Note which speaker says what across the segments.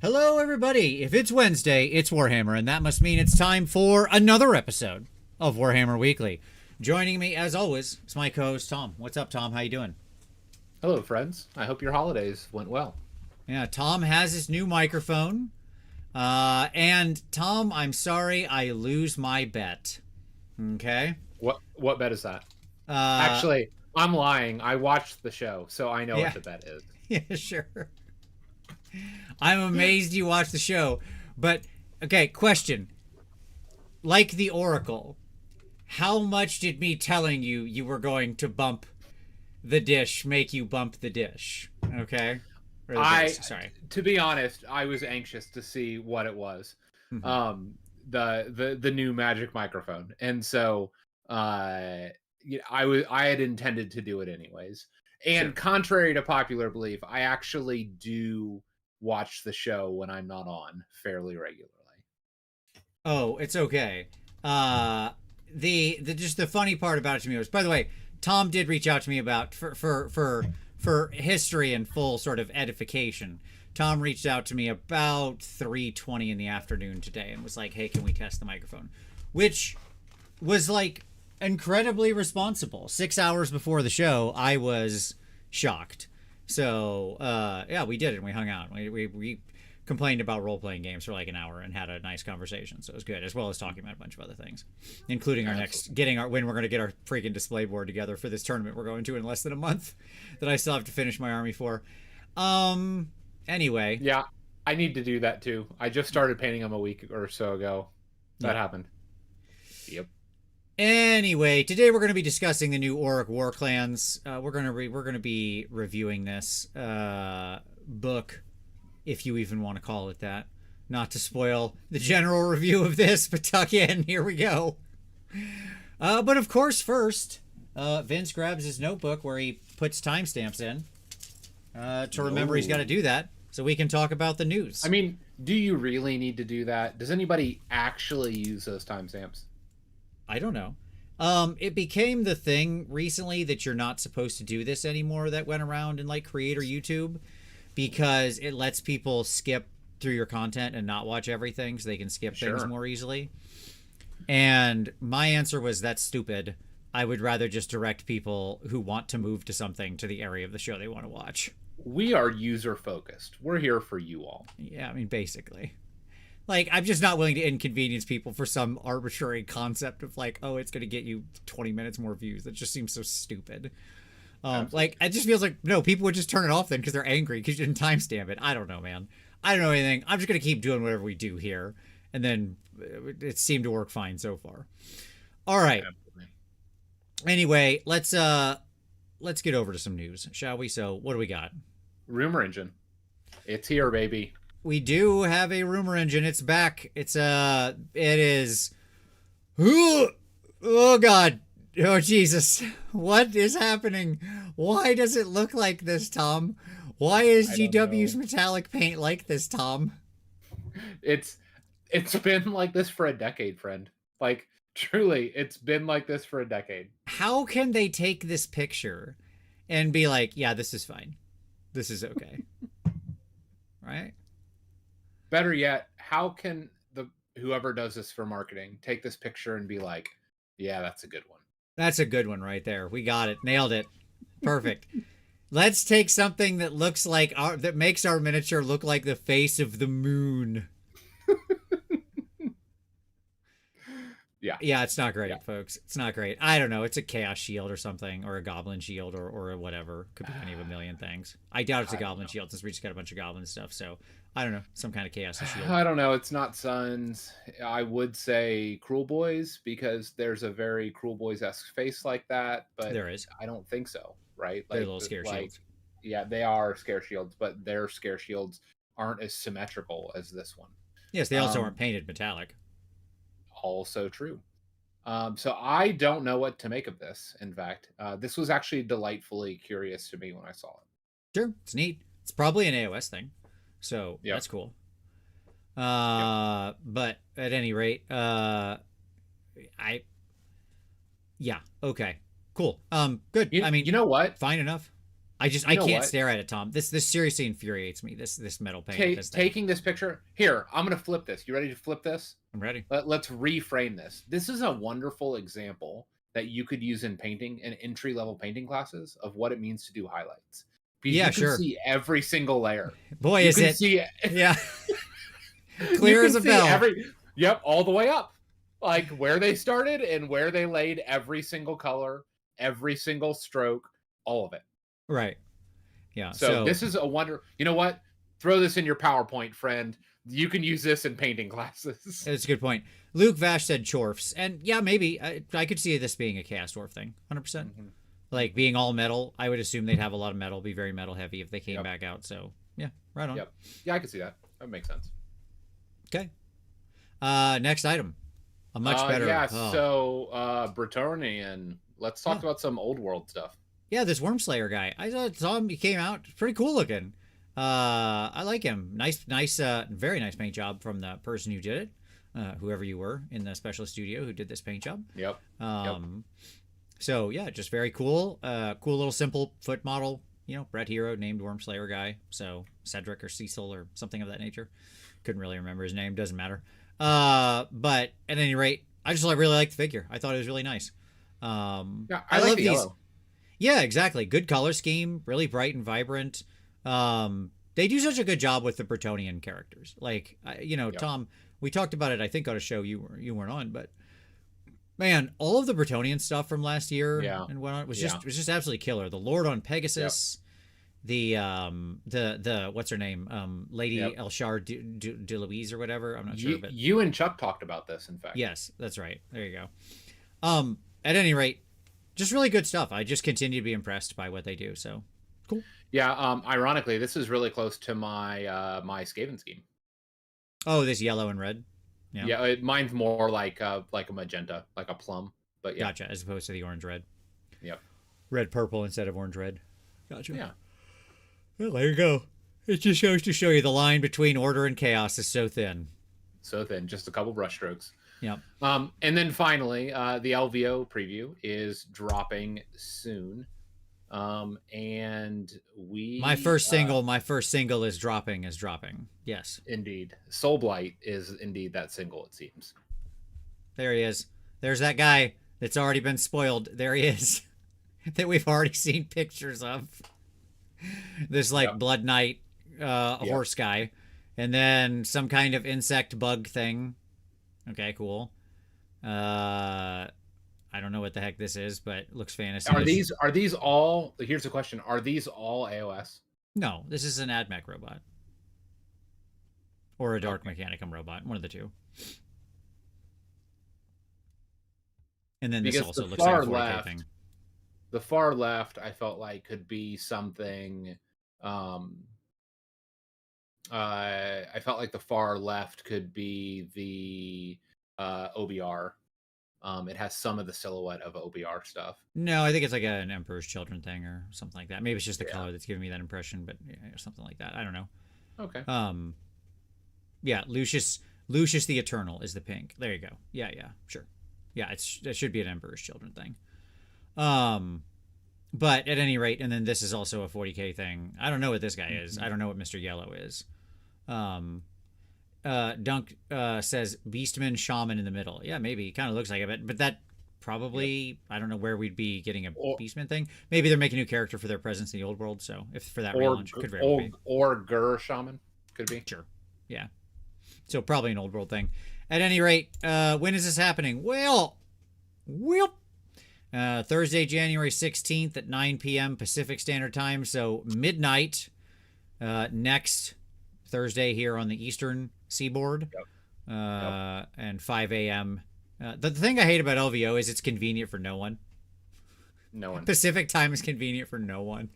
Speaker 1: Hello, everybody. If it's Wednesday, it's Warhammer, and that must mean it's time for another episode of Warhammer Weekly. Joining me, as always, is my co-host Tom. What's up, Tom? How you doing?
Speaker 2: Hello, friends. I hope your holidays went well.
Speaker 1: Yeah, Tom has his new microphone. And Tom, I'm sorry I lose my bet. Okay?
Speaker 2: What bet is that?
Speaker 1: Uh,
Speaker 2: Actually, I'm lying. I watched the show, so I know
Speaker 1: yeah,
Speaker 2: what the bet is.
Speaker 1: yeah, sure. I'm amazed you watched the show. But, okay, question. Like the Oracle, how much did me telling you were going to bump the dish make you bump the dish? Okay? Or the dish, sorry.
Speaker 2: To be honest, I was anxious to see what it was.
Speaker 1: Mm-hmm.
Speaker 2: The new magic microphone, and so I had intended to do it anyways. And
Speaker 1: Sure.
Speaker 2: contrary to popular belief, I actually do watch the show when I'm not on fairly regularly.
Speaker 1: Oh, it's okay. The just the funny part about it to me was, by the way, Tom did reach out to me about for history and full sort of edification. Tom reached out to me about 3:20 in the afternoon today and was like, "Hey, can we test the microphone?" Which was like incredibly responsible. 6 hours before the show, I was shocked. So yeah, we did it. And we hung out. We complained about role playing games for like an hour and had a nice conversation. So it was good, as well as talking about a bunch of other things, including our next getting our when we're going to get our freaking display board together for this tournament we're going to in less than a month that I still have to finish my army for. Anyway,
Speaker 2: Yeah, I need to do that too. I just started painting them a week or so ago. That happened. Yep.
Speaker 1: Anyway, today we're going to be discussing the new Orruk Warclans. We're going to be reviewing this book, if you even want to call it that. Not to spoil the general review of this, but tuck in. Here we go. But of course, first, Vince grabs his notebook where he puts timestamps in to remember he's got to do that, so we can talk about the news.
Speaker 2: I mean, do you really need to do that? Does anybody actually use those timestamps?
Speaker 1: I don't know. It became the thing recently that you're not supposed to do this anymore, that went around in like creator YouTube, because it lets people skip through your content and not watch everything so they can skip things more easily. And my answer was, that's stupid. I would rather just direct people who want to move to something to the area of the show they want to watch.
Speaker 2: We are user focused. We're here for you all.
Speaker 1: Yeah, I mean, basically. Like, I'm just not willing to inconvenience people for some arbitrary concept of like, oh, it's going to get you 20 minutes more views. That just seems so stupid. Like, it just feels like, no, people would just turn it off then because they're angry because you didn't timestamp it. I don't know, man. I don't know anything. I'm just going to keep doing whatever we do here. And then it seemed to work fine so far. All right. Absolutely. Anyway, let's get over to some news, shall we? So what do we got?
Speaker 2: Rumor engine. It's here, baby.
Speaker 1: We do have a rumor engine. It's back. It is. Oh God. Oh Jesus. What is happening? Why does it look like this, Tom? Why is GW's metallic paint like this, Tom?
Speaker 2: It's been like this for a decade, friend. Like, truly, it's been like this for a decade.
Speaker 1: How can they take this picture and be like, yeah, this is fine. This is okay. Right?
Speaker 2: Better yet, how can whoever does this for marketing take this picture and be like, yeah, that's a good one.
Speaker 1: That's a good one right there. We got it. Nailed it. Perfect. Let's take something that looks like that makes our miniature look like the face of the moon. Yeah, it's not great, folks. It's not great. I don't know. It's a chaos shield or something, or a goblin shield, or whatever. Could be any of a million things. I doubt it's a goblin shield since we just got a bunch of goblin stuff. So I don't know, some kind of chaos shield.
Speaker 2: I don't know. It's not Suns. I would say Cruel Boys because there's a very Cruel Boys-esque face like that, but
Speaker 1: there is.
Speaker 2: I don't think so. Right?
Speaker 1: They're little scare shields.
Speaker 2: Yeah, they are scare shields, but their scare shields aren't as symmetrical as this one.
Speaker 1: Yes, they also aren't painted metallic.
Speaker 2: Also true. So I don't know what to make of this. In fact, this was actually delightfully curious to me when I saw it.
Speaker 1: Sure, it's neat. It's probably an AOS thing, so that's cool. But at any rate, yeah, okay, cool. Good. I mean,
Speaker 2: you know what?
Speaker 1: Fine enough. I
Speaker 2: You know
Speaker 1: can't
Speaker 2: what?
Speaker 1: stare at it, Tom. This seriously infuriates me. This metal paint. This thing.
Speaker 2: Taking this picture here, I'm gonna flip this. You ready to flip this?
Speaker 1: I'm ready.
Speaker 2: Let's reframe this. This is a wonderful example that you could use in painting and entry level painting classes of what it means to do highlights. Because
Speaker 1: Yeah,
Speaker 2: you can
Speaker 1: sure.
Speaker 2: see every single layer.
Speaker 1: Boy,
Speaker 2: You
Speaker 1: is
Speaker 2: can
Speaker 1: it?
Speaker 2: see
Speaker 1: Yeah.
Speaker 2: you
Speaker 1: Clear
Speaker 2: can
Speaker 1: as a
Speaker 2: see
Speaker 1: bell.
Speaker 2: Yep, all the way up. Like where they started and where they laid every single color, every single stroke, all of it.
Speaker 1: Right. Yeah.
Speaker 2: So this is a wonder. You know what? Throw this in your PowerPoint, friend. You can use this in painting classes.
Speaker 1: That's a good point. Luke Vash said Chorfs, and yeah, maybe I could see this being a Chaos Dwarf thing, 100%. Like being all metal, I would assume they'd have a lot of metal, be very metal heavy if they came back out. So yeah, right on.
Speaker 2: Yep. Yeah, I can see that. That makes sense.
Speaker 1: Okay. Next item, a much better.
Speaker 2: Yeah. So Bretonnian. Let's talk about some old world stuff.
Speaker 1: Yeah, this Wormslayer guy. I saw him. He came out pretty cool looking. I like him. Nice, very nice paint job from the person who did it, whoever you were in the special studio who did this paint job.
Speaker 2: Yep.
Speaker 1: So yeah, just very cool. Cool little simple foot model. You know, Brett Hero named Wormslayer guy. So Cedric or Cecil or something of that nature. Couldn't really remember his name. Doesn't matter. But at any rate, I just really liked the figure. I thought it was really nice.
Speaker 2: Yeah, I like
Speaker 1: love
Speaker 2: the
Speaker 1: these.
Speaker 2: yellow.
Speaker 1: Yeah, exactly. Good color scheme, really bright and vibrant. They do such a good job with the Bretonnian characters. Like, Tom, we talked about it, I think, on a show you weren't on, but man, all of the Bretonnian stuff from last year and whatnot was just absolutely killer. The Lord on Pegasus, the what's her name, Lady Elshar de Louise or whatever. I'm not sure, but
Speaker 2: you and Chuck talked about this, in fact.
Speaker 1: Yes, that's right. There you go. At any rate, just really good stuff. I just continue to be impressed by what they do. So cool.
Speaker 2: Yeah. Ironically, this is really close to my my Skaven scheme.
Speaker 1: Oh, this yellow and red.
Speaker 2: Yeah. Mine's more like a magenta, like a plum. But yeah.
Speaker 1: Gotcha. As opposed to the orange red.
Speaker 2: Yep.
Speaker 1: Red purple instead of orange red. Gotcha.
Speaker 2: Yeah.
Speaker 1: Well, there you go. It just shows to show you the line between order and chaos is so thin.
Speaker 2: So thin, just a couple brushstrokes.
Speaker 1: Yep.
Speaker 2: And then finally, the LVO preview is dropping soon. And
Speaker 1: my first single is dropping. Yes.
Speaker 2: Indeed. Soulblight is indeed that single, it seems.
Speaker 1: There he is. There's that guy that's already been spoiled. There he is. That we've already seen pictures of. This Blood Knight horse guy. And then some kind of insect bug thing. Okay, cool. I don't know what the heck this is, but it looks fantasy.
Speaker 2: Are these all? Here's a question: are these all AOS?
Speaker 1: No, this is an AdMech robot or a Dark Mechanicum robot, one of the two. And then this also looks like a 4K thing.
Speaker 2: The far left, I felt like could be something. I felt like the far left could be the OBR. It has some of the silhouette of OBR stuff.
Speaker 1: No, I think it's like an Emperor's Children thing or something like that. Maybe it's just the color that's giving me that impression, but or something like that. I don't know.
Speaker 2: Okay.
Speaker 1: Yeah, Lucius the Eternal is the pink. There you go. Yeah, sure. Yeah, it should be an Emperor's Children thing. But at any rate, and then this is also a 40K thing. I don't know what this guy is. I don't know what Mr. Yellow is. Dunk says Beastman Shaman in the middle. Yeah, maybe. Kind of looks like it, but that probably I don't know where we'd be getting a Beastman thing. Maybe they're making a new character for their presence in the old world. So if for that relaunch, could very well be.
Speaker 2: Or Gur Shaman could be.
Speaker 1: Sure. Yeah. So probably an old world thing. At any rate, when is this happening? Well, Thursday, January 16th at 9 p.m. Pacific Standard Time. So midnight next Thursday here on the Eastern Seaboard. And 5 a.m. The thing I hate about LVO is it's convenient for no one.
Speaker 2: No one.
Speaker 1: Pacific time is convenient for no one.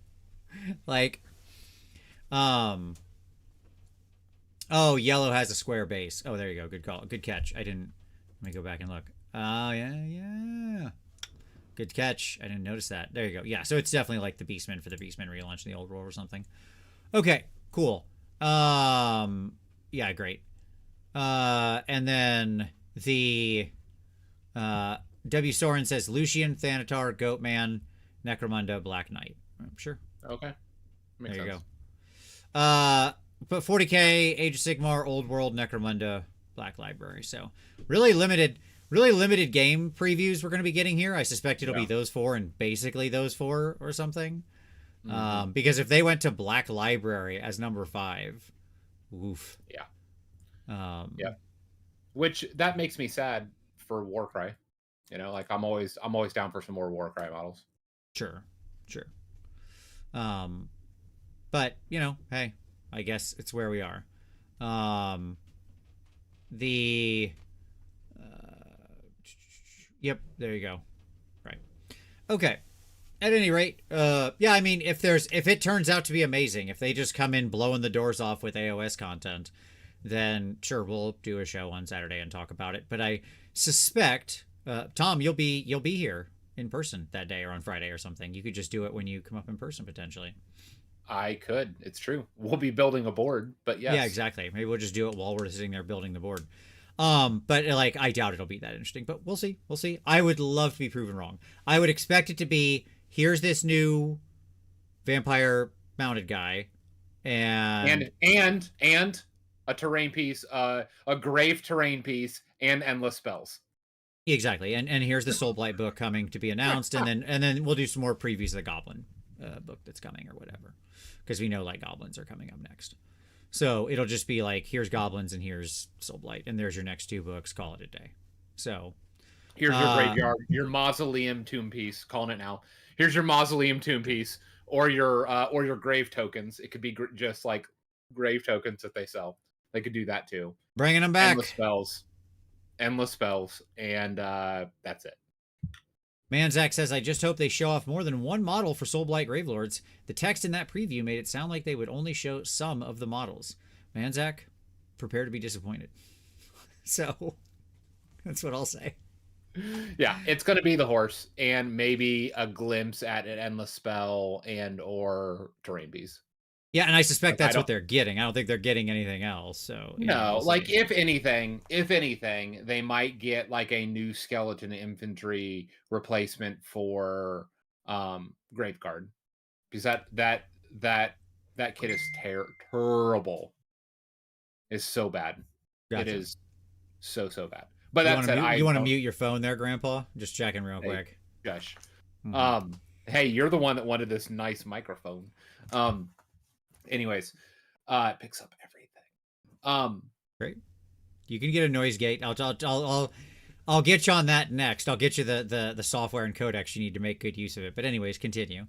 Speaker 1: Oh, yellow has a square base. Oh, there you go. Good call. Good catch. Let me go back and look. Oh, yeah. Good catch. I didn't notice that. There you go. Yeah, so it's definitely like the Beastman for the Beastman relaunch in the old world or something. Okay, cool. Yeah, great. And then the W. Soren says Lucian, Thanatar, Goatman, Necromunda, Black Knight. I'm sure.
Speaker 2: Okay. Makes
Speaker 1: There you
Speaker 2: sense.
Speaker 1: go. But 40k, Age of Sigmar, Old World, Necromunda, Black Library. So really limited game previews we're going to be getting here. I suspect it'll be those 4 and basically those 4 or something. Because if they went to Black Library as number 5, oof.
Speaker 2: Yeah. Which that makes me sad for Warcry. You know, like I'm always down for some more Warcry models.
Speaker 1: Sure. But you know, hey, I guess it's where we are. Yep, there you go. Right. Okay. At any rate, yeah, I mean, if it turns out to be amazing, if they just come in blowing the doors off with AOS content, then sure, we'll do a show on Saturday and talk about it. But I suspect, Tom, you'll be here in person that day or on Friday or something. You could just do it when you come up in person potentially.
Speaker 2: I could. It's true. We'll be building a board, but yes.
Speaker 1: Yeah, exactly. Maybe we'll just do it while we're sitting there building the board. But like, I doubt it'll be that interesting, but we'll see. I would love to be proven wrong. I would expect it to be, here's this new vampire mounted guy and
Speaker 2: a terrain piece, a grave terrain piece, and endless spells.
Speaker 1: Exactly. And here's the Soulblight book coming to be announced, and then we'll do some more previews of the Goblin book that's coming or whatever. Because we know like goblins are coming up next. So it'll just be like, here's goblins and here's Soulblight, and there's your next 2 books, call it a day. So
Speaker 2: here's your graveyard, your mausoleum tomb piece, calling it now. Here's your mausoleum tomb piece, or your grave tokens. It could be just like grave tokens that they sell. They could do that too.
Speaker 1: Bringing them back.
Speaker 2: Endless spells, and that's it.
Speaker 1: Manzak says, I just hope they show off more than one model for Soulblight Gravelords. The text in that preview made it sound like they would only show some of the models. Manzak, prepare to be disappointed. So, that's what I'll say.
Speaker 2: Yeah, it's going to be the horse, and maybe a glimpse at an endless spell and or terrain bees.
Speaker 1: Yeah, and I suspect that's what they're getting. I don't think they're getting anything else. So
Speaker 2: no, like if anything, they might get like a new skeleton infantry replacement for Graveguard, because that kit is terrible. It's so bad. Gotcha. It is so bad. But that's it.
Speaker 1: You want to mute your phone there, Grandpa? Just checking real quick.
Speaker 2: Gosh. Hey, you're the one that wanted this nice microphone. Anyways, it picks up everything.
Speaker 1: Great. You can get a noise gate. I'll get you on that next. I'll get you the software and codecs you need to make good use of it. But anyways, continue.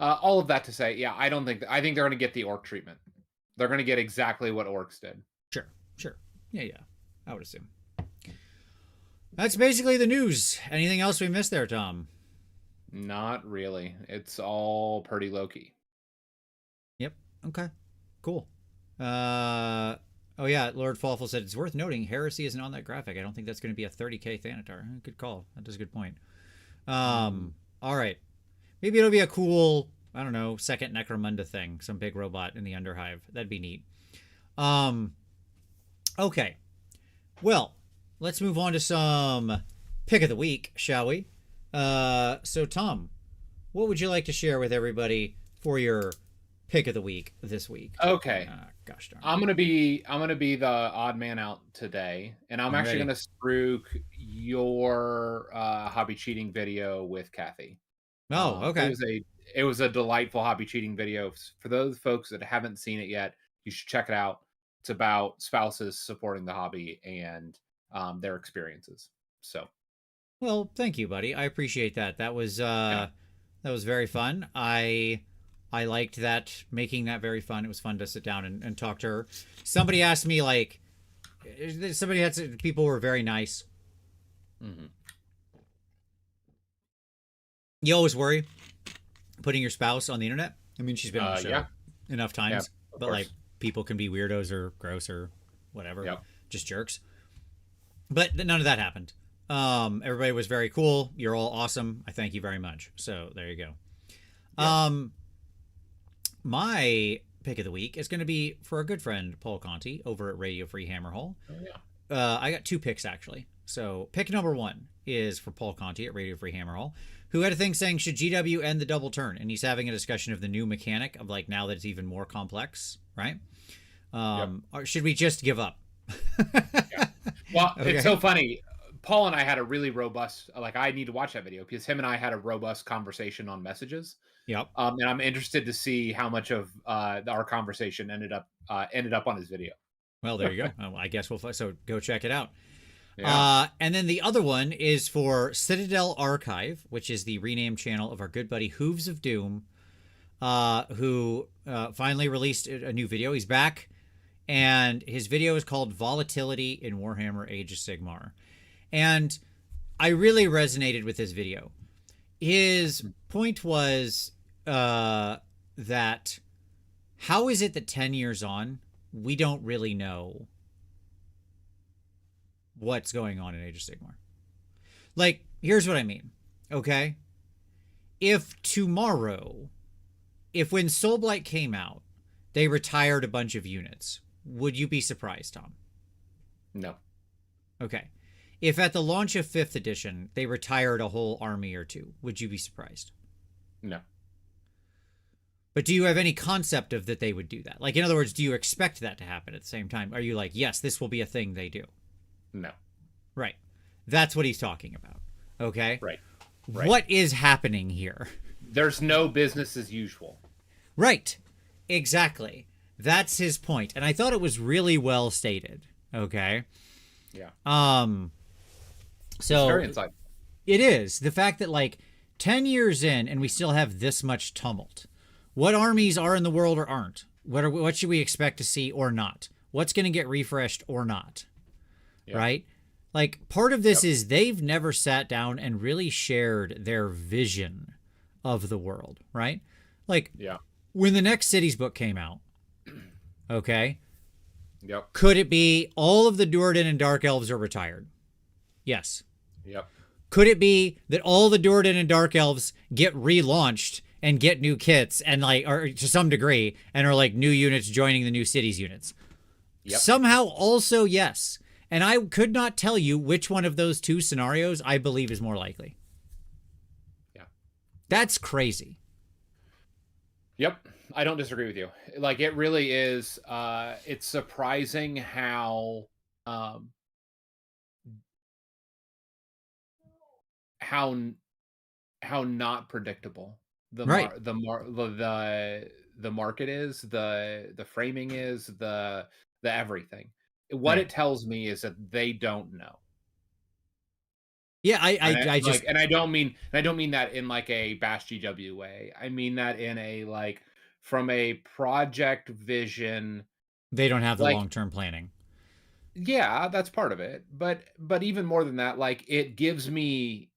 Speaker 2: All of that to say, yeah, I think they're going to get the orc treatment. They're going to get exactly what orcs did.
Speaker 1: Sure. Yeah. I would assume. That's basically the news. Anything else we missed there, Tom?
Speaker 2: Not really. It's all pretty low key.
Speaker 1: Yep. Okay. Cool. Oh yeah, Lord Fawful said it's worth noting Heresy isn't on that graphic. I don't think that's going to be a 30k Thanatar. Good call. That is a good point. All right. Maybe it'll be a cool, I don't know, second Necromunda thing. Some big robot in the Underhive. That'd be neat. Okay. Well, let's move on to some pick of the week, shall we? So Tom, what would you like to share with everybody for your pick of the week this week?
Speaker 2: Okay.
Speaker 1: Gosh darn.
Speaker 2: I'm gonna be the odd man out today, and I'm actually gonna spruik your hobby cheating video with Kathy.
Speaker 1: Oh, okay.
Speaker 2: It was a delightful hobby cheating video. For those folks that haven't seen it yet, you should check it out. It's about spouses supporting the hobby and their experiences. So,
Speaker 1: well, thank you, buddy. I appreciate that. That was very fun. I liked that, making that very fun. It was fun to sit down and talk to her. Somebody asked me, like, people were very nice.
Speaker 2: Mm-hmm.
Speaker 1: You always worry putting your spouse on the internet. I mean, she's been on the show enough times, but like, people can be weirdos or gross or whatever, just jerks. But none of that happened. Everybody was very cool. You're all awesome. I thank you very much. So there you go. Yeah. My pick of the week is going to be for our good friend Paul Conti over at Radio Free Hammerhall.
Speaker 2: Oh yeah.
Speaker 1: I got 2 picks actually. So pick number 1 is for Paul Conti at Radio Free Hammerhall, who had a thing saying, should GW end the double turn? And he's having a discussion of the new mechanic of like now that it's even more complex, right? Or should we just give up?
Speaker 2: Yeah. Well, okay. It's so funny. Paul and I had a really robust, like, I need to watch that video because him and I had a robust conversation on messages.
Speaker 1: Yep.
Speaker 2: And I'm interested to see how much of our conversation ended up on his video.
Speaker 1: Well, there you go. I guess so go check it out. Yeah. And then the other one is for Citadel Archive, which is the renamed channel of our good buddy Hooves of Doom, who finally released a new video. He's back, and his video is called Volatility in Warhammer Age of Sigmar. And I really resonated with this video. His point was that how is it that 10 years on, we don't really know what's going on in Age of Sigmar? Like, here's what I mean, okay? If tomorrow, when Soulblight came out, they retired a bunch of units, would you be surprised, Tom?
Speaker 2: No.
Speaker 1: Okay. If at the launch of 5th edition, they retired a whole army or two, would you be surprised?
Speaker 2: No.
Speaker 1: But do you have any concept of that they would do that? Like, in other words, do you expect that to happen at the same time? Are you like, yes, this will be a thing they do?
Speaker 2: No.
Speaker 1: Right. That's what he's talking about. Okay?
Speaker 2: Right.
Speaker 1: What is happening here?
Speaker 2: There's no business as usual.
Speaker 1: Right. Exactly. That's his point. And I thought it was really well stated. Okay?
Speaker 2: Yeah.
Speaker 1: So
Speaker 2: it's very insightful.
Speaker 1: It is. The fact that, like, 10 years in and we still have this much tumult. What armies are in the world or aren't? What should we expect to see or not? What's going to get refreshed or not? Yep. Right? Like, part of this is they've never sat down and really shared their vision of the world, right? Like, when the next Cities book came out, okay?
Speaker 2: Yep.
Speaker 1: Could it be all of the Duerden and Dark Elves are retired? Yes.
Speaker 2: Yep.
Speaker 1: Could it be that all the Duerden and Dark Elves get relaunched and get new kits and like, or to some degree, and are like new units joining the new Cities units? Yep. Somehow also yes. And I could not tell you which one of those two scenarios I believe is more likely.
Speaker 2: Yeah.
Speaker 1: That's crazy.
Speaker 2: Yep. I don't disagree with you. Like, it really is. It's surprising how not predictable the market is, the framing is, the everything. What it tells me is that they don't know.
Speaker 1: Yeah, I just,
Speaker 2: like, and I don't mean that in like a Bash GW way. I mean that in a, like, from a project vision.
Speaker 1: They don't have the long-term planning.
Speaker 2: Yeah, that's part of it. But even more than that, like, it gives me.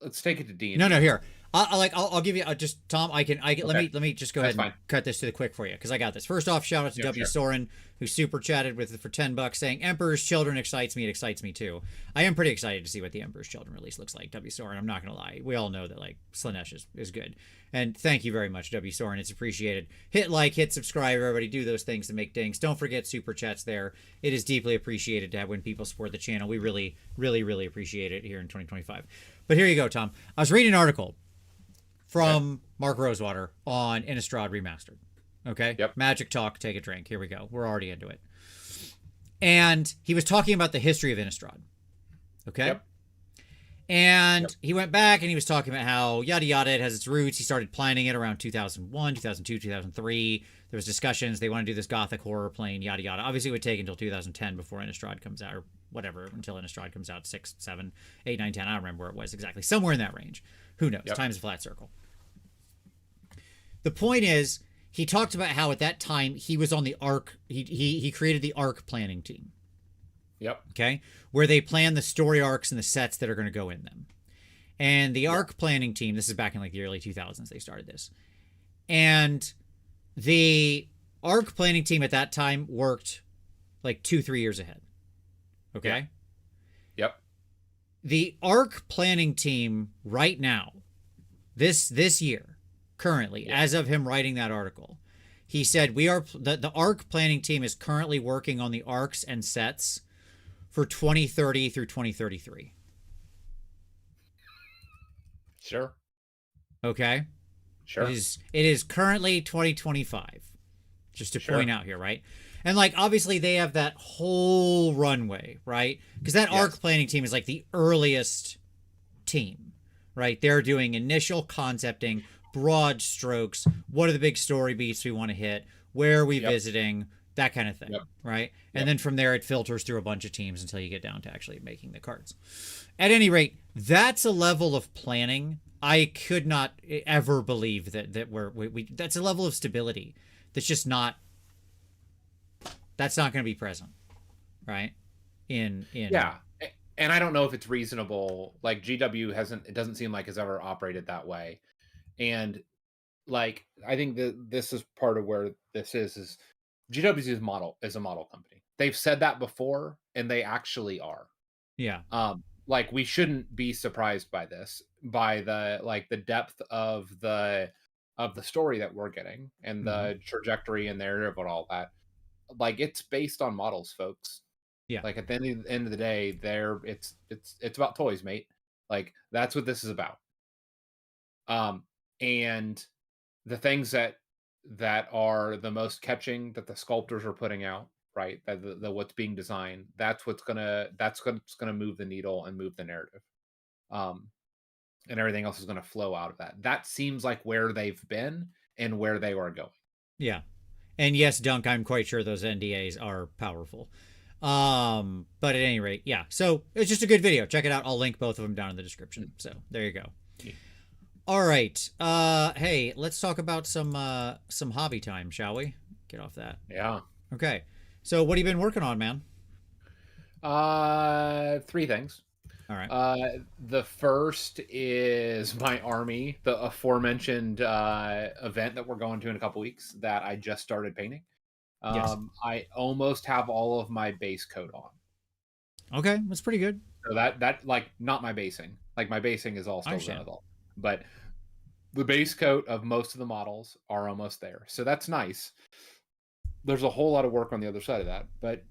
Speaker 2: Let's take it to D&D.
Speaker 1: No, here. I'll give you just Tom. Let me just go ahead and cut this to the quick for you because I got this. First off, shout out to W. Soren, who super chatted with it for $10, saying Emperor's Children excites me. It excites me too. I am pretty excited to see what the Emperor's Children release looks like. W. Soren, I'm not gonna lie. We all know that like Slanesh is good, and thank you very much, W. Soren. It's appreciated. Hit like, hit subscribe, everybody. Do those things to make dings. Don't forget super chats there. It is deeply appreciated to have when people support the channel. We really, really, really appreciate it here in 2025. But here you go, Tom. I was reading an article from Mark Rosewater on Innistrad Remastered. Okay?
Speaker 2: Yep.
Speaker 1: Magic talk, take a drink. Here we go. We're already into it. And he was talking about the history of Innistrad. Okay?
Speaker 2: Yep.
Speaker 1: And he went back and he was talking about how yada yada, it has its roots. He started planning it around 2001, 2002, 2003. There was discussions. They want to do this gothic horror plane, yada yada. Obviously, it would take until 2010 before Innistrad comes out, or whatever, until Innistrad comes out, 6, 7, 8, 9, 10. I don't remember where it was exactly. Somewhere in that range. Who knows?
Speaker 2: Yep.
Speaker 1: Time's a flat circle. The point is, he talked about how at that time he was on the ARC. He created the ARC planning team.
Speaker 2: Yep.
Speaker 1: Okay. Where they plan the story arcs and the sets that are going to go in them. And the ARC planning team, this is back in like the early 2000s, they started this. And the ARC planning team at that time worked like 2-3 years ahead. Okay.
Speaker 2: Yep.
Speaker 1: The ARC planning team right now, this year, currently, as of him writing that article, he said the ARC planning team is currently working on the arcs and sets for 2030 through 2033.
Speaker 2: Sure.
Speaker 1: Okay.
Speaker 2: Sure.
Speaker 1: It is currently 2025. Just to point out here, right? And like obviously they have that whole runway, right? Because that arc planning team is like the earliest team, right? They're doing initial concepting, broad strokes. What are the big story beats we want to hit? Where are we visiting? That kind of thing, right? And then from there, it filters through a bunch of teams until you get down to actually making the cards. At any rate, that's a level of planning I could not ever believe that we that's a level of stability that's just not. That's not going to be present, right? In
Speaker 2: yeah, and I don't know if it's reasonable. Like GW hasn't. It doesn't seem like has ever operated that way, and like I think that this is part of where this is GW's is a model company. They've said that before, and they actually are.
Speaker 1: Yeah.
Speaker 2: Like we shouldn't be surprised by this, by the depth of the story that we're getting and the trajectory and narrative and all that. Like it's based on models, folks.
Speaker 1: Yeah.
Speaker 2: Like at the end of the day, it's about toys, mate. Like that's what this is about. And the things that are the most catching that the sculptors are putting out, right? That the what's being designed, that's what's gonna move the needle and move the narrative. And everything else is gonna flow out of that. That seems like where they've been and where they are going.
Speaker 1: Yeah. And yes, Dunk, I'm quite sure those NDAs are powerful. But at any rate, yeah. So it's just a good video. Check it out. I'll link both of them down in the description. So there you go. Yeah. All right. Hey, let's talk about some hobby time, shall we? Get off that.
Speaker 2: Yeah.
Speaker 1: Okay. So what have you been working on, man?
Speaker 2: 3 things.
Speaker 1: All right.
Speaker 2: The first is my army, the aforementioned event that we're going to in a couple weeks that I just started painting.
Speaker 1: Yes.
Speaker 2: I almost have all of my base coat on.
Speaker 1: Okay, that's pretty good.
Speaker 2: So that like not my basing. Like my basing is all still done, but the base coat of most of the models are almost there. So that's nice. There's a whole lot of work on the other side of that, but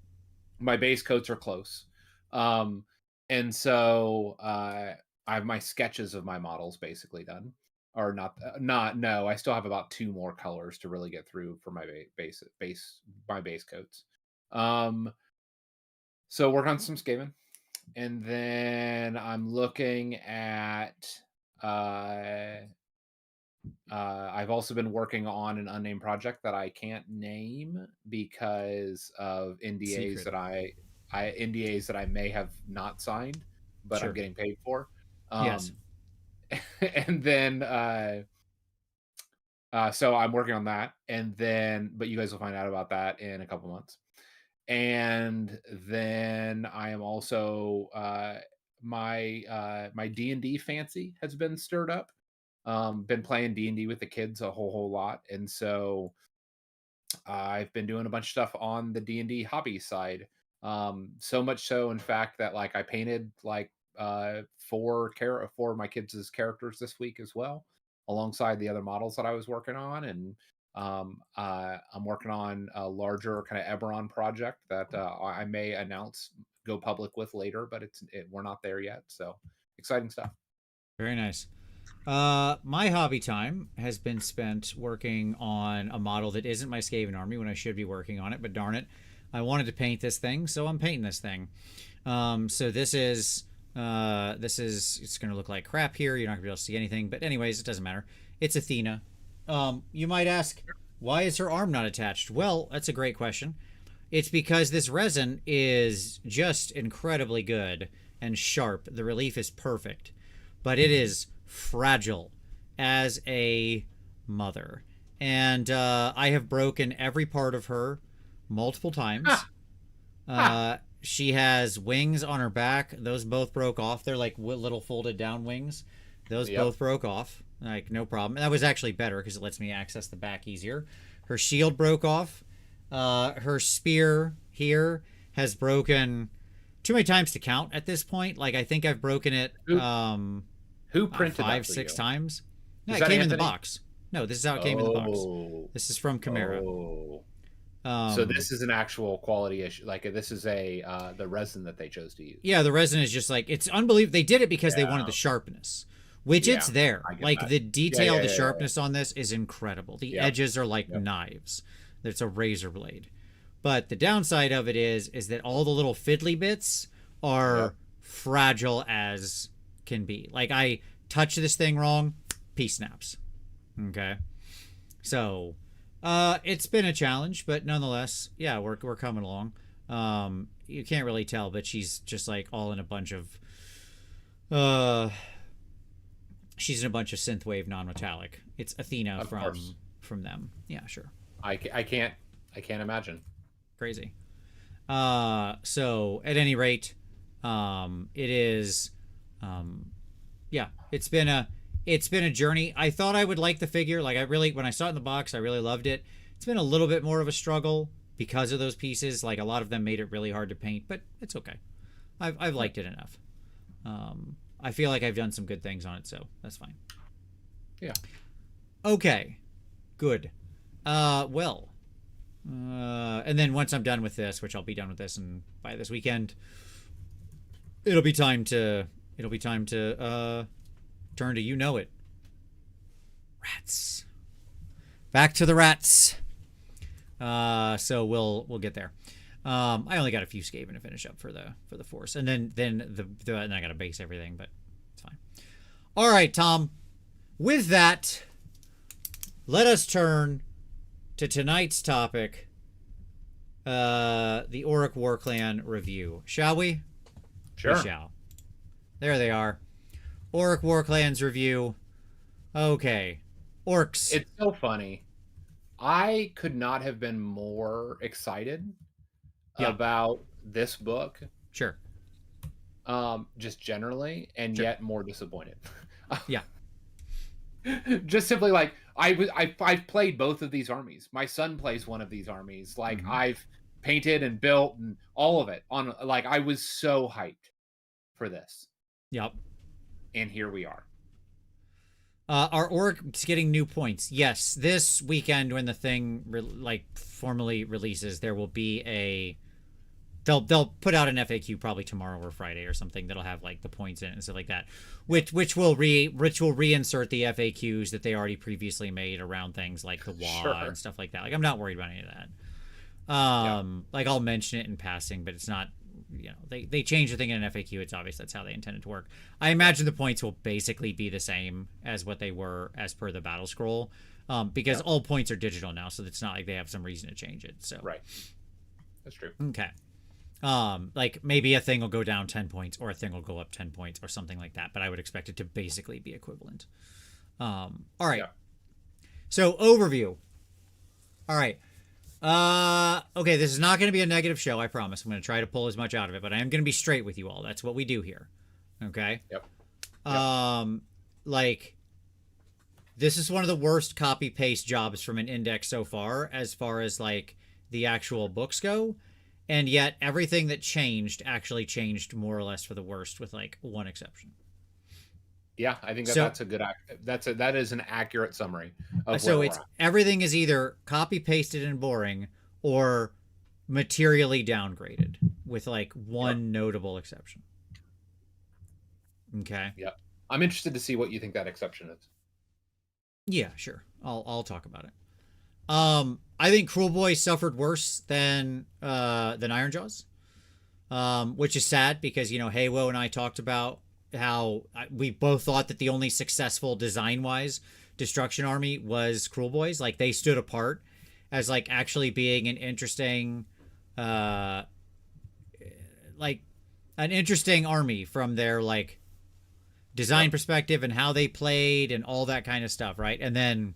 Speaker 2: my base coats are close. And so I have my sketches of my models basically done. Or no, I still have about 2 more colors to really get through for my base coats. So work on some Skaven. And then I'm looking at I've also been working on an unnamed project that I can't name because of NDAs that NDAs that I may have not signed, but I'm getting paid for.
Speaker 1: Yes.
Speaker 2: And then so I'm working on that, and then but you guys will find out about that in a couple months. And then I am also my D&D fancy has been stirred up. Been playing D&D with the kids a whole lot, and so I've been doing a bunch of stuff on the D&D hobby side. So much so, in fact, that like I painted like 4 of my kids' characters this week as well, alongside the other models that I was working on. And I'm working on a larger kind of Eberron project that I may go public with later, but we're not there yet. So exciting stuff.
Speaker 1: Very nice. My hobby time has been spent working on a model that isn't my Skaven army when I should be working on it, but darn it, I wanted to paint this thing, so I'm painting this thing. So this is it's gonna look like crap here. You're not gonna be able to see anything, but anyways, it doesn't matter. It's Athena. You might ask, why is her arm not attached? Well, that's a great question. It's because this resin is just incredibly good and sharp. The relief is perfect, but it is fragile as a mother. And I have broken every part of her multiple times. She has wings on her back. Those both broke off. They're like little folded down wings. Those both broke off. Like, no problem. And that was actually better because it lets me access the back easier. Her shield broke off. Her spear here has broken too many times to count at this point. Like, I think I've broken it
Speaker 2: who printed
Speaker 1: 5, 6 times. No, it came in the box. No, this is how it came in the box. This is from Chimera.
Speaker 2: So this is an actual quality issue. Like this is the resin that they chose to use.
Speaker 1: Yeah, the resin is just like, it's unbelievable. They did it because they
Speaker 2: Yeah.
Speaker 1: wanted the sharpness, which
Speaker 2: Yeah,
Speaker 1: it's there.
Speaker 2: I get
Speaker 1: Like
Speaker 2: that.
Speaker 1: the detail,
Speaker 2: Yeah,
Speaker 1: the
Speaker 2: yeah,
Speaker 1: sharpness on this is incredible. The
Speaker 2: Yep.
Speaker 1: edges are like knives. It's a razor blade. But the downside of it is that all the little fiddly bits are fragile as can be. Like I touch this thing wrong, piece snaps. Okay. So, it's been a challenge, but nonetheless, yeah, we're coming along. You can't really tell, but she's just like all in a bunch of, she's in a bunch of synthwave non-metallic. It's Athena from them. Yeah, sure.
Speaker 2: I can't imagine.
Speaker 1: Crazy. So at any rate, it is, yeah, it's been a journey. I thought I would like the figure. Like when I saw it in the box, I really loved it. It's been a little bit more of a struggle because of those pieces. Like a lot of them made it really hard to paint, but it's okay. I've liked it enough. I feel like I've done some good things on it, so that's fine.
Speaker 2: Yeah.
Speaker 1: Okay. Good. Well. And then once I'm done with this, which I'll be done with this and by this weekend, it'll be time to turn to it. Rats. Back to the rats. So we'll get there. I only got a few Skaven to finish up for the force, and then and I got to base everything, but it's fine. All right, Tom. With that, let us turn to tonight's topic, the Orruk Warclan review. Shall we?
Speaker 2: Sure.
Speaker 1: We shall. There they are. Orruk Warclan's review. Okay. Orcs.
Speaker 2: It's so funny. I could not have been more excited about this book.
Speaker 1: Sure.
Speaker 2: Just generally, and
Speaker 1: Sure.
Speaker 2: yet more disappointed.
Speaker 1: Yeah.
Speaker 2: Just simply like I've played both of these armies. My son plays one of these armies. Like I've painted and built and all of it on. Like I was so hyped for this.
Speaker 1: Yep.
Speaker 2: And here we are.
Speaker 1: Are Orcs getting new points? Yes. This weekend, when the thing formally releases, there will be they'll put out an FAQ probably tomorrow or Friday or something that'll have like the points in it and stuff like that, which will reinsert the FAQs that they already previously made around things like the WAA and stuff like that. Like I'm not worried about any of that. Like I'll mention it in passing, but it's not. They change the thing in an FAQ. It's obvious that's how they intended to work. I imagine the points will basically be the same as what they were as per the battle scroll, because all points are digital now, so it's not like they have some reason to change it. So
Speaker 2: right, that's true.
Speaker 1: Okay, like maybe a thing will go down 10 points or a thing will go up 10 points or something like that, but I would expect it to basically be equivalent. All right. Yeah. So overview. All right. Okay, this is not going to be a negative show, I promise. I'm going to try to pull as much out of it, but I am going to be straight with you all. That's what we do here. Okay?
Speaker 2: Yep.
Speaker 1: Like, this is one of the worst copy-paste jobs from an index so far as, like, the actual books go. And yet, everything that changed actually changed more or less for the worst, with, like, one exception.
Speaker 2: Yeah, I think that's a good. That is an accurate summary.
Speaker 1: So it's everything is either copy pasted and boring or materially downgraded, with like one notable exception. Okay.
Speaker 2: Yeah, I'm interested to see what you think that exception is.
Speaker 1: Yeah, sure. I'll talk about it. I think Cruel Boy suffered worse than Ironjaws, which is sad because Haywo and I talked about how we both thought that the only successful design-wise Destruction Army was Cruel Boys. Like, they stood apart as, like, actually being an interesting, like, an interesting army from their, like, design perspective and how they played and all that kind of stuff, right? And then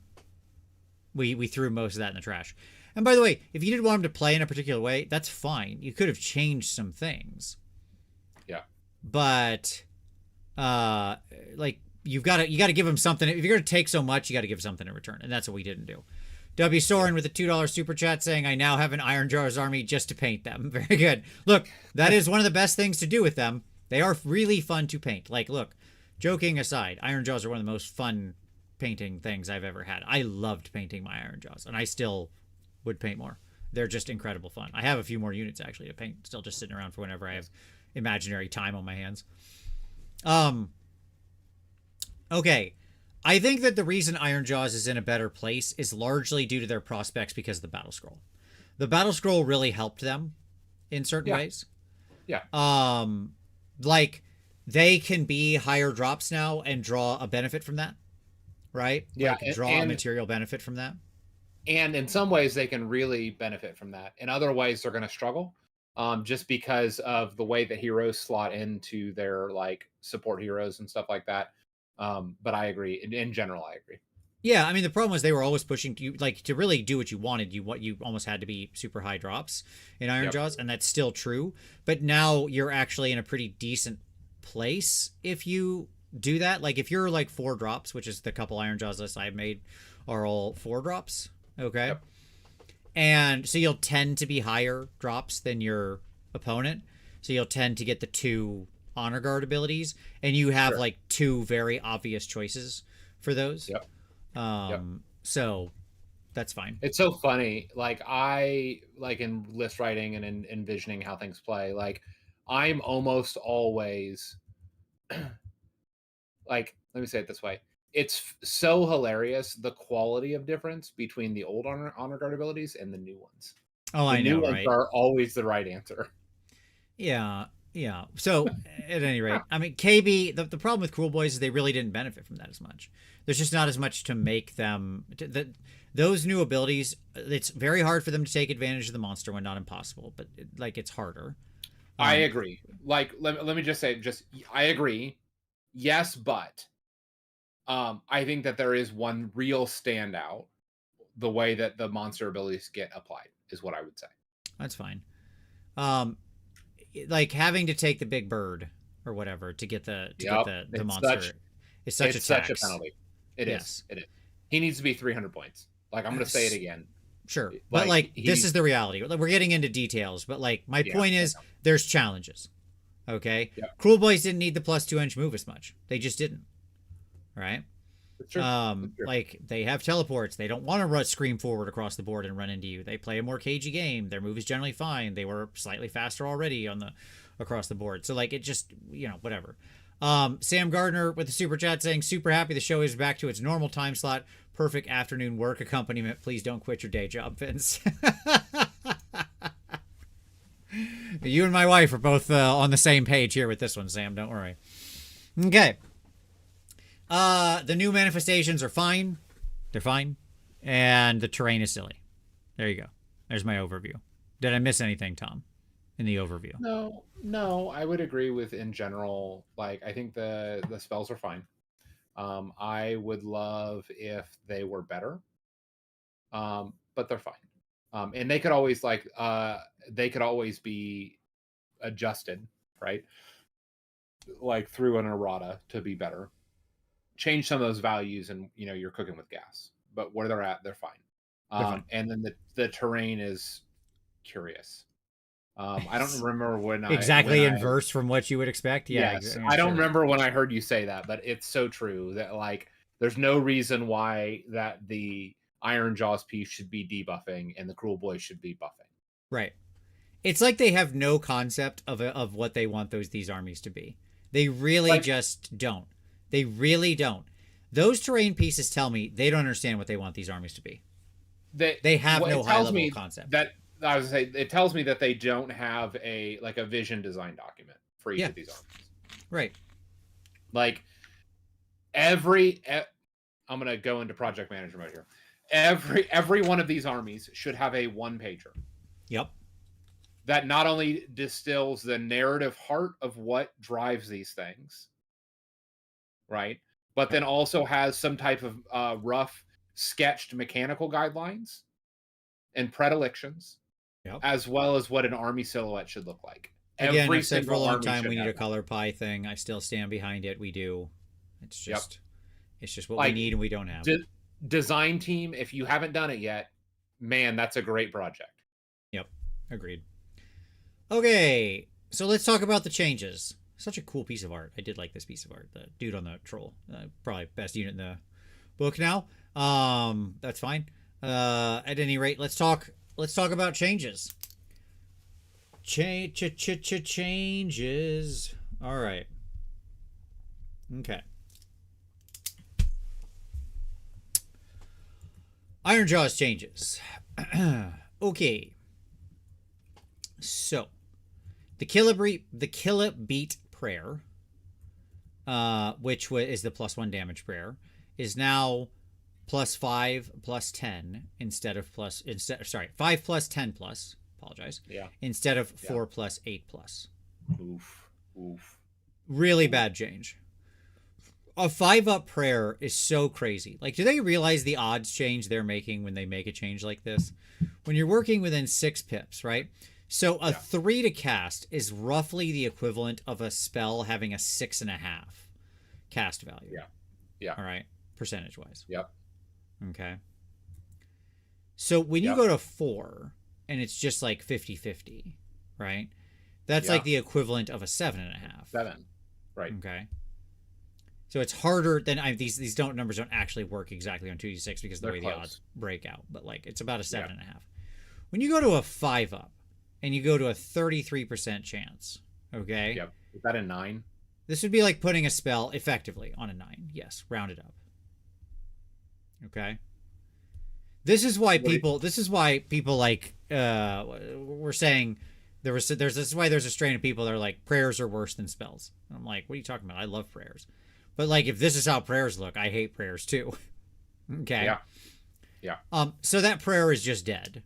Speaker 1: we threw most of that in the trash. And by the way, if you did want them to play in a particular way, that's fine. You could have changed some things.
Speaker 2: Yeah.
Speaker 1: But like you got to give them something. If you're going to take so much, you got to give something in return, and that's what we didn't do. W. Soren with a $2 super chat saying, "I now have an Ironjaw's army just to paint them." Very good. Look, that is one of the best things to do with them. They are really fun to paint. Like, look, joking aside, Ironjaws are one of the most fun painting things I've ever had. I loved painting my Ironjaws, and I still would paint more. they're just incredible fun. I have a few more units actually to paint, still just sitting around for whenever I have imaginary time on my hands. Okay. I think that the reason Ironjawz is in a better place is largely due to their prospects because of the Battle Scroll. The Battle Scroll really helped them in certain ways.
Speaker 2: Yeah.
Speaker 1: Like they can be higher drops now and draw a benefit from that, right?
Speaker 2: Yeah,
Speaker 1: like draw a material benefit from that.
Speaker 2: And in some ways they can really benefit from that. In other ways they're going to struggle, just because of the way that heroes slot into their like support heroes and stuff like that. But I agree. In general, I agree.
Speaker 1: Yeah, I mean the problem was they were always pushing you like to really do what you wanted. You almost had to be super high drops in Ironjawz, and that's still true. But now you're actually in a pretty decent place if you do that. Like if you're like 4 drops, which is the couple Ironjawz lists I've made are all 4 drops. Okay. Yep. And so you'll tend to be higher drops than your opponent. So you'll tend to get the 2 honor guard abilities, and you have like 2 very obvious choices for those.
Speaker 2: Yep.
Speaker 1: So that's fine.
Speaker 2: It's so funny. Like I like in list writing and in envisioning how things play, like I'm almost always like, let me say it this way. It's so hilarious the quality of difference between the old honor guard abilities and the new ones.
Speaker 1: Oh,
Speaker 2: the
Speaker 1: I know,
Speaker 2: new
Speaker 1: right?
Speaker 2: ones are always the right answer.
Speaker 1: Yeah. So at any rate, I mean, KB, the problem with Cruel Boys is they really didn't benefit from that as much. There's just not as much to make them those new abilities. It's very hard for them to take advantage of the monster when not impossible, but it's harder.
Speaker 2: I agree. Like, let me just say, I agree. Yes, but I think that there is one real standout. The way that the monster abilities get applied is what I would say.
Speaker 1: That's fine. Like having to take the big bird or whatever to get the monster is such a tax.
Speaker 2: Such a penalty. It is. He needs to be 300 points. Like I'm going to say it again.
Speaker 1: Sure, but this is the reality. We're getting into details, but like my point is, there's challenges. Okay, Cruel Boys didn't need the +2-inch move as much. They just didn't. Right.
Speaker 2: That's true.
Speaker 1: Like they have teleports. They don't want to scream forward across the board and run into you. They play a more cagey game. Their move is generally fine. They were slightly faster already across the board. So like it just whatever. Sam Gardner with the super chat saying super happy the show is back to its normal time slot. Perfect afternoon work accompaniment. Please don't quit your day job, Vince. You and my wife are both on the same page here with this one, Sam. Don't worry. Okay. The new manifestations are fine. They're fine. And the terrain is silly. There you go. There's my overview. Did I miss anything, Tom, in the overview?
Speaker 2: No, I would agree with in general. Like, I think the spells are fine. I would love if they were better. But they're fine. And they could always be adjusted, right? Like through an errata to be better. Change some of those values and you're cooking with gas. But where they're at, they're fine. And then the terrain is curious. I don't remember when
Speaker 1: inverse from what you would expect.
Speaker 2: Yes, I don't remember when I heard you say that, but it's so true that like there's no reason why that the Ironjawz piece should be debuffing and the Cruel Boys should be buffing.
Speaker 1: Right. It's like they have no concept of what they want these armies to be. They really just don't. They really don't. Those terrain pieces tell me they don't understand what they want these armies to be. They have no high level concept.
Speaker 2: That I was gonna say, it tells me that they don't have a vision design document for each of these armies.
Speaker 1: Right.
Speaker 2: Like I'm gonna go into project manager mode here. Every one of these armies should have a 1-pager.
Speaker 1: Yep.
Speaker 2: That not only distills the narrative heart of what drives these things, right? But then also has some type of rough sketched mechanical guidelines and predilections, as well as what an army silhouette should look like.
Speaker 1: Again, I've said for a long time we need a color pie thing. I still stand behind it. We do. It's just what we need and we don't have.
Speaker 2: Design team, if you haven't done it yet, man, that's a great project.
Speaker 1: Yep, agreed. Okay, so let's talk about the changes. Such a cool piece of art. I did like this piece of art. The dude on the troll, probably best unit in the book now. That's fine. At any rate, let's talk let's talk about changes. Changes. All right. Okay. Ironjaw's changes. Okay. So, the Kill-It-Beat prayer, which is the +1 damage prayer, is now +5 +10 instead of 5 + 10 +. Apologize.
Speaker 2: Yeah.
Speaker 1: Instead of 4 + 8 +.
Speaker 2: Oof.
Speaker 1: Really bad change. A 5-up prayer is so crazy. Like, do they realize the odds change they're making when they make a change like this? When you're working within 6 pips, right? So a 3 to cast is roughly the equivalent of a spell having a 6.5 cast value.
Speaker 2: Yeah.
Speaker 1: All right. Percentage wise.
Speaker 2: Yep.
Speaker 1: Okay. So when you go to 4 and it's just like 50-50, right? That's like the equivalent of a 7.5.
Speaker 2: 7. Right.
Speaker 1: Okay. So it's harder than these numbers don't actually work exactly on 2d6 because of the way the odds break out, but like it's about a 7.5. When you go to a 5-up and you go to a 33% chance, okay?
Speaker 2: Yep. Is that a 9?
Speaker 1: This would be like putting a spell effectively on a 9. Yes, rounded up. Okay. This is why people like were saying this is why there's a strain of people that are like prayers are worse than spells. And I'm like, what are you talking about? I love prayers. But like if this is how prayers look, I hate prayers too. Okay.
Speaker 2: Yeah.
Speaker 1: So that prayer is just dead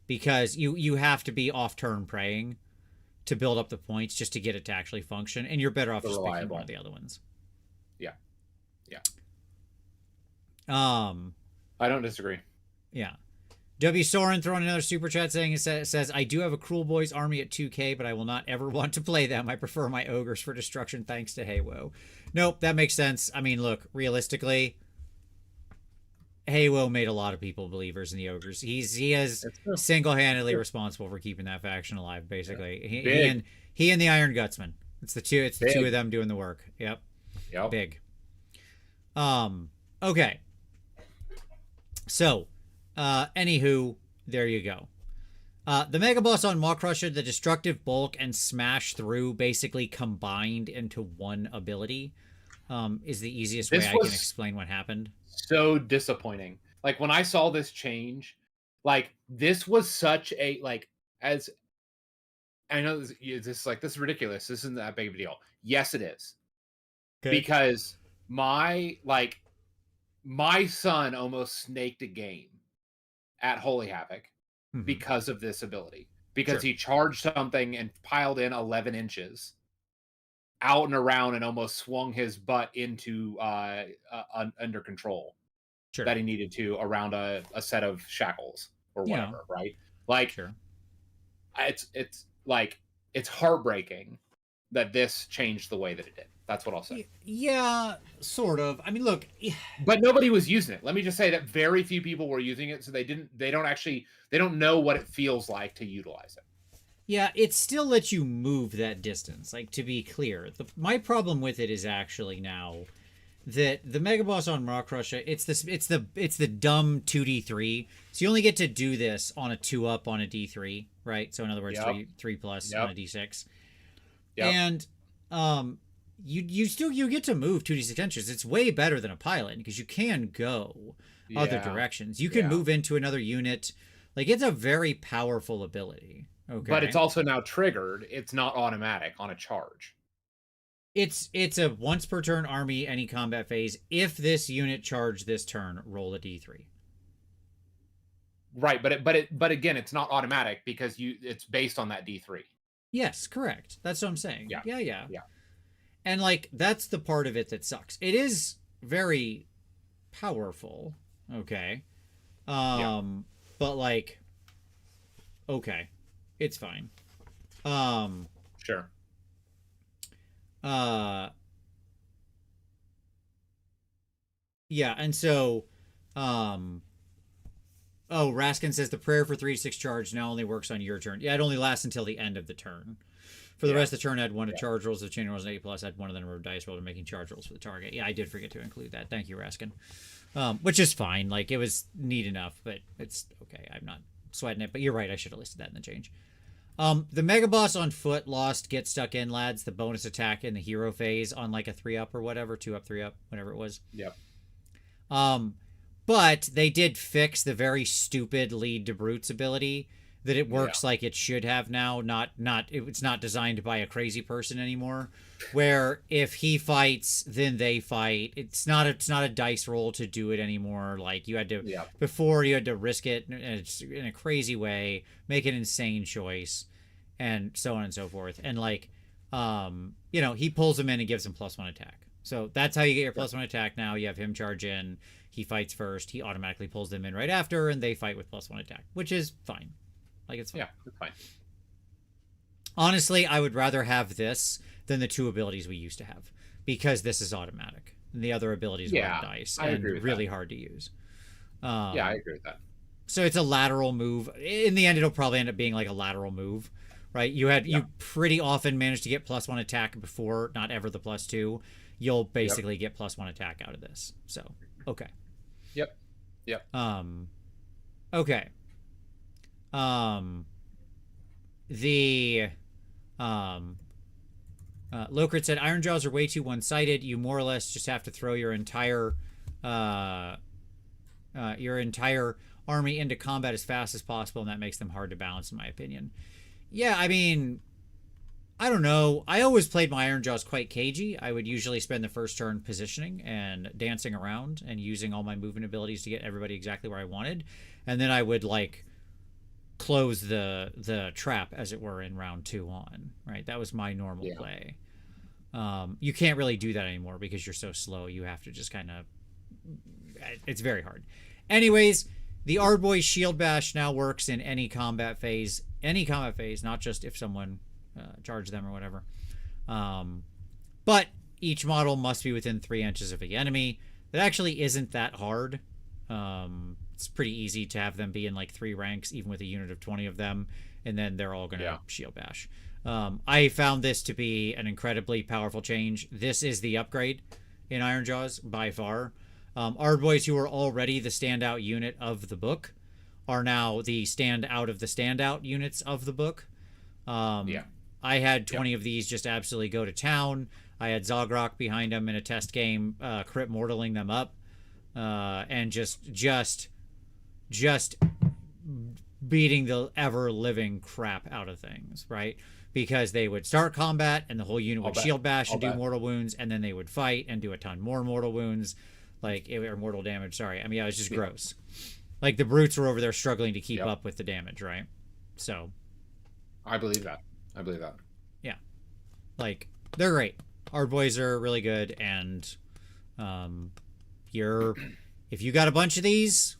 Speaker 1: because you have to be off turn praying to build up the points just to get it to actually function, and you're better off just picking one of the other ones.
Speaker 2: Yeah.
Speaker 1: I
Speaker 2: don't disagree.
Speaker 1: Yeah. W. Soren throwing another super chat saying it says, I do have a Cruel Boys army at 2K, but I will not ever want to play them. I prefer my ogres for destruction thanks to Haywo. Nope, that makes sense. I mean, look, realistically, Haywo made a lot of people believers in the ogres. He is single-handedly responsible for keeping that faction alive, basically. He and the Iron Gutsman. It's the two of them doing the work. Yep. Big. Okay. So, anywho, there you go. The Mega Boss on Maw Crusher, the Destructive Bulk and Smash Through basically combined into one ability, is the easiest way I can explain what happened.
Speaker 2: So disappointing. Like, when I saw this change, like, this was such a, like, as, I know this is ridiculous. This isn't that big of a deal. Yes, it is. Okay. Because my son almost snaked a game at Holy Havoc because of this ability. Because he charged something and piled in 11 inches out and around and almost swung his butt into under control that he needed to around a set of shackles or whatever, right? Like, it's like, it's heartbreaking that this changed the way that it did. That's what I'll say.
Speaker 1: Yeah, sort of. I mean, look,
Speaker 2: but nobody was using it. Let me just say that very few people were using it, so they don't know what it feels like to utilize it.
Speaker 1: Yeah, it still lets you move that distance. Like, to be clear, my problem with it is actually now that the Mega Boss on Maw Crusher, it's the dumb 2d3. So you only get to do this on a 2-up on a d3, right? So in other words, 3 plus on a d6. Yep. And you get to move 2d6 inches. It's way better than a pilot because you can go other directions. You can move into another unit. Like, it's a very powerful ability. Okay.
Speaker 2: But it's also now triggered. It's not automatic on a charge.
Speaker 1: It's a once per turn army, any combat phase. If this unit charged this turn, roll a d3.
Speaker 2: Right, but again, it's not automatic because it's based on that d3.
Speaker 1: Yes, correct. That's what I'm saying. Yeah.
Speaker 2: Yeah.
Speaker 1: And like, that's the part of it that sucks. It is very powerful. Okay. But like, okay, it's fine.
Speaker 2: Sure.
Speaker 1: Yeah, and so, Raskin says the prayer for 3-6 charge now only works on your turn. Yeah, it only lasts until the end of the turn. For the rest of the turn, add 1 to charge rolls. If chain rolls an 8+, add 1 of the number of dice rolled to making charge rolls for the target. Yeah, I did forget to include that. Thank you, Raskin. Which is fine. Like, it was neat enough, but it's okay. I'm not sweating it. But you're right. I should have listed that in the change. The Mega Boss on foot lost Get Stuck In, Lads, the bonus attack in the hero phase on like a 3-up or whatever, 2-up, 3-up, whatever it was.
Speaker 2: Yep.
Speaker 1: But they did fix the very stupid Lead to Brutes ability that it works like it should have now. It's not designed by a crazy person anymore, where if he fights, then they fight. It's not a dice roll to do it anymore. Like you had to, before you had to risk it in a crazy way, make an insane choice, and so on and so forth. And like, he pulls him in and gives him +1 attack. So that's how you get your +1 attack now. You have him charge in, he fights first, he automatically pulls them in right after, and they fight with +1 attack, which is fine. Like, it's fine.
Speaker 2: Yeah, it's fine.
Speaker 1: Honestly, I would rather have this than the 2 abilities we used to have, because this is automatic. And the other abilities roll dice and really hard to use.
Speaker 2: I agree with that.
Speaker 1: So it's a lateral move. In the end, it'll probably end up being like a lateral move, right? You pretty often manage to get +1 attack before, not ever the +2. You'll basically get +1 attack out of this. So, okay.
Speaker 2: Yep.
Speaker 1: Okay. Lokrit said Iron Jaws are way too one-sided. You more or less just have to throw your entire army into combat as fast as possible, and that makes them hard to balance, in my opinion. Yeah, I mean, I don't know. I always played my Iron Jaws quite cagey. I would usually spend the first turn positioning and dancing around and using all my movement abilities to get everybody exactly where I wanted, and then I would like close the trap, as it were, in round 2 on. Right, that was my normal play. You can't really do that anymore because you're so slow. You have to just kind of. It's very hard. Anyways, the Ardboy Shield Bash now works in any combat phase. Any combat phase, not just if someone charge them or whatever. But each model must be within 3 inches of the enemy. That actually isn't that hard. It's pretty easy to have them be in like 3 ranks, even with a unit of 20 of them, and then they're all going to shield bash. I found this to be an incredibly powerful change. This is the upgrade in Iron Jaws by far. Ardboys, who are already the standout unit of the book, are now the standout of the standout units of the book. I had 20 of these just absolutely go to town. I had Zogrok behind them in a test game, crit mortaling them up, and just beating the ever-living crap out of things, right? Because they would start combat, and the whole unit would shield bash and do mortal wounds, and then they would fight and do a ton more mortal wounds, or mortal damage, sorry. I mean, it was just gross. Like, the brutes were over there struggling to keep up with the damage, right? So.
Speaker 2: I believe that.
Speaker 1: Yeah. Like, they're great. Our boys are really good, and if you got a bunch of these,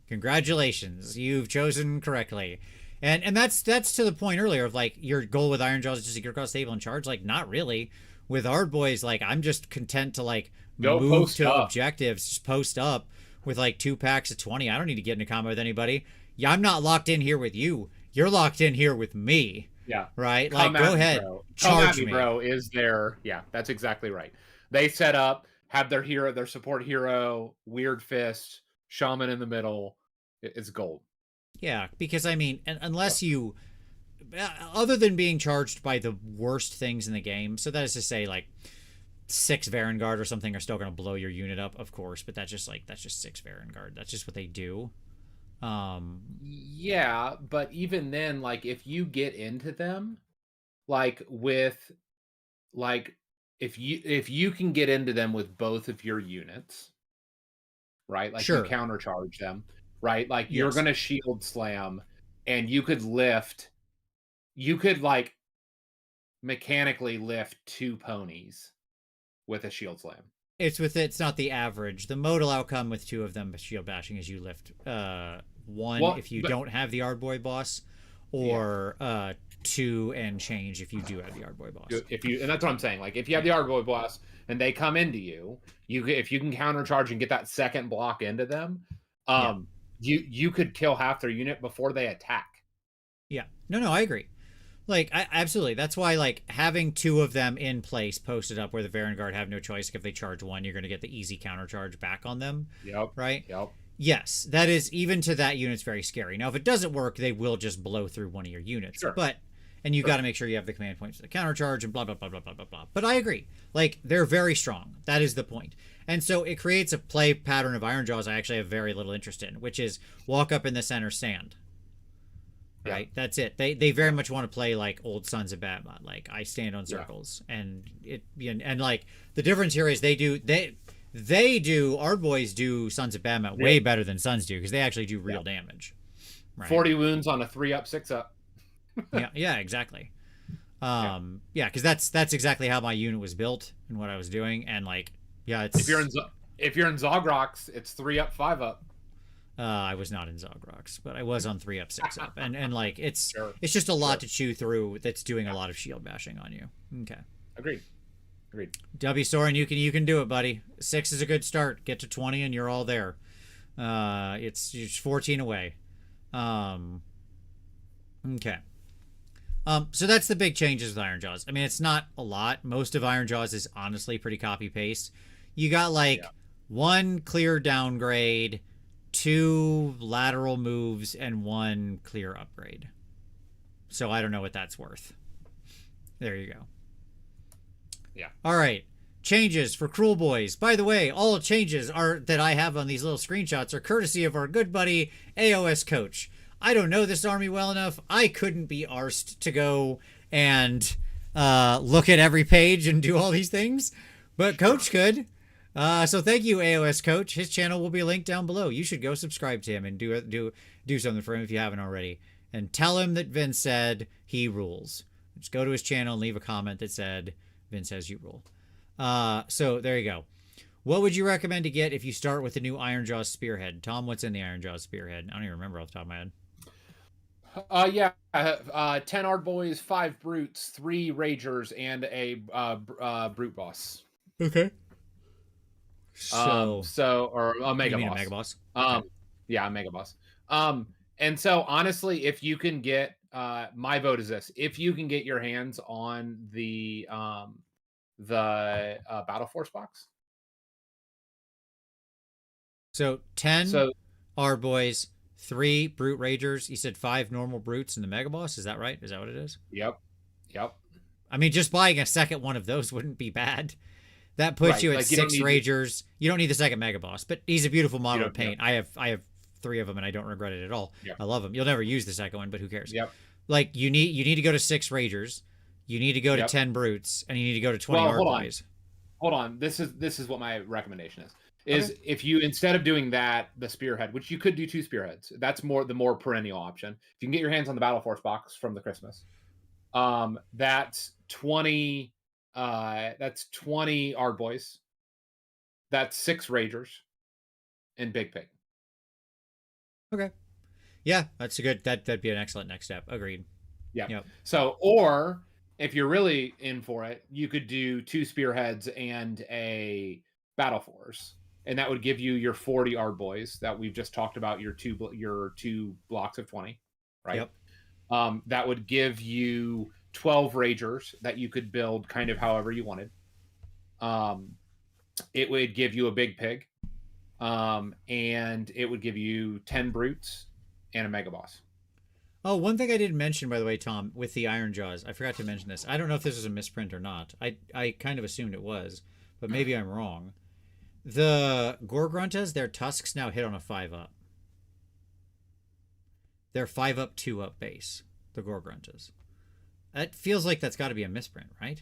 Speaker 1: congratulations. You've chosen correctly. And that's to the point earlier of, like, your goal with Iron Jaws is just to get across the table and charge. Like, not really. With our boys, like, I'm just content to, like, move to objectives, just post up with, like, 2 packs of 20. I don't need to get into combat with anybody. Yeah, I'm not locked in here with you. You're locked in here with me.
Speaker 2: Yeah.
Speaker 1: Right? Like, go ahead. Charge me,
Speaker 2: bro. Is there... Yeah, that's exactly right. They set up, have their hero, their support hero, Weird Fist, Shaman in the middle. It's gold.
Speaker 1: Yeah, because, I mean, unless you... Other than being charged by the worst things in the game, so that is to say, like, 6 Varangard or something are still going to blow your unit up, of course, but that's just 6 Varangard. That's just what they do.
Speaker 2: Yeah, but even then, like, if you get into them, like, with, like, if you can get into them with both of your units, right? Like, you countercharge them, right? Like, you're going to shield slam, and you could like mechanically lift 2 ponies with a shield slam.
Speaker 1: It's not the average. The modal outcome with 2 of them shield bashing is you lift 1 if you don't have the Ardboy boss, or 2 and change if you do have the Ardboy boss.
Speaker 2: And that's what I'm saying. Like, if you have the Ardboy boss and they come into you, if you can countercharge and get that second block into them, you could kill half their unit before they attack.
Speaker 1: Yeah. No, I agree. Like, absolutely. That's why, like, having 2 of them in place posted up where the Varangard have no choice. If they charge 1, you're going to get the easy countercharge back on them.
Speaker 2: Yep.
Speaker 1: Right?
Speaker 2: Yep.
Speaker 1: Yes, that is, even to that unit's very scary. Now, if it doesn't work, they will just blow through one of your units.
Speaker 2: Sure.
Speaker 1: And you got to make sure you have the command points for the countercharge and blah, blah, blah, blah, blah, blah, blah. But I agree. Like, they're very strong. That is the point. And so it creates a play pattern of Ironjawz I actually have very little interest in, which is walk up in the center, stand. Right? Yeah. That's it. They very much want to play like old Sons of Batman. Like, I stand on circles. Yeah. And like, the difference here is our boys do Sons of Batman way better than Sons do, because they actually do real damage.
Speaker 2: Right? 40 wounds on a 3-up, 6-up.
Speaker 1: yeah, exactly. Because that's exactly how my unit was built and what I was doing, and like, it's
Speaker 2: if you're in Zogrox, it's 3-up, 5-up.
Speaker 1: I was not in Zogrox, but I was on 3-up, 6-up, and like it's just a lot to chew through. That's doing a lot of shield bashing on you. Okay,
Speaker 2: agreed.
Speaker 1: W Soren, you can do it, buddy. 6 is a good start. Get to 20 and you're all there. It's 14 away. Okay. So that's the big changes with Ironjawz. I mean, it's not a lot. Most of Ironjawz is honestly pretty copy paste. You got like 1 clear downgrade, 2 lateral moves, and 1 clear upgrade. So I don't know what that's worth. There you go.
Speaker 2: Yeah.
Speaker 1: All right. Changes for Cruel Boys. By the way, all changes that I have on these little screenshots are courtesy of our good buddy AOS Coach. I don't know this army well enough. I couldn't be arsed to go and look at every page and do all these things, but Coach could. So thank you, AOS Coach. His channel will be linked down below. You should go subscribe to him and do something for him if you haven't already. And tell him that Vince said he rules. Just go to his channel and leave a comment that said Vince says you rule. So there you go. What would you recommend to get if you start with the new Ironjawz Spearhead? Tom, what's in the Ironjawz Spearhead? I don't even remember off the top of my head.
Speaker 2: 10 Ard Boys, 5 Brutes, 3 Ragers, and a Brute Boss.
Speaker 1: Okay.
Speaker 2: Or a Mega Boss.
Speaker 1: A Mega Boss?
Speaker 2: Okay. Yeah, a Mega Boss. And so honestly, if you can get, my vote is this: if you can get your hands on the Battle Force box.
Speaker 1: So 10 Ard Boys, 3 Brute Ragers. You said 5 normal Brutes and the Mega Boss. Is that right? Is that what it is?
Speaker 2: Yep.
Speaker 1: I mean, just buying a second one of those wouldn't be bad. That puts you at 6 Ragers. You don't need the second Mega Boss, but he's a beautiful model to paint. I have 3 of them, and I don't regret it at all. Yep. I love them. You'll never use the second one, but who cares?
Speaker 2: Yep.
Speaker 1: Like, you need to go to 6 Ragers. You need to go to 10 Brutes, and you need to go to 20 Ard Boys.
Speaker 2: Hold on. This is what my recommendation is if you, instead of doing that, the Spearhead, which you could do 2 Spearheads, that's the more perennial option. If you can get your hands on the Battle Force box from the Christmas, that's 20 Ard Boys, that's 6 Ragers, and Big Pig.
Speaker 1: Okay. Yeah, that's a good, that'd be an excellent next step. Agreed.
Speaker 2: Yeah. Yep. So, or if you're really in for it, you could do 2 Spearheads and a Battle Force, and that would give you your 40 Ard Boys that we've just talked about, your two blocks of 20, right?
Speaker 1: Yep.
Speaker 2: That would give you 12 Ragers that you could build kind of however you wanted. It would give you a Big Pig, and it would give you 10 Brutes and a Mega Boss.
Speaker 1: Oh, one thing I didn't mention, by the way, Tom, with the Ironjawz, I forgot to mention this. I don't know if this was a misprint or not. I kind of assumed it was, but maybe I'm wrong. The Gorgruntas, their tusks now hit on a 5-up. They're 5-up, 2-up base, the Gorgruntas. That feels like that's got to be a misprint, right?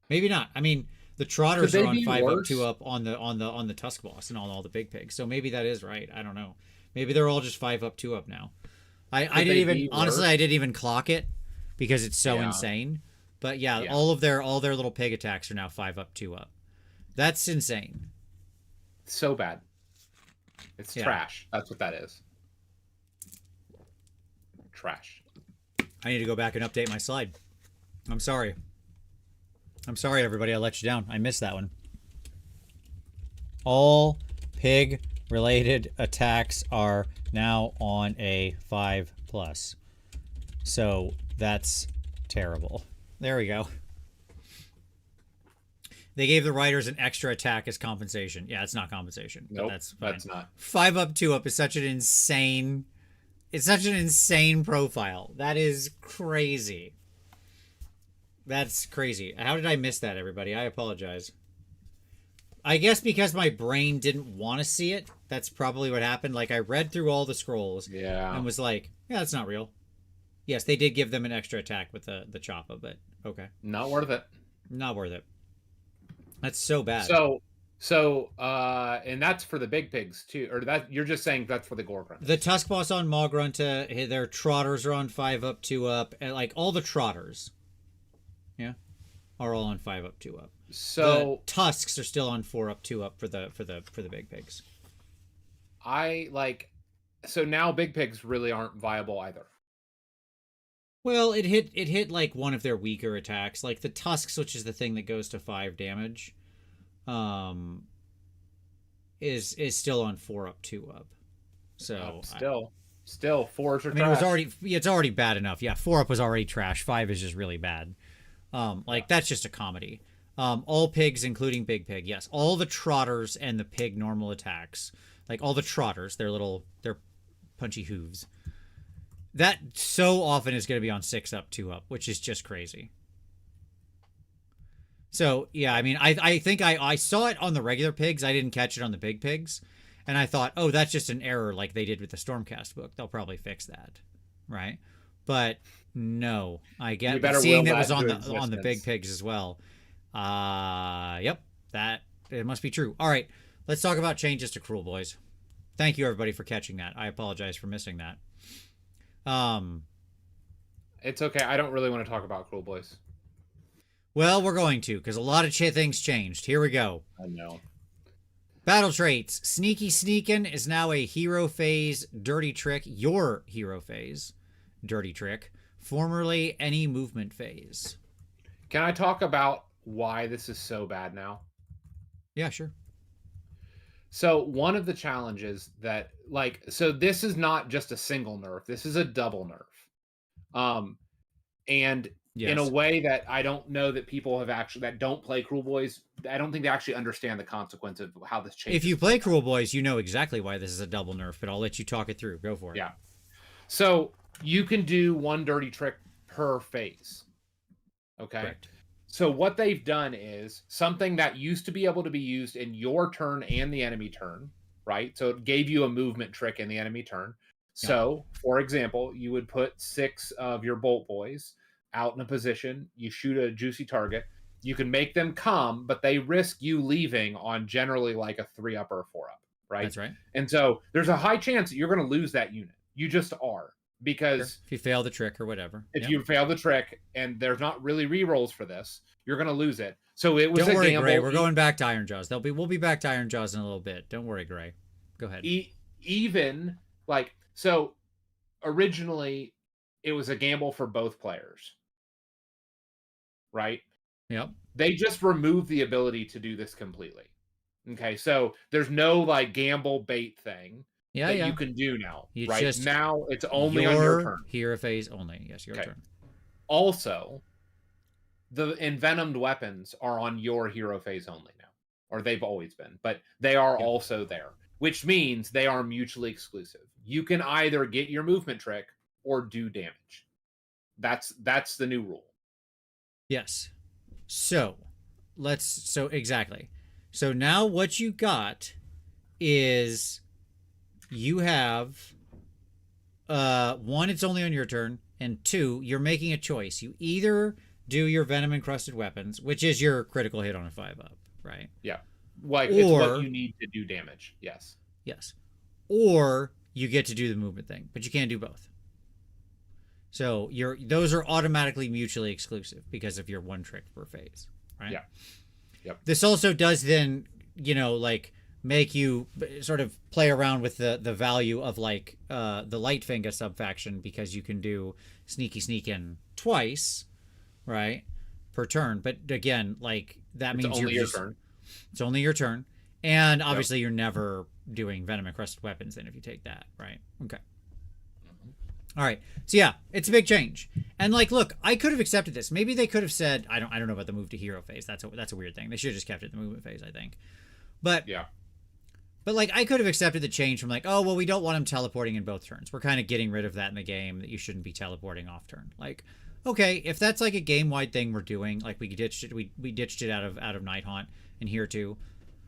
Speaker 1: Maybe not. I mean, the Trotters are on 5-up, 2-up on the Tusk Boss and on all the Big Pigs. So maybe that is right. I don't know. Maybe they're all just 5-up, 2-up now. I didn't even, honestly, I didn't even clock it because it's so insane. But yeah, all their little pig attacks are now 5-up, 2-up. That's insane.
Speaker 2: So bad. It's trash. That's what that is. Trash.
Speaker 1: I need to go back and update my slide. I'm sorry. I'm sorry, everybody. I let you down. I missed that one. All pig-related attacks are now on a 5+. So that's terrible. There we go. They gave the riders an extra attack as compensation. Yeah, it's not compensation.
Speaker 2: Nope,
Speaker 1: that's fine.
Speaker 2: that's not.
Speaker 1: 5 up, 2 up is such an insane. It's such an insane profile. That is crazy. That's crazy. How did I miss that, everybody? I apologize. I guess because my brain didn't want to see it. That's probably what happened. Like, I read through all the scrolls and was like, yeah, that's not real. Yes, they did give them an extra attack with the Choppa, but okay.
Speaker 2: Not worth it.
Speaker 1: Not worth it. That's so bad.
Speaker 2: And that's for the big pigs too, or that you're just saying that's for the Gork runners.
Speaker 1: The Tusk Boss on Mogrunta, their Trotters are on 5 up, 2 up, and like all the Trotters, yeah, are all on 5 up, 2 up.
Speaker 2: So
Speaker 1: the Tusks are still on 4 up, 2 up for the big pigs.
Speaker 2: So now big pigs really aren't viable either.
Speaker 1: Well, it hit like one of their weaker attacks, like the Tusks, which is the thing that goes to 5 damage, is still on 4 up, 2 up. So
Speaker 2: still 4s are.
Speaker 1: I mean, it's already bad enough. Yeah, 4 up was already trash. 5 is just really bad. That's just a comedy. All pigs, including big pig. Yes, all the Trotters and the pig normal attacks, like all the Trotters, their punchy hooves. That so often is going to be on 6 up, 2 up, which is just crazy. So, yeah, I mean, I think I saw it on the regular pigs. I didn't catch it on the big pigs. And I thought, oh, that's just an error like they did with the Stormcast book. They'll probably fix that, right? But no, I get seeing that was on the big pigs as well. Yep, that it must be true. All right, let's talk about changes to Cruel Boys. Thank you, everybody, for catching that. I apologize for missing that.
Speaker 2: It's okay. I don't really want to talk about Cruel Boys.
Speaker 1: Well, we're going to, because a lot of things changed. Here we go.
Speaker 2: I know.
Speaker 1: Battle traits. Sneaky Sneakin' is now a hero phase dirty trick. Your hero phase dirty trick. Formerly any movement phase.
Speaker 2: Can I talk about why this is so bad now?
Speaker 1: Yeah, sure.
Speaker 2: So one of the challenges that this is not just a single nerf. This is a double nerf. And yes, in a way that I don't know that people have actually that don't play Cruel Boys. I don't think they actually understand the consequence of how this changes.
Speaker 1: If you play Cruel Boys, you know exactly why this is a double nerf, but I'll let you talk it through. Go for it.
Speaker 2: Yeah. So you can do one dirty trick per phase. Okay. Correct. So what they've done is something that used to be able to be used in your turn and the enemy turn, right? So it gave you a movement trick in the enemy turn. Yeah. So, for example, you would put 6 of your Bolt Boys out in a position, you shoot a juicy target, you can make them come, but they risk you leaving on generally like a 3 up or a 4 up, right?
Speaker 1: That's right.
Speaker 2: And so there's a high chance that you're going to lose that unit. You just are. Because
Speaker 1: sure. If you fail the trick or whatever.
Speaker 2: If you fail the trick and there's not really rerolls for this, you're going to lose it. So it was
Speaker 1: Don't worry,
Speaker 2: gamble.
Speaker 1: Gray. We're going back to Iron Jaws. We'll be back to Iron Jaws in a little bit. Don't worry, Gray. Go ahead.
Speaker 2: So originally it was a gamble for both players. Right?
Speaker 1: Yep.
Speaker 2: They just removed the ability to do this completely. Okay, so there's no gamble bait thing.
Speaker 1: Yeah,
Speaker 2: you can do now. Now it's only on your turn.
Speaker 1: Hero phase only. Yes, your turn.
Speaker 2: Also, the envenomed weapons are on your hero phase only now, or they've always been, but they are also there, which means they are mutually exclusive. You can either get your movement trick or do damage. That's the new rule.
Speaker 1: Yes. So exactly. So now what you got is you have 1, it's only on your turn, and 2, you're making a choice. You either do your venom encrusted weapons, which is your critical hit on a 5 up, right?
Speaker 2: Yeah. It's what you need to do damage. Yes.
Speaker 1: Yes. Or you get to do the movement thing, but you can't do both. So those are automatically mutually exclusive because of your 1 trick per phase, right?
Speaker 2: Yeah. Yep.
Speaker 1: This also does then, make you sort of play around with the value of the Lightfinger subfaction, because you can do Sneaky Sneakin' twice, right, per turn. But again, that means
Speaker 2: only your turn.
Speaker 1: It's only your turn, and obviously you're never doing venom encrusted weapons then if you take that, right? Okay. All right. So yeah, it's a big change. And like, look, I could have accepted this. Maybe they could have said, I don't know about the move to hero phase. That's a weird thing. They should have just kept it in the movement phase, I think. But
Speaker 2: Yeah.
Speaker 1: But like, I could have accepted the change from like, oh well, we don't want him teleporting in both turns. We're kind of getting rid of that in the game, that you shouldn't be teleporting off turn. Like, okay, if that's like a game wide thing we're doing, like we ditched it, we ditched it out of Night Haunt and here too.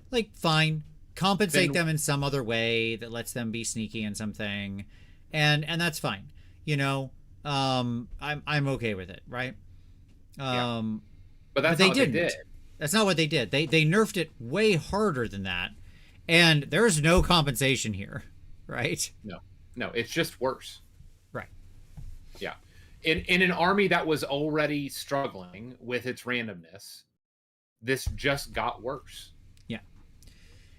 Speaker 1: Like, fine, compensate them in some other way that lets them be sneaky in something, and that's fine. You know, I'm okay with it, right?
Speaker 2: Yeah. But that's
Speaker 1: but
Speaker 2: not what they did.
Speaker 1: That's not what they did. They nerfed it way harder than that, and there's no compensation here, right?
Speaker 2: No, it's just worse.
Speaker 1: Right.
Speaker 2: Yeah. In an army that was already struggling with its randomness, this just got worse.
Speaker 1: Yeah.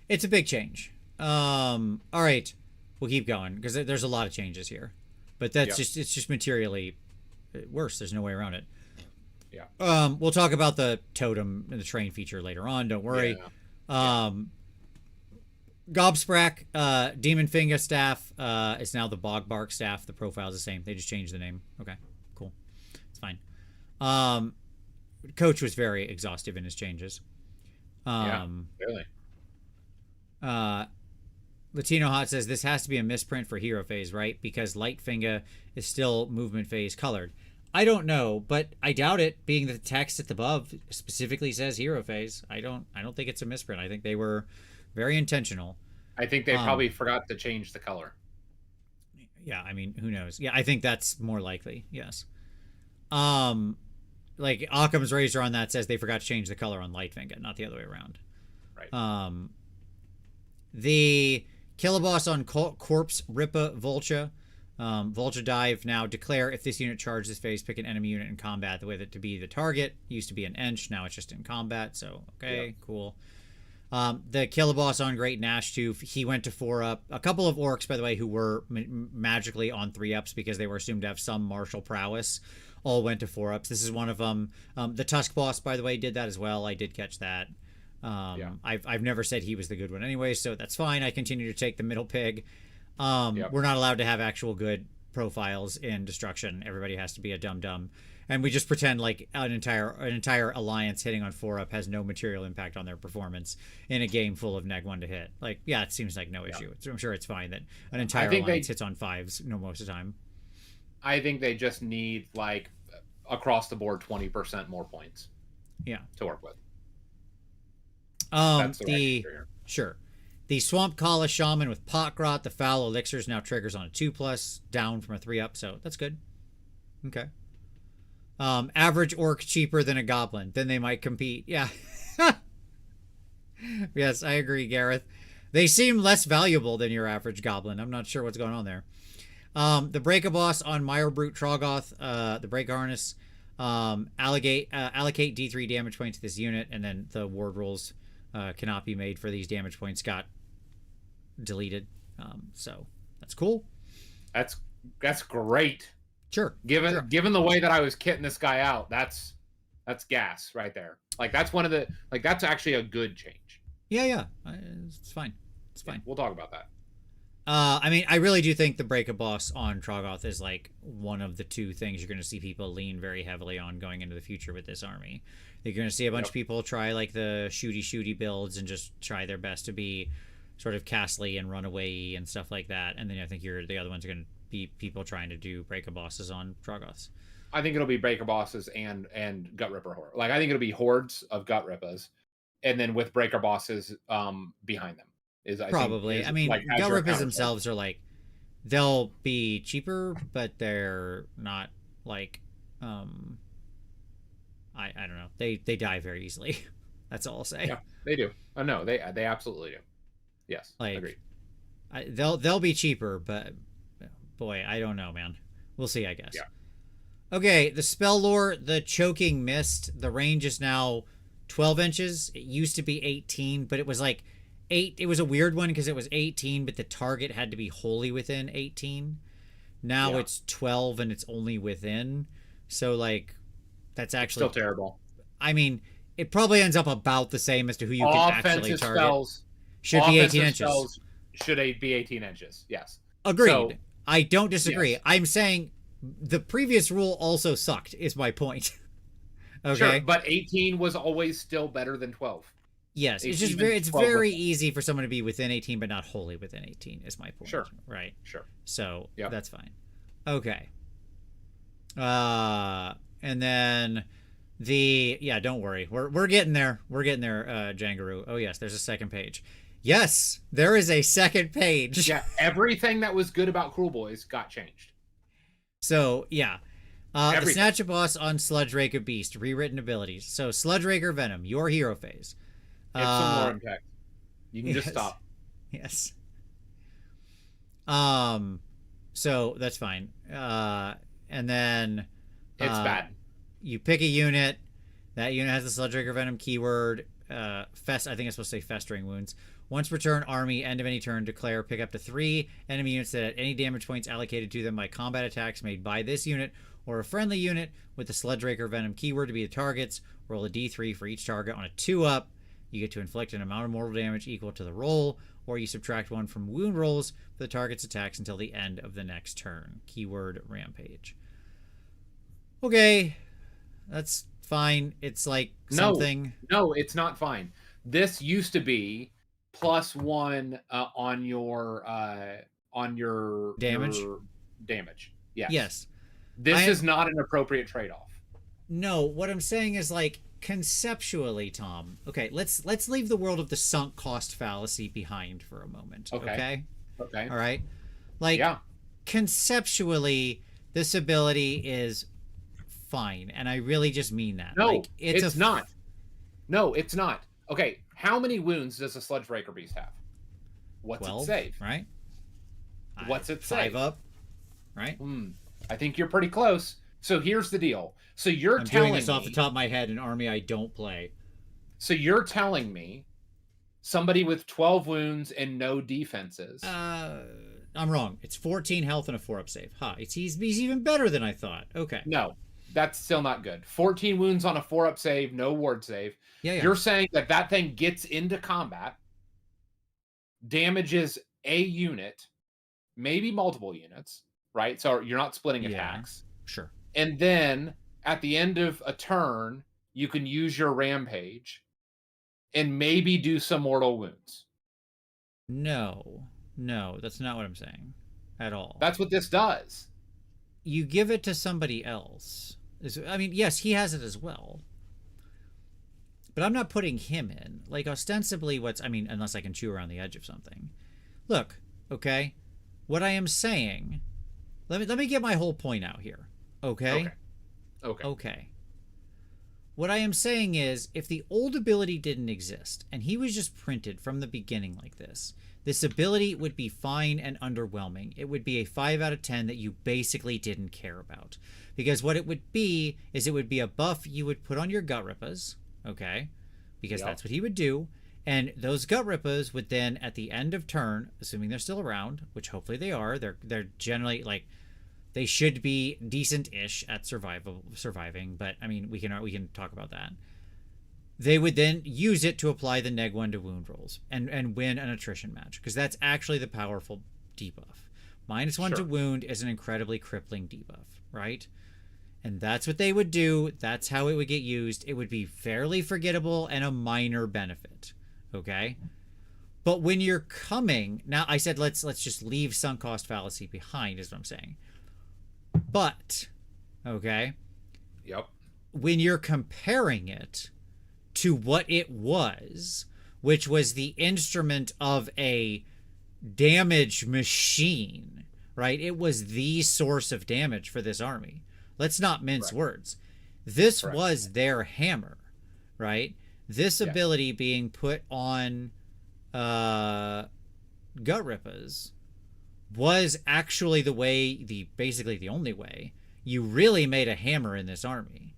Speaker 1: It's a big change. All right. We'll keep going because there's a lot of changes here. But that's it's just materially worse. There's no way around it.
Speaker 2: Yeah.
Speaker 1: We'll talk about the totem and the train feature later on. Don't worry.
Speaker 2: Yeah.
Speaker 1: Gobsprak, Demon Finger staff is now the Bogbark staff. The profile is the same. They just changed the name. Okay, cool. It's fine. Coach was very exhaustive in his changes.
Speaker 2: Really.
Speaker 1: Latino Hot says this has to be a misprint for hero phase, right? Because Lightfinger is still movement phase colored. I don't know, but I doubt it, being that the text at the above specifically says hero phase. I don't think it's a misprint. I think they were very intentional.
Speaker 2: I think they probably forgot to change the color.
Speaker 1: Yeah, I mean, who knows? Yeah, I think that's more likely. Yes. Like Occam's Razor on that says they forgot to change the color on Lightfinger, not the other way around.
Speaker 2: Right.
Speaker 1: The Killaboss on Corpse Ripper Vulture. Vulture Dive now declare if this unit charges this phase, pick an enemy unit in combat the way that to be the target. Used to be an Ench, now it's just in combat. So okay, cool. The Killaboss on Great Nashtooth, he went to 4-up. A couple of orcs, by the way, who were magically on 3-ups because they were assumed to have some martial prowess, all went to 4-ups. This is one of them. The Tusk Boss, by the way, did that as well. I did catch that. I've never said he was the good one anyway, so that's fine. I continue to take the middle pig. We're not allowed to have actual good profiles in Destruction. Everybody has to be a dum-dum. And we just pretend like an entire alliance hitting on 4-up has no material impact on their performance in a game full of neg 1 to hit. Like, yeah, it seems like no issue. I'm sure it's fine that an entire alliance hits on 5s most of the time.
Speaker 2: I think they just need, like, across the board 20% more points.
Speaker 1: Yeah.
Speaker 2: To work with.
Speaker 1: That's the sure. The Swamp Kala Shaman with Potgrot, the Foul Elixirs now triggers on a 2+, down from a 3-up, so that's good. Okay. Average orc cheaper than a goblin. Then they might compete. Yeah. Yes, I agree, Gareth. They seem less valuable than your average goblin. I'm not sure what's going on there. The Breakaboss on Myrobrute Troggoth, the Break Harness, allocate D3 damage points to this unit, and then the ward rules cannot be made for these damage points got deleted. So that's cool.
Speaker 2: That's great.
Speaker 1: Sure.
Speaker 2: Given the way that I was kitting this guy out, that's gas right there. Like that's that's actually a good change.
Speaker 1: Yeah. It's fine. It's fine.
Speaker 2: We'll talk about that.
Speaker 1: I mean, I really do think the Breakaboss on Troggoth is like one of the two things you're going to see people lean very heavily on going into the future with this army. You're going to see a bunch of people try like the shooty builds and just try their best to be sort of castly and runaway and stuff like that. And then I think the other ones are going to be people trying to do Breakabosses on Troggoths.
Speaker 2: I think it'll be Breakabosses and Gut Ripper Horde. Like I think it'll be hordes of Gut Rippers, and then with Breakabosses behind them.
Speaker 1: I mean, like, Gut Rippers themselves are like, they'll be cheaper, but they're not like, I don't know. They die very easily. That's all I'll say.
Speaker 2: Yeah, they do. Oh no, they absolutely do. Yes,
Speaker 1: like,
Speaker 2: agreed.
Speaker 1: They'll be cheaper, but boy, I don't know, man. We'll see, I guess.
Speaker 2: Yeah.
Speaker 1: Okay, the spell lore, the Choking Mist, the range is now 12 inches. It used to be 18, but it was like 8. It was a weird one because it was 18, but the target had to be wholly within 18. Now it's 12 and it's only within. So like, that's actually
Speaker 2: still terrible.
Speaker 1: I mean, it probably ends up about the same as to who you can actually target.
Speaker 2: Spells
Speaker 1: should be 18 inches.
Speaker 2: Should be 18 inches. Yes.
Speaker 1: Agreed.
Speaker 2: So,
Speaker 1: I don't disagree.
Speaker 2: Yes.
Speaker 1: I'm saying the previous rule also sucked, is my point. Okay.
Speaker 2: Sure, but 18 was always still better than 12.
Speaker 1: Yes, it's just it's very easy for someone to be within 18 but not wholly within 18 is my point.
Speaker 2: Sure.
Speaker 1: Right.
Speaker 2: Sure.
Speaker 1: So
Speaker 2: Yep.
Speaker 1: that's fine. Okay. And then don't worry. We're getting there. We're getting there, Jangaroo. Oh yes, there's a second page. Yes, there is a second page.
Speaker 2: Yeah, everything that was good about Cruel Boys got changed.
Speaker 1: So, yeah. The Snatch a Boss on Sludge Raker Beast, rewritten abilities. So, Sludge Raker Venom, your hero phase.
Speaker 2: It's some more impact. You can just stop.
Speaker 1: Yes. So, that's fine. And then...
Speaker 2: It's bad.
Speaker 1: You pick a unit. That unit has the Sludge Raker Venom keyword. I think it's supposed to say Festering Wounds. Once per turn, army, end of any turn, declare pick up to 3 enemy units that had any damage points allocated to them by combat attacks made by this unit or a friendly unit with the Sludge Raker Venom keyword to be the targets. Roll a d3 for each target. On a 2-up, you get to inflict an amount of mortal damage equal to the roll, or you subtract 1 from wound rolls for the target's attacks until the end of the next turn. Keyword Rampage. Okay, that's fine. It's like something.
Speaker 2: No, it's not fine. This used to be +1 on your
Speaker 1: damage.
Speaker 2: Your damage. Yes.
Speaker 1: Yes.
Speaker 2: This is not an appropriate trade-off.
Speaker 1: No, what I'm saying is like conceptually, Tom. Okay, let's leave the world of the sunk cost fallacy behind for a moment. Okay.
Speaker 2: Okay.
Speaker 1: All right. Like conceptually, this ability is fine, and I really just mean that.
Speaker 2: No,
Speaker 1: like,
Speaker 2: it's not. No, it's not. Okay, how many wounds does a Sludge Raker Beast have? What's
Speaker 1: 12,
Speaker 2: it save?
Speaker 1: Right.
Speaker 2: What's it save?
Speaker 1: 5 up. Right.
Speaker 2: I think you're pretty close. So here's the deal. So I'm
Speaker 1: doing this off the top of my head, an army I don't play.
Speaker 2: So you're telling me somebody with 12 wounds and no defenses.
Speaker 1: I'm wrong. It's 14 health and a 4-up save. He's even better than I thought. Okay.
Speaker 2: No, that's still not good. 14 wounds on a 4-up save, no ward save.
Speaker 1: Yeah.
Speaker 2: You're saying that thing gets into combat, damages a unit, maybe multiple units, right? So you're not splitting attacks.
Speaker 1: Sure.
Speaker 2: And then at the end of a turn, you can use your rampage and maybe do some mortal wounds.
Speaker 1: No, that's not what I'm saying at all.
Speaker 2: That's what this does.
Speaker 1: You give it to somebody else. I mean, yes, he has it as well. But I'm not putting him in. Like, ostensibly, unless I can chew around the edge of something. Look, okay? What I am saying... Let me get my whole point out here. Okay? Okay. What I am saying is, if the old ability didn't exist, and he was just printed from the beginning like this ability would be fine and underwhelming. It would be a 5 out of 10 that you basically didn't care about. Because what it would be is it would be a buff you would put on your Gut Rippas, okay? Because that's what he would do. And those Gut Rippas would then, at the end of turn, assuming they're still around, which hopefully they are, they're generally, like, they should be decent-ish at surviving, but, I mean, we can talk about that. They would then use it to apply the neg 1 to wound rolls and win an attrition match, because that's actually the powerful debuff. -1 to wound is an incredibly crippling debuff, right? And that's what they would do. That's how it would get used. It would be fairly forgettable and a minor benefit, okay? But when you're coming... Now, I said let's just leave sunk cost fallacy behind, is what I'm saying. But, okay?
Speaker 2: Yep.
Speaker 1: When you're comparing it to what it was, which was the instrument of a damage machine, right? It was the source of damage for this army. Let's not mince words. This was their hammer, right? This ability being put on Gut Rippas was actually basically the only way you really made a hammer in this army.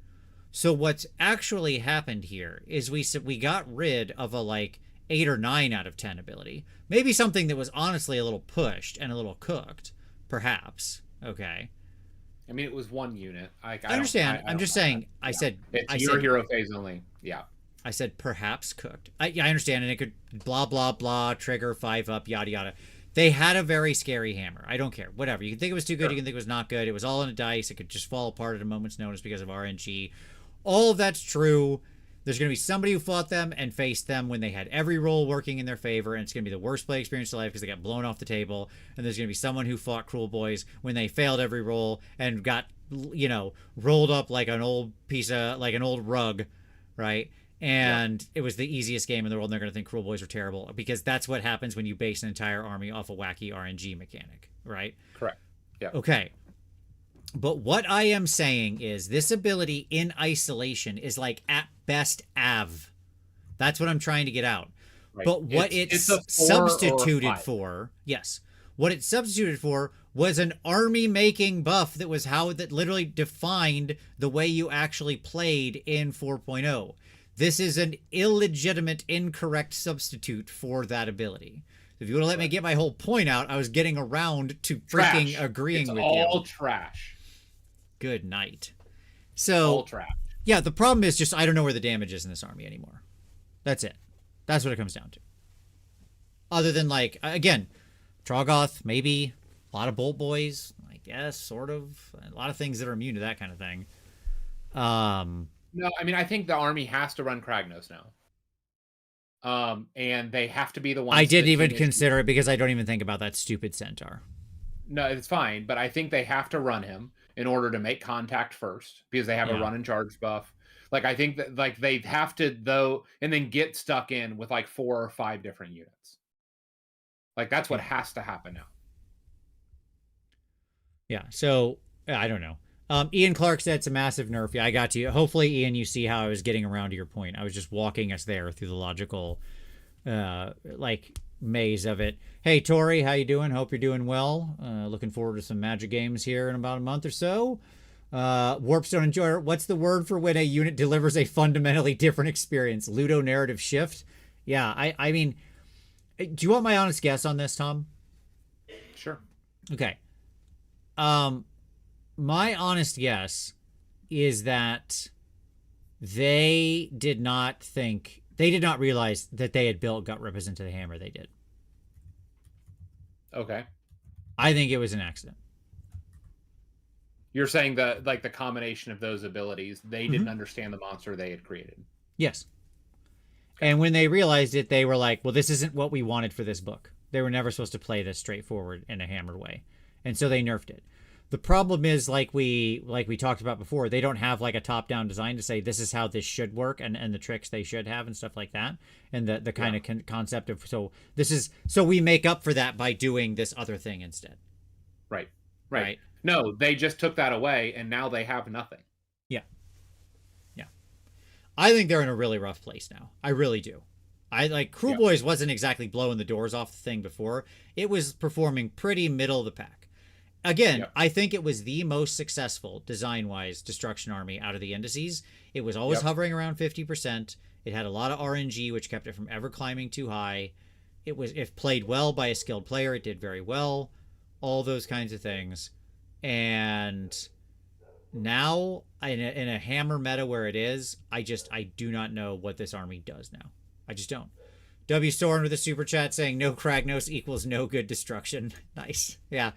Speaker 1: So what's actually happened here is we got rid of a 8 or 9 out of 10 ability. Maybe something that was honestly a little pushed and a little cooked, perhaps. Okay.
Speaker 2: I mean, it was 1 unit. I
Speaker 1: understand. I'm just saying. I said
Speaker 2: your hero phase only. Yeah.
Speaker 1: I said perhaps cooked. I understand, and it could blah blah blah trigger 5 up yada yada. They had a very scary hammer. I don't care. Whatever. You can think it was too good. You can think it was not good. It was all on a dice. It could just fall apart at a moment's notice because of RNG. All of that's true. There's going to be somebody who fought them and faced them when they had every roll working in their favor, and it's going to be the worst play experience of life because they got blown off the table. And there's going to be someone who fought Cruel Boys when they failed every roll and got, rolled up like an old like an old rug, right? And it was the easiest game in the world, and they're going to think Cruel Boys are terrible because that's what happens when you base an entire army off a wacky RNG mechanic, right?
Speaker 2: Correct. Yeah.
Speaker 1: Okay. But what I am saying is this ability in isolation is like at best AV. That's what I'm trying to get out. Right. But what it's substituted for, what it substituted for was an army making buff that was that literally defined the way you actually played in 4.0. This is an illegitimate, incorrect substitute for that ability. If you want to let me get my whole point out, I was getting around to freaking agreeing with you.
Speaker 2: It's all trash.
Speaker 1: Good night. So, yeah, the problem is just I don't know where the damage is in this army anymore. That's it. That's what it comes down to. Other than, like, again, Troggoth, maybe. A lot of Bolt Boys, I guess, sort of. A lot of things that are immune to that kind of thing.
Speaker 2: No, I mean, I think the army has to run Kragnos now. And they have to be the ones.
Speaker 1: I didn't even consider it because I don't even think about that stupid centaur.
Speaker 2: No, it's fine, but I think they have to run him in order to make contact first because they have a run and charge buff. Like, I think that like they have to though, and then get stuck in with like 4 or 5 different units. Like that's what has to happen now.
Speaker 1: Yeah. So I don't know. Ian Clark said it's a massive nerf. Yeah, I got to you. Hopefully, Ian, you see how I was getting around to your point. I was just walking us there through the logical, maze of it. Hey, Tori, how you doing? Hope you're doing well. Looking forward to some Magic games here in about a month or so. Warpstone Enjoyer, what's the word for when a unit delivers a fundamentally different experience? Ludonarrative shift? Yeah, I mean, do you want my honest guess on this, Tom?
Speaker 2: Sure.
Speaker 1: Okay. My honest guess is that they did not realize that they had built Gut Rippers into the hammer they did.
Speaker 2: Okay.
Speaker 1: I think it was an accident.
Speaker 2: You're saying that like the combination of those abilities, they didn't understand the monster they had created.
Speaker 1: Yes. And when they realized it, they were like, well, this isn't what we wanted for this book. They were never supposed to play this straightforward in a hammered way. And so they nerfed it. The problem is, like we talked about before, they don't have like a top-down design to say this is how this should work and the tricks they should have and stuff like that. And the kind of concept of, so we make up for that by doing this other thing instead.
Speaker 2: Right. No, they just took that away and now they have nothing.
Speaker 1: Yeah. I think they're in a really rough place now. I really do. Cruel Boys wasn't exactly blowing the doors off the thing before. It was performing pretty middle of the pack. Again, I think it was the most successful design-wise destruction army out of the indices. It was always hovering around 50%. It had a lot of RNG, which kept it from ever climbing too high. If played well by a skilled player, it did very well. All those kinds of things. And now, in a hammer meta where it is, I do not know what this army does now. I just don't. W. Soren with a super chat saying no Kragnos equals no good destruction. Nice. Yeah.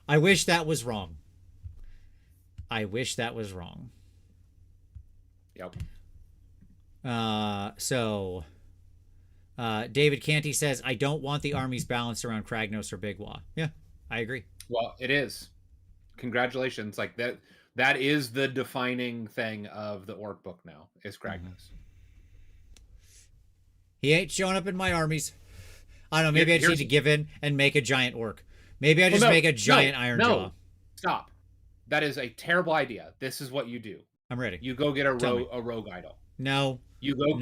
Speaker 1: I wish that was wrong. Yep. David Canty says, I don't want the armies balanced around Kragnos or Big Wa. Yeah, I agree.
Speaker 2: Well, it is. Congratulations. Like that is the defining thing of the Orc book now, is Kragnos.
Speaker 1: He ain't showing up in my armies. I don't know, maybe I just need to give in and make a giant orc. Maybe I just make a giant Iron Jaw.
Speaker 2: Stop. That is a terrible idea. This is what you do.
Speaker 1: I'm ready.
Speaker 2: You go get a rogue idol.
Speaker 1: No.
Speaker 2: You go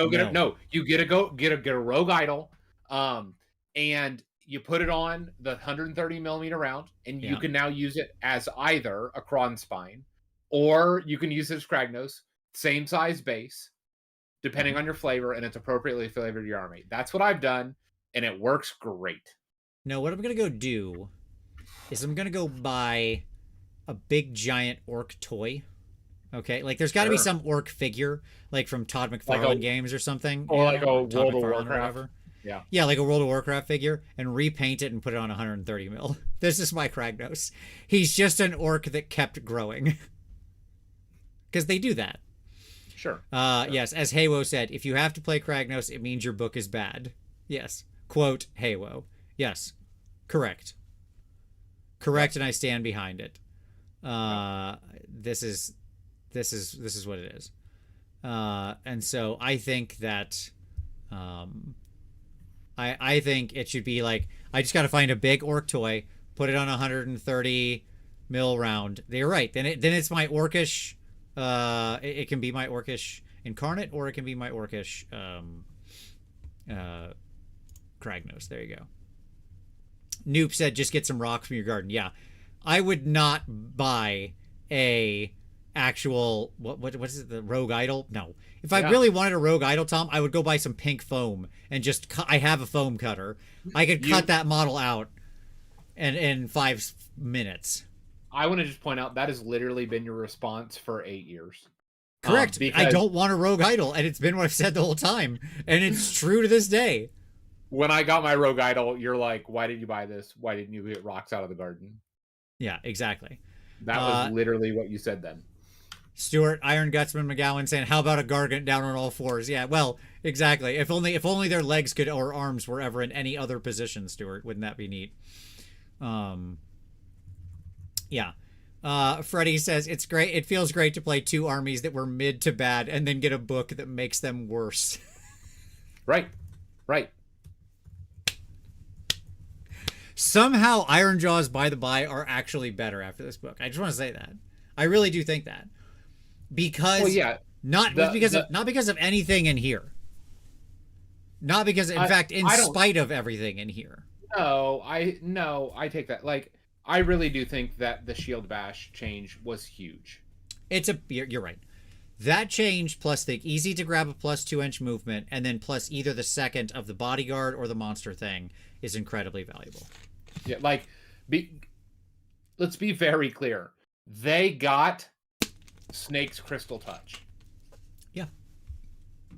Speaker 2: get a rogue idol. And you put it on the 130 millimeter round, and you can now use it as either a Kron Spine, or you can use it as Kragnos, same size base, depending on your flavor, and it's appropriately flavored to your army. That's what I've done, and it works great.
Speaker 1: No, what I'm going to go do is I'm going to go buy a big giant orc toy. Okay? Like, there's got to be some orc figure, like from Todd McFarlane games or something.
Speaker 2: Or like a World of Warcraft. Yeah.
Speaker 1: like a World of Warcraft figure, and repaint it and put it on 130 mil. This is my Kragnos. He's just an orc that kept growing. Because they do that.
Speaker 2: Sure.
Speaker 1: Yes, as Haywo said, if you have to play Kragnos, it means your book is bad. Yes. Quote Haywo. Yes. Correct. Correct, and I stand behind it. This is what it is. And so I think that I think it should be like, I just got to find a big orc toy, put it on a 130 mil round. You're right. Then it's my orcish. It can be my orcish incarnate, or it can be my orcish Kragnos. There you go. Noop said, just get some rocks from your garden. Yeah, I would not buy a actual what is it, the rogue idol? No. If I really wanted a rogue idol, Tom, I would go buy some pink foam and just I have a foam cutter. I could cut that model out in 5 minutes.
Speaker 2: I want to just point out that has literally been your response for 8 years.
Speaker 1: Correct. I don't want a rogue idol, and it's been what I've said the whole time, and it's true to this day.
Speaker 2: When I got my rogue idol, you're like, why did you buy this? Why didn't you get rocks out of the garden?
Speaker 1: Yeah, exactly.
Speaker 2: That was literally what you said then.
Speaker 1: Stuart, Iron Gutsman McGowan saying, how about a Gargant down on all fours? Yeah, well, exactly. If only their legs could, or arms were ever in any other position, Stuart. Wouldn't that be neat? Yeah. Freddie says, it's great. It feels great to play 2 armies that were mid to bad and then get a book that makes them worse.
Speaker 2: Right.
Speaker 1: Somehow Ironjawz, by the by, are actually better after this book. I just want to say that. I really do think that. Because not because of anything in here. Not because, in fact, in spite of everything in here.
Speaker 2: No, I take that. Like, I really do think that the shield bash change was huge.
Speaker 1: You're right. That change plus the easy to grab a plus 2-inch movement, and then plus either the second of the bodyguard or the monster thing is incredibly valuable.
Speaker 2: Yeah, like, let's be very clear. They got Snake's Crystal Touch.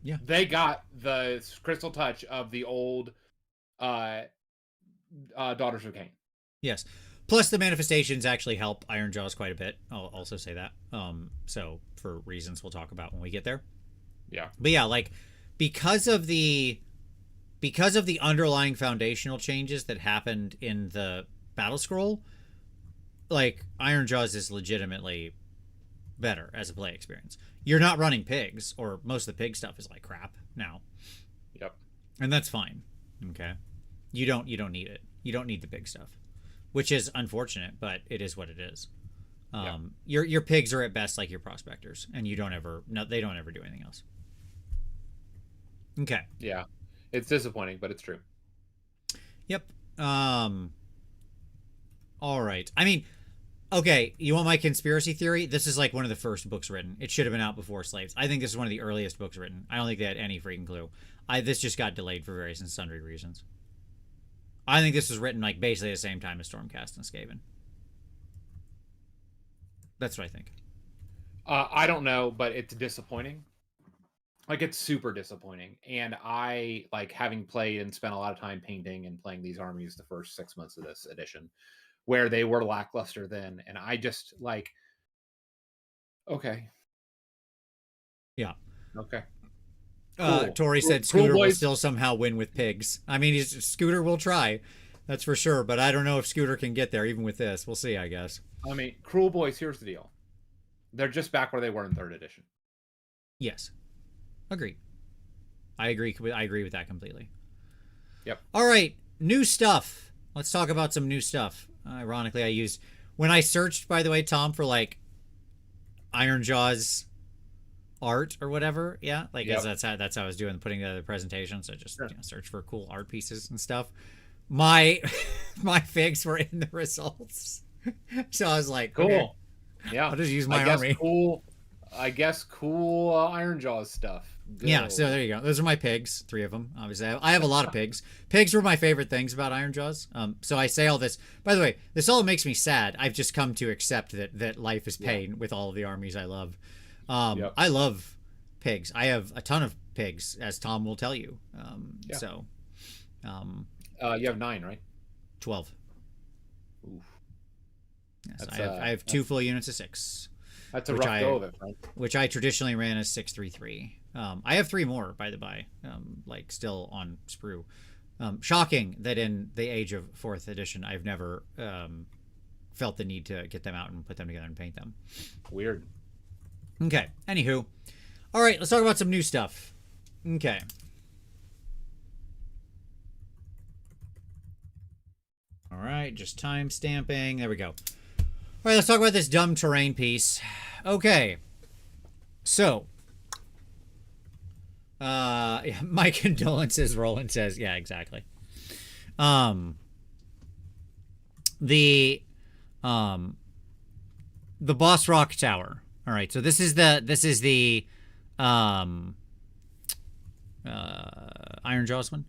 Speaker 1: Yeah.
Speaker 2: They got the Crystal Touch of the old Daughters of Cain.
Speaker 1: Yes. Plus, the manifestations actually help Ironjawz quite a bit. I'll also say that. So, for reasons we'll talk about when we get there.
Speaker 2: Yeah.
Speaker 1: But yeah, like, because of the underlying foundational changes that happened in the battle scroll, like, Ironjawz is legitimately better as a play experience. You're not running pigs, or most of the pig stuff is like crap now.
Speaker 2: Yep.
Speaker 1: And that's fine. Okay. You don't need it. You don't need the pig stuff, which is unfortunate, but it is what it is. Your pigs are at best like your prospectors, and they don't ever do anything else. Okay.
Speaker 2: Yeah. It's disappointing, but it's true.
Speaker 1: Yep. All right. I mean, okay, you want my conspiracy theory? This is like one of the first books written. It should have been out before Slaves. I think this is one of the earliest books written. I don't think they had any freaking clue. This just got delayed for various and sundry reasons. I think this was written like basically the same time as Stormcast and Skaven. That's what I think.
Speaker 2: I don't know, but it's disappointing. Like, it's super disappointing. And I, like, having played and spent a lot of time painting and playing these armies the first 6 months of this edition, where they were lackluster then, and I just, like, okay.
Speaker 1: Yeah.
Speaker 2: Okay.
Speaker 1: Cool. Tori said Scooter will still somehow win with pigs. I mean, Scooter will try. That's for sure, but I don't know if Scooter can get there even with this. We'll see, I guess.
Speaker 2: I mean, Cruel Boys, here's the deal. They're just back where they were in 3rd edition.
Speaker 1: Yes. Agreed. I agree with that completely.
Speaker 2: Yep.
Speaker 1: All right, new stuff. Let's talk about some new stuff. Ironically, when I searched, by the way, Tom, for like Ironjawz art or whatever. Yeah, like that's how I was doing putting together the presentation. So just search for cool art pieces and stuff. My figs were in the results, so I was like,
Speaker 2: cool.
Speaker 1: Okay,
Speaker 2: yeah,
Speaker 1: I'll just use my army.
Speaker 2: Cool. I guess cool Ironjawz stuff. Go.
Speaker 1: Yeah, so there you go. Those are my pigs, 3 of them. Obviously, I have a lot of pigs. Pigs were my favorite things about Ironjawz. So I say all this. By the way, this all makes me sad. I've just come to accept that life is pain with all of the armies I love. I love pigs. I have a ton of pigs, as Tom will tell you. So
Speaker 2: You have 9, right?
Speaker 1: 12.
Speaker 2: Oof.
Speaker 1: Yes, I have 2 full units of 6.
Speaker 2: That's a rough go of it, right?
Speaker 1: Which I traditionally ran as 6-3-3. I have 3 more, by the by, like still on sprue. Shocking that in the age of 4th edition, I've never felt the need to get them out and put them together and paint them.
Speaker 2: Weird.
Speaker 1: Okay. Anywho, all right. Let's talk about some new stuff. Okay. All right. Just time stamping. There we go. All right. Let's talk about this dumb terrain piece. Okay. So. Yeah, my condolences, Roland says. Yeah, exactly. The Boss Rock Tower. All right, so this is the Iron Jaws one.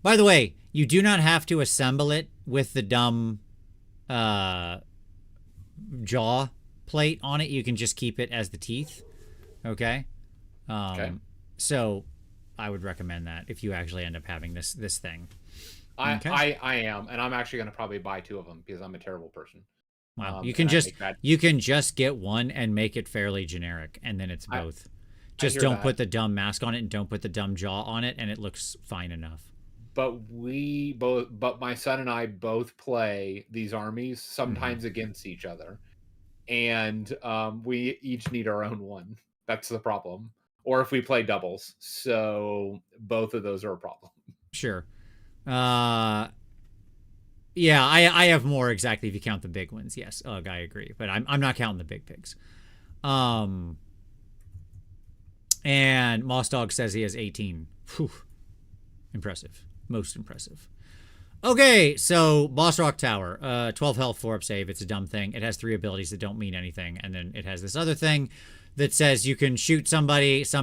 Speaker 1: By the way, you do not have to assemble it with the dumb jaw plate on it. You can just keep it as the teeth. Okay.
Speaker 2: Okay.
Speaker 1: So I would recommend that if you actually end up having this thing.
Speaker 2: I am, and I'm actually going to probably buy 2 of them because I'm a terrible person.
Speaker 1: Wow. You can just get one and make it fairly generic, and then it's both. Just don't put the dumb mask on it and don't put the dumb jaw on it, and it looks fine enough.
Speaker 2: But my son and I both play these armies sometimes against each other, and we each need our own one. That's the problem. Or if we play doubles, so both of those are a problem.
Speaker 1: Sure. Yeah, I have more exactly if you count the big ones. Yes, ugh, I agree, but I'm not counting the big pigs. And Moss Dog says he has 18. Whew. Impressive, most impressive. Okay, so Boss Rock Tower, 12 health, 4 up save. It's a dumb thing. It has 3 abilities that don't mean anything, and then it has this other thing that says you can shoot some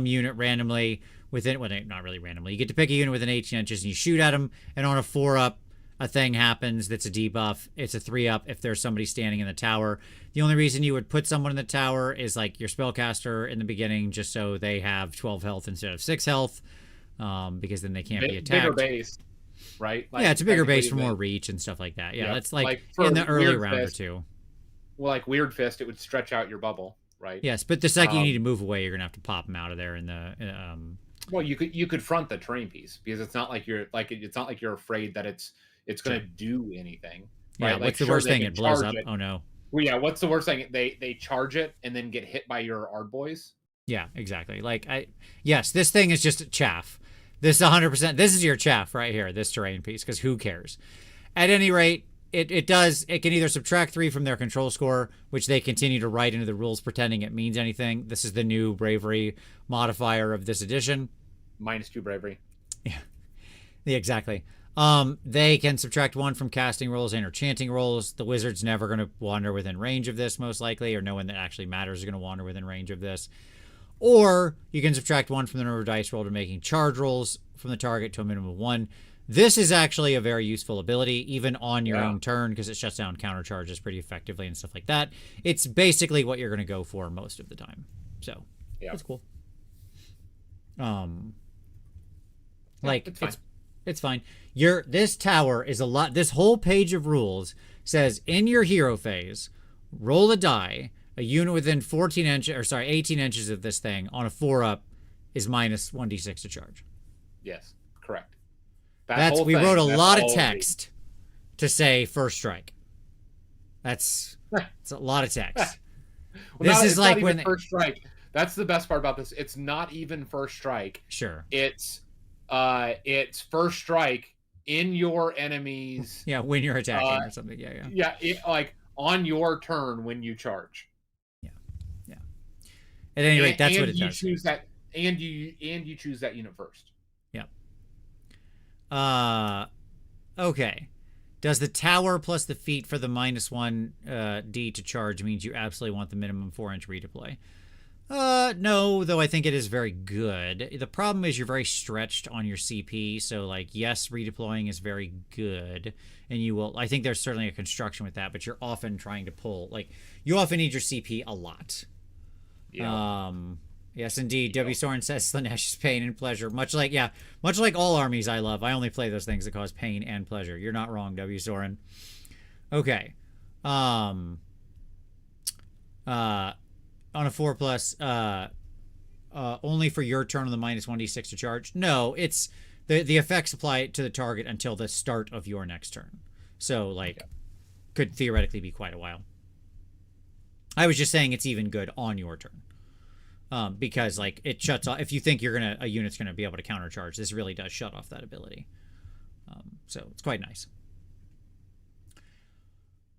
Speaker 1: unit randomly within, well, not really randomly. You get to pick a unit within 18 inches and you shoot at them, and on a 4 up, a thing happens that's a debuff. It's a 3 up if there's somebody standing in the tower. The only reason you would put someone in the tower is like your spellcaster in the beginning, just so they have 12 health instead of 6 health, because then they can't be attacked.
Speaker 2: Bigger base, right?
Speaker 1: Like, yeah, it's a bigger base for more reach and stuff like that. Yeah, that's like in the early round or 2.
Speaker 2: Well, like Weird Fist, it would stretch out your bubble, right?
Speaker 1: Yes, but the second you need to move away, you're gonna have to pop them out of there in the.
Speaker 2: Well, you could front the terrain piece because it's not like you're afraid that it's going to do anything. Right?
Speaker 1: Yeah, what's the worst thing? It blows up. Oh no.
Speaker 2: Well, yeah, what's the worst thing? They charge it and then get hit by your Ard boys.
Speaker 1: Yeah, exactly. Like yes, this thing is just chaff. This 100%. This is your chaff right here. This terrain piece, because who cares? At any rate, it can either subtract 3 from their control score, which they continue to write into the rules pretending it means anything. This is the new bravery modifier of this edition.
Speaker 2: -2 bravery.
Speaker 1: Yeah. Yeah, exactly. They can subtract 1 from casting rolls and or chanting rolls. The wizard's never going to wander within range of this, most likely, or no one that actually matters is going to wander within range of this. Or you can subtract 1 from the number of dice rolled to making charge rolls from the target to a minimum of 1. This is actually a very useful ability, even on your own turn, because it shuts down counter charges pretty effectively and stuff like that. It's basically what you're going to go for most of the time. So, that's cool. Like, it's fine. This tower is a lot. This whole page of rules says in your hero phase, roll a die. A unit within 18 inches of this thing on a 4 up is minus 1d6 to charge.
Speaker 2: Yes, correct.
Speaker 1: We wrote a lot of text to say first strike. It's a lot of text.
Speaker 2: Well, this is like when first strike. That's the best part about this. It's not even first strike.
Speaker 1: Sure.
Speaker 2: It's first strike in your enemies.
Speaker 1: Yeah, when you're attacking or something. Yeah.
Speaker 2: Yeah, like on your turn when you charge.
Speaker 1: Yeah. At any rate, that's what it does.
Speaker 2: You choose that unit first.
Speaker 1: Yeah. Okay. Does the tower plus the feat for the -1 D to charge means you absolutely want the minimum 4-inch redeploy? No, though I think it is very good. The problem is you're very stretched on your CP, so like, yes, redeploying is very good, and I think there's certainly a construction with that, but you're often trying to pull, like, you often need your CP a lot.
Speaker 2: Yeah.
Speaker 1: Yes, indeed. W. Soren says Slanesh is pain and pleasure. Much like all armies I love, I only play those things that cause pain and pleasure. You're not wrong, W. Soren. Okay. On a 4+, only for your turn on the -1d6 to charge. No, it's the effects apply to the target until the start of your next turn. So, like, could theoretically be quite a while. I was just saying it's even good on your turn. Because like it shuts off if you think a unit's gonna be able to countercharge. This really does shut off that ability, so it's quite nice.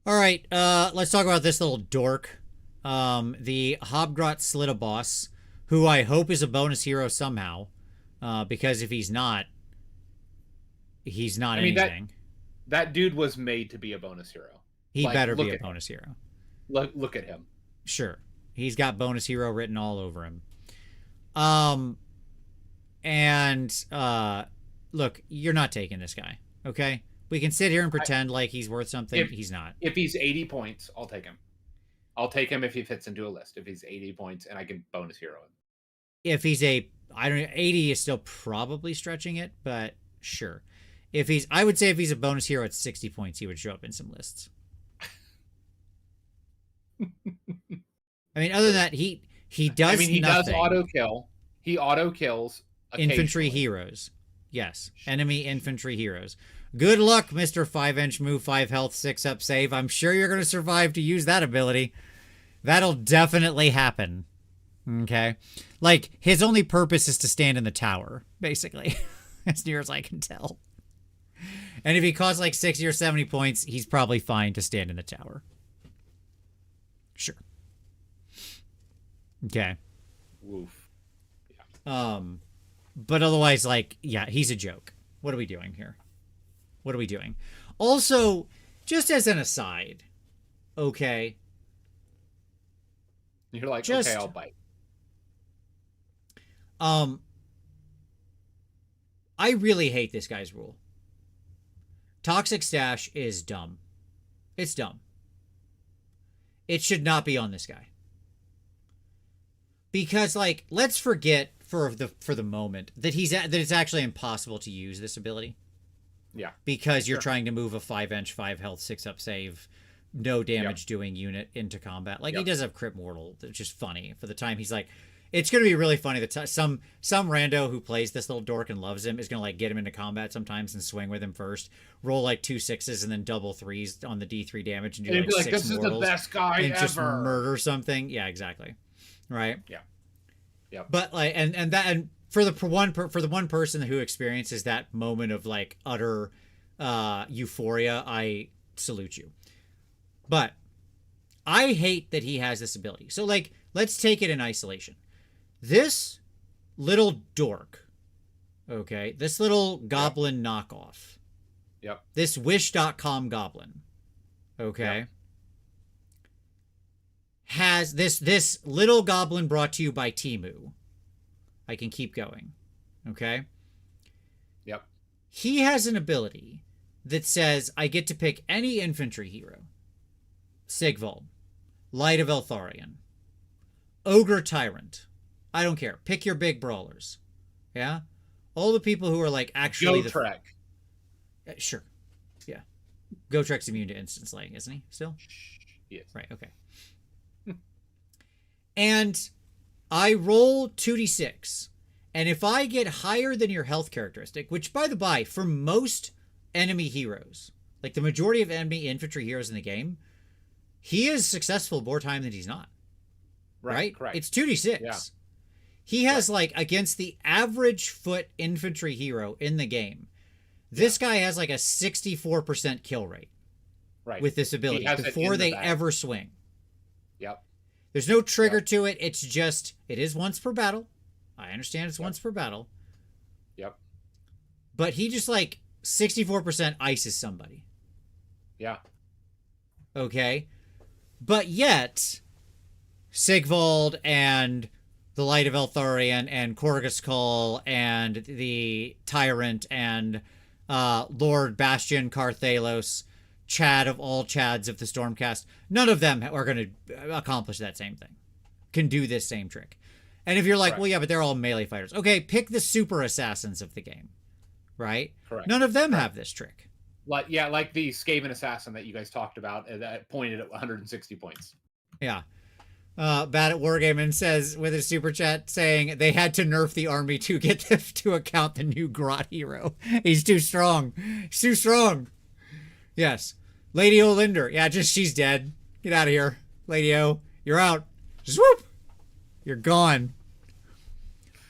Speaker 1: All right, let's talk about this little dork, the Hobgrot Slitta boss, who I hope is a bonus hero somehow, because if he's not anything.
Speaker 2: That dude was made to be a bonus hero.
Speaker 1: He better be a bonus hero.
Speaker 2: Look at him.
Speaker 1: Sure. He's got bonus hero written all over him. Look, you're not taking this guy, okay? We can sit here and pretend like he's worth something. He's not.
Speaker 2: If he's 80 points, I'll take him. I'll take him if he fits into a list. If he's 80 points and I can bonus hero him.
Speaker 1: If he's 80 is still probably stretching it, but sure. I would say if he's a bonus hero at 60 points, he would show up in some lists. I mean, other than that, he does. I mean, he
Speaker 2: nothing. Does auto kill. He auto kills
Speaker 1: infantry heroes. Yes, enemy infantry heroes. Good luck, Mr. 5-inch move, 5 health, 6 up save. I'm sure you're going to survive to use that ability. That'll definitely happen. Okay, like his only purpose is to stand in the tower, basically, as near as I can tell. And if he costs like 60 or 70 points, he's probably fine to stand in the tower. Sure. Okay.
Speaker 2: Woof.
Speaker 1: Yeah. But otherwise, like, yeah, he's a joke. What are we doing here? What are we doing? Also, just as an aside, okay.
Speaker 2: You're like, okay, I'll bite.
Speaker 1: I really hate this guy's rule. Toxic Stash is dumb. It's dumb. It should not be on this guy. Because, like, let's forget for the moment that it's actually impossible to use this ability.
Speaker 2: Yeah.
Speaker 1: Because you're trying to move a 5-inch, 5 health, 6 up save, no damage doing unit into combat. Like, he does have Crit Mortal, which is funny. For the time, he's like, it's going to be really funny that some rando who plays this little dork and loves him is going to, like, get him into combat sometimes and swing with him first, roll, like, 2 6s and then double 3s on the D3 damage and do, like, 6
Speaker 2: this mortals. This is the best guy
Speaker 1: and
Speaker 2: ever.
Speaker 1: Just murder something. Yeah, exactly. Right?
Speaker 2: Yeah. Yeah.
Speaker 1: But, like, and for the one person who experiences that moment of, like, utter euphoria, I salute you. But I hate that he has this ability. So, like, let's take it in isolation. This little dork, okay, this little goblin knockoff.
Speaker 2: Yep.
Speaker 1: This wish.com goblin, okay, has this little goblin brought to you by Temu. I can keep going, okay?
Speaker 2: Yep.
Speaker 1: He has an ability that says I get to pick any infantry hero. Sigvald, Light of Eltharion, Ogre Tyrant. I don't care. Pick your big brawlers. Yeah? All the people who are, like, actually...
Speaker 2: Gotrek.
Speaker 1: Sure. Yeah. Gotrek's immune to instant slaying, isn't he? Still?
Speaker 2: Yes.
Speaker 1: Right, okay. And I roll 2d6. And if I get higher than your health characteristic, which, by the by, for most enemy heroes, like the majority of enemy infantry heroes in the game, he is successful more time than he's not. Right?
Speaker 2: Correct.
Speaker 1: It's 2d6.
Speaker 2: Yeah.
Speaker 1: He has, like, against the average foot infantry hero in the game, this guy has, like, a 64% kill rate.
Speaker 2: Right.
Speaker 1: With this ability before they ever swing.
Speaker 2: Yep.
Speaker 1: There's no trigger to it. It's just, it is once per battle. I understand it's once per battle.
Speaker 2: Yep.
Speaker 1: But he just, like, 64% ices somebody.
Speaker 2: Yeah.
Speaker 1: Okay. But yet, Sigvald and the Light of Eltharion and Korghos and the Tyrant and Lord Bastion Carthalos, Chad of all Chads of the Stormcast, none of them are going to accomplish that same thing. Can do this same trick. And if you're like,
Speaker 2: Correct.
Speaker 1: well, yeah, but they're all melee fighters. Okay, pick the super assassins of the game, right?
Speaker 2: Correct.
Speaker 1: None of them have this trick.
Speaker 2: Like the Skaven assassin that you guys talked about that pointed at 160 points.
Speaker 1: Yeah. Bad at Wargaming says with a super chat saying they had to nerf the army to get them to account the new Grot hero. He's too strong. He's too strong. Yes. Lady Olinder. Yeah, she's dead. Get out of here. Lady O, you're out. Just whoop. You're gone.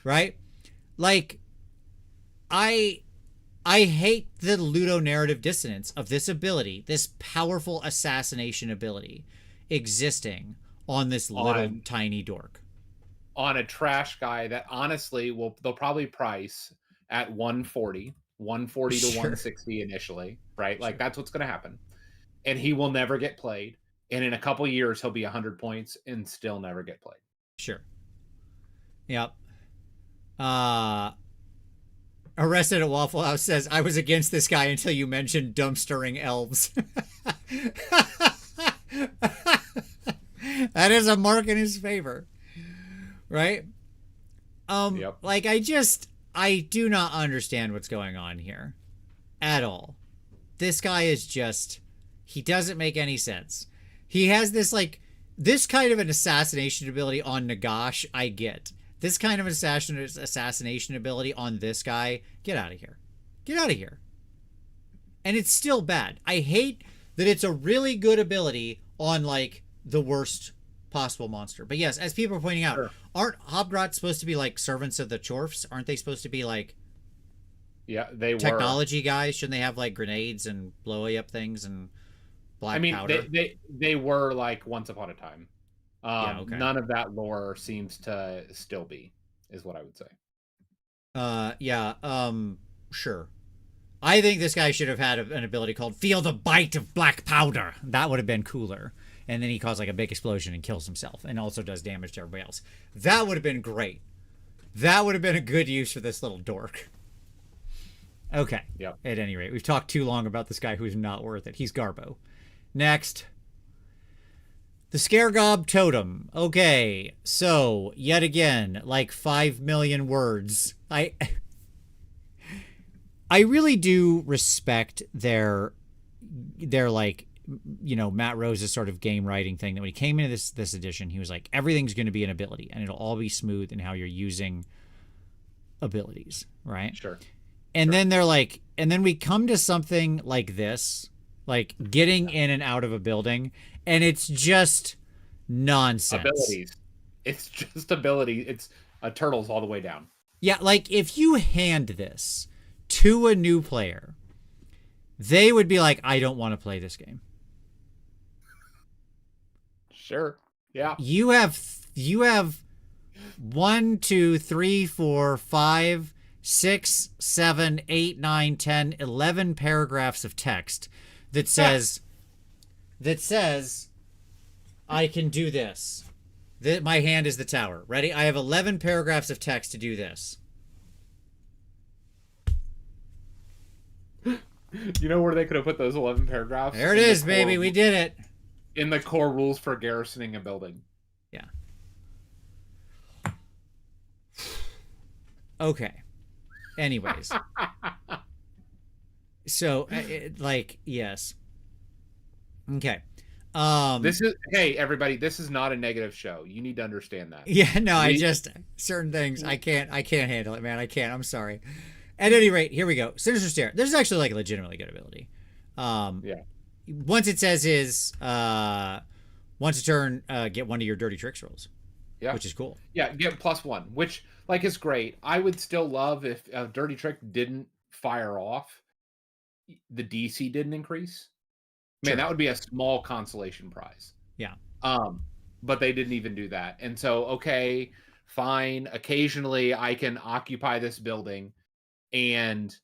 Speaker 1: Right? Like, I hate the ludonarrative dissonance of this ability, this powerful assassination ability existing on this little tiny dork.
Speaker 2: On a trash guy that honestly they'll probably price at 140 to 160 initially, right? Like that's what's going to happen. And he will never get played. And in a couple years, he'll be 100 points and still never get played.
Speaker 1: Sure. Yep. Arrested at Waffle House says, I was against this guy until you mentioned dumpstering elves. That is a mark in his favor. Right?
Speaker 2: Yep.
Speaker 1: Like, I do not understand what's going on here. At all. This guy is he doesn't make any sense. He has this kind of an assassination ability on Nagash, I get. This kind of assassination ability on this guy, get out of here. Get out of here. And it's still bad. I hate that it's a really good ability on, like, the worst possible monster. But yes, as people are pointing out, aren't Hobgrots supposed to be, like, servants of the Chorfs? Aren't they supposed to be, like...
Speaker 2: Yeah, they
Speaker 1: technology guys? Shouldn't they have, like, grenades and blow-up things and black powder?
Speaker 2: They were, like, once upon a time.
Speaker 1: Yeah, okay.
Speaker 2: None of that lore seems to still be, is what I would say.
Speaker 1: Sure. I think this guy should have had an ability called Feel the Bite of Black Powder. That would have been cooler. And then he caused like a big explosion and kills himself and also does damage to everybody else. That would have been great. That would have been a good use for this little dork. Okay.
Speaker 2: Yep.
Speaker 1: At any rate, we've talked too long about this guy who's not worth it. He's Garbo. Next. The Scaregob Totem. Okay, so, yet again, like 5 million words. I really do respect their like, you know, Matt Rose's sort of game writing thing that when he came into this edition, he was like, everything's going to be an ability, and it'll all be smooth in how you're using abilities, right?
Speaker 2: Sure.
Speaker 1: And then they're like, and then we come to something like this, like getting in and out of a building, and it's just nonsense.
Speaker 2: Abilities. It's just ability. It's turtles all the way down.
Speaker 1: Yeah, like if you hand this to a new player, they would be like, I don't want to play this game.
Speaker 2: Sure. Yeah.
Speaker 1: You have 1, 2, 3, 4, 5, 6, 7, 8, 9, 10, 11 paragraphs of text that says I can do this. That my hand is the tower. Ready? I have 11 paragraphs of text to do this.
Speaker 2: You know where they could have put those 11 paragraphs?
Speaker 1: There it is, baby. We did it.
Speaker 2: In the core rules for garrisoning a building.
Speaker 1: Yeah. Okay. Anyways. So, like, yes. Okay.
Speaker 2: Hey, everybody, this is not a negative show. You need to understand that.
Speaker 1: Yeah, no, certain things, I can't handle it, man. I can't. I'm sorry. At any rate, here we go. Sinister Stare. This is actually like a legitimately good ability.
Speaker 2: Yeah.
Speaker 1: Once it says once a turn, get one of your dirty tricks rolls.
Speaker 2: Yeah.
Speaker 1: Which is cool.
Speaker 2: Yeah, get +1, which like is great. I would still love if a dirty trick didn't fire off, the DC didn't increase. Man,
Speaker 1: Sure.
Speaker 2: that would be a small consolation prize.
Speaker 1: Yeah.
Speaker 2: But they didn't even do that. And so, okay, fine. Occasionally I can occupy this building and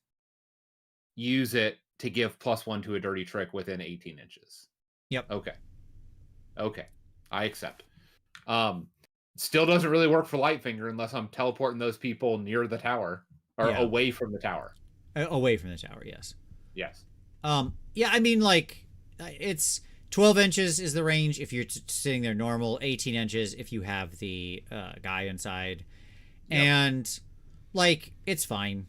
Speaker 2: use it to give +1 to a dirty trick within 18 inches.
Speaker 1: Yep.
Speaker 2: Okay. I accept. Still doesn't really work for Lightfinger unless I'm teleporting those people near the tower or away from the tower.
Speaker 1: Away from the tower, yes.
Speaker 2: Yes.
Speaker 1: Yeah, I mean, like, it's 12 inches is the range if you're sitting there normal. 18 inches if you have the guy inside. Yep. And like it's fine.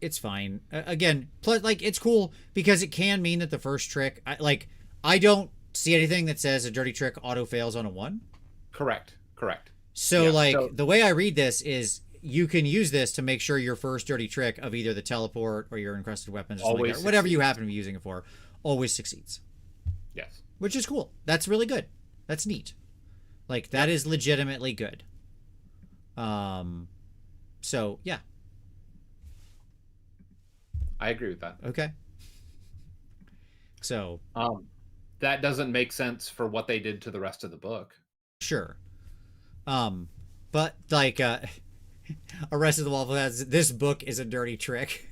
Speaker 1: It's fine. Again, plus like it's cool because it can mean that the first trick, I don't see anything that says a dirty trick auto fails on a 1.
Speaker 2: Correct.
Speaker 1: So the way I read this is you can use this to make sure your first dirty trick of either the teleport or your encrusted weapons or something like that, whatever you happen to be using it for, always succeeds.
Speaker 2: Yes.
Speaker 1: Which is cool. That's really good. That's neat. Like that is legitimately good. So yeah.
Speaker 2: I agree with that.
Speaker 1: Okay. So
Speaker 2: that doesn't make sense for what they did to the rest of the book.
Speaker 1: Sure. But like Arrested Development has this book is a dirty trick.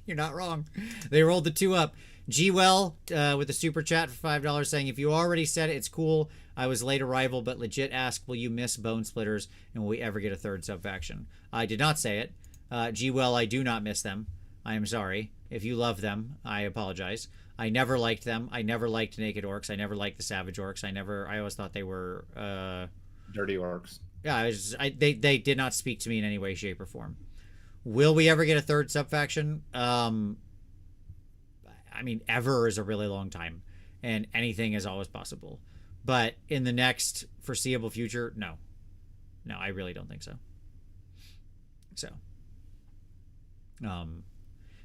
Speaker 1: You're not wrong. They rolled the 2 up. G Well with a super chat for $5 saying, if you already said it, it's cool. I was late arrival, but legit asked, will you miss Bone Splitters and will we ever get a 3rd sub-faction? I did not say it. G Well, I do not miss them. I am sorry. If you love them, I apologize. I never liked them. I never liked Naked Orcs. I never liked the Savage Orcs. I always thought they were
Speaker 2: dirty orcs.
Speaker 1: Yeah, they did not speak to me in any way, shape, or form. Will we ever get a 3rd sub-faction? I mean, ever is a really long time, and anything is always possible. But in the next foreseeable future, no. No, I really don't think so. So,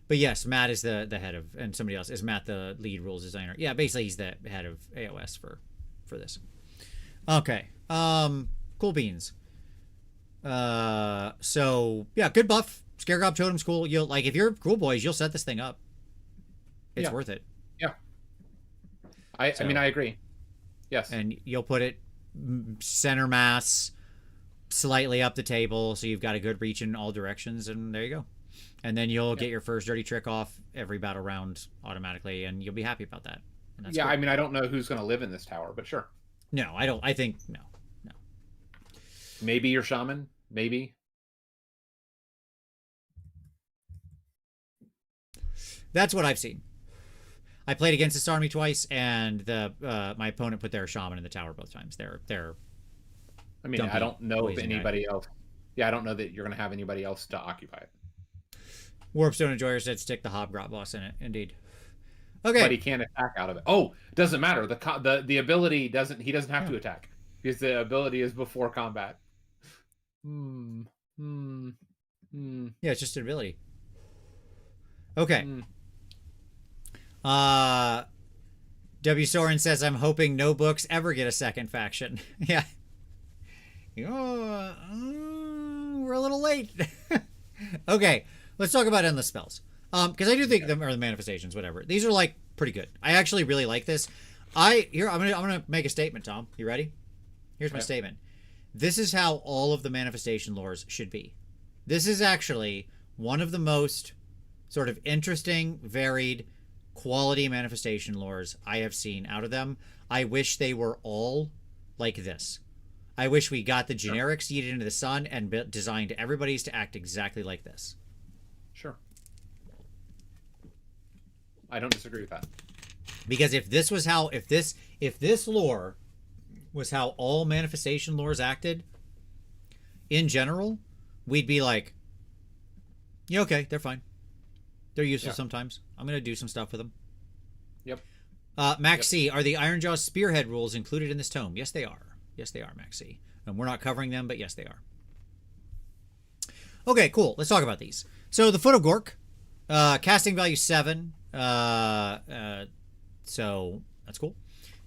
Speaker 1: but yes, Matt is the head of, and somebody else. Is Matt the lead rules designer? Yeah, basically he's the head of AOS for this. Okay. Cool beans. So yeah, good buff. Scaregob Totem's cool. You'll like if you're cool boys, you'll set this thing up. It's worth it.
Speaker 2: Yeah. I mean, I agree. Yes.
Speaker 1: And you'll put it center mass, slightly up the table, so you've got a good reach in all directions, and there you go. And then you'll get your first dirty trick off every battle round automatically, and you'll be happy about that. And that's
Speaker 2: cool.
Speaker 1: I
Speaker 2: mean, I don't know who's going to live in this tower, but sure.
Speaker 1: No, I don't. I think no.
Speaker 2: Maybe your shaman. Maybe.
Speaker 1: That's what I've seen. I played against this army twice, and my opponent put their shaman in the tower both times. They're.
Speaker 2: I mean, I don't know if anybody else. Yeah, I don't know that you're going to have anybody else to occupy it.
Speaker 1: Warpstone Enjoyer said stick the Hobgrot boss in it. Indeed. Okay.
Speaker 2: But he can't attack out of it. Oh, doesn't matter. The ability doesn't. He doesn't have to attack because the ability is before combat.
Speaker 1: Yeah, it's just an ability. Okay. W. Soren says, I'm hoping no books ever get a 2nd faction. Yeah. We're a little late. Okay, let's talk about endless spells. Because I do think them or the manifestations, whatever. These are like pretty good. I actually really like this. I'm gonna make a statement, Tom. You ready? Here's my statement. This is how all of the manifestation lores should be. This is actually one of the most sort of interesting, varied, quality manifestation lores I have seen out of them. I wish they were all like this. I wish we got the generics yeeted into the sun and designed everybody's to act exactly like this.
Speaker 2: Sure. I don't disagree with that.
Speaker 1: Because if this was how, if this lore was how all manifestation lores acted in general, we'd be like, yeah, okay, they're fine. They're useful sometimes. I'm going to do some stuff with them.
Speaker 2: Yep.
Speaker 1: Max C, are the Ironjaw Spearhead rules included in this tome? Yes, they are. Yes, they are, Max C. And we're not covering them, but yes, they are. Okay, cool. Let's talk about these. So the Foot of Gork, casting value 7. So that's cool.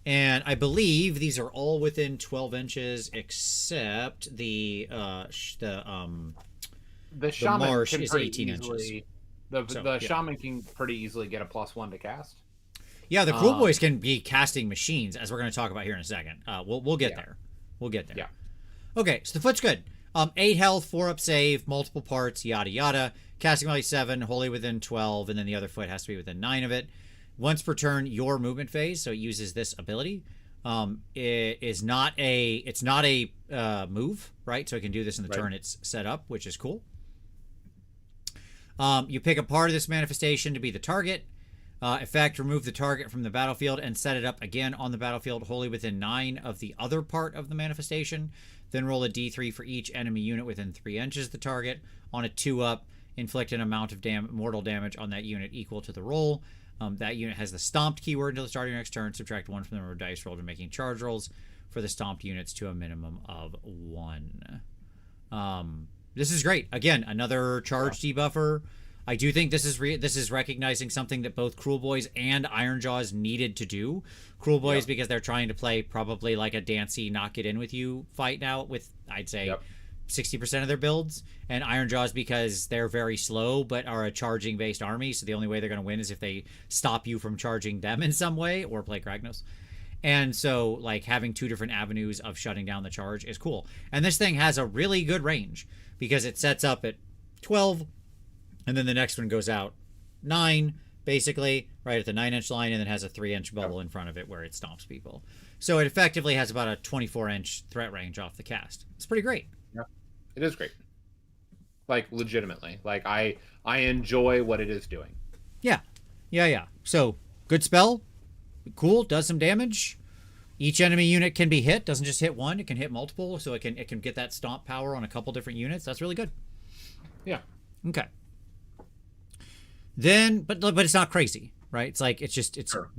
Speaker 1: And I believe these are all within 12 inches, except the shaman marsh
Speaker 2: can
Speaker 1: is 18 inches.
Speaker 2: The shaman can pretty easily get a +1 to cast.
Speaker 1: Yeah, the Cruel Boys can be casting machines, as we're going to talk about here in a second. We'll get there. We'll get there.
Speaker 2: Yeah.
Speaker 1: Okay, so the foot's good. 8 health, 4 up save, multiple parts, yada yada. Casting value 7, wholly within 12, and then the other foot has to be within 9 of it. Once per turn, your movement phase, so it uses this ability. It's not a move, right? So it can do this in the turn it's set up, which is cool. You pick a part of this manifestation to be the target. Effect, remove the target from the battlefield and set it up again on the battlefield wholly within 9 of the other part of the manifestation. Then roll a d3 for each enemy unit within 3 inches of the target. On a 2-up, inflict an amount of mortal damage on that unit equal to the roll. That unit has the stomped keyword until the start of your next turn. Subtract 1 from the number of dice rolled when making charge rolls for the stomped units to a minimum of 1. This is great. Again, another charge debuffer. I do think this is recognizing something that both Cruel Boys and Ironjaws needed to do. Cruel Boys because they're trying to play probably like a dancy knock it in with you fight now with, I'd say, 60% of their builds, and Ironjaws because they're very slow but are a charging based army, so the only way they're going to win is if they stop you from charging them in some way or play Kragnos. And so like having 2 different avenues of shutting down the charge is cool. And this thing has a really good range because it sets up at 12 and then the next one goes out 9 basically right at the 9-inch line, and then has a 3-inch bubble in front of it where it stomps people. So it effectively has about a 24-inch threat range off the cast. It's pretty great.
Speaker 2: It is great. Like, legitimately. Like, I enjoy what it is doing.
Speaker 1: Yeah. So, good spell. Cool. Does some damage. Each enemy unit can be hit. Doesn't just hit one. It can hit multiple. So, it can get that stomp power on a couple different units. That's really good.
Speaker 2: Yeah.
Speaker 1: Okay. Then, but it's not crazy, right? It's like, it's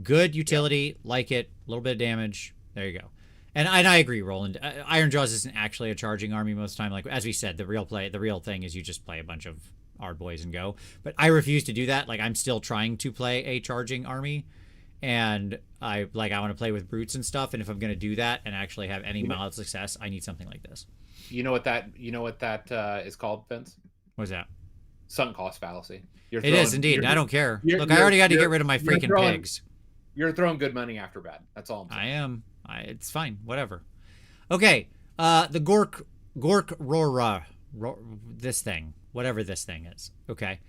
Speaker 1: good utility. Like it. A little bit of damage. There you go. And I agree, Roland. Ironjaws isn't actually a charging army most of the time. Like, as we said, the real thing is you just play a bunch of Ard Boys and go. But I refuse to do that. Like, I'm still trying to play a charging army. And I want to play with brutes and stuff. And if I'm going to do that and actually have any mild success, I need something like this.
Speaker 2: You know what that is called, Vince?
Speaker 1: What's that?
Speaker 2: Sunk cost fallacy.
Speaker 1: It is indeed. I don't care. Look, I already got to get rid of my freaking pigs.
Speaker 2: You're throwing good money after bad. That's all I'm saying.
Speaker 1: I am. It's fine. Whatever. Okay. The Gork WAAAGHHHH. This thing. Whatever this thing is. Okay.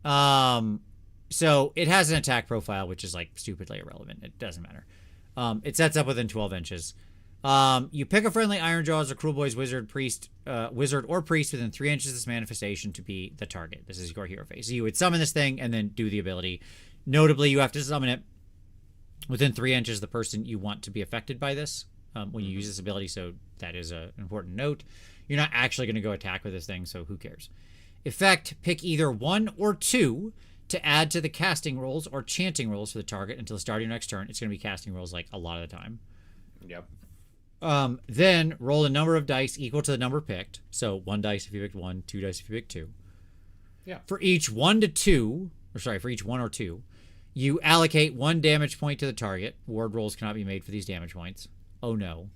Speaker 1: So it has an attack profile, which is like stupidly irrelevant. It doesn't matter. It sets up within 12 inches. You pick a friendly Ironjaws or Cruel Boys wizard or priest within 3 inches of this manifestation to be the target. This is your hero phase. So you would summon this thing and then do the ability. Notably, you have to summon it within 3 inches of the person you want to be affected by this when you use this ability. So that is an important note. You're not actually going to go attack with this thing, so who cares? Effect, pick either 1 or 2 to add to the casting rolls or chanting rolls for the target until the start of your next turn. It's going to be casting rolls like a lot of the time.
Speaker 2: Yep.
Speaker 1: Then roll a number of dice equal to the number picked. So 1 dice if you picked 1, 2 dice if you picked 2.
Speaker 2: Yeah.
Speaker 1: For each 1 or 2, you allocate 1 damage point to the target. Ward rolls cannot be made for these damage points. Oh no.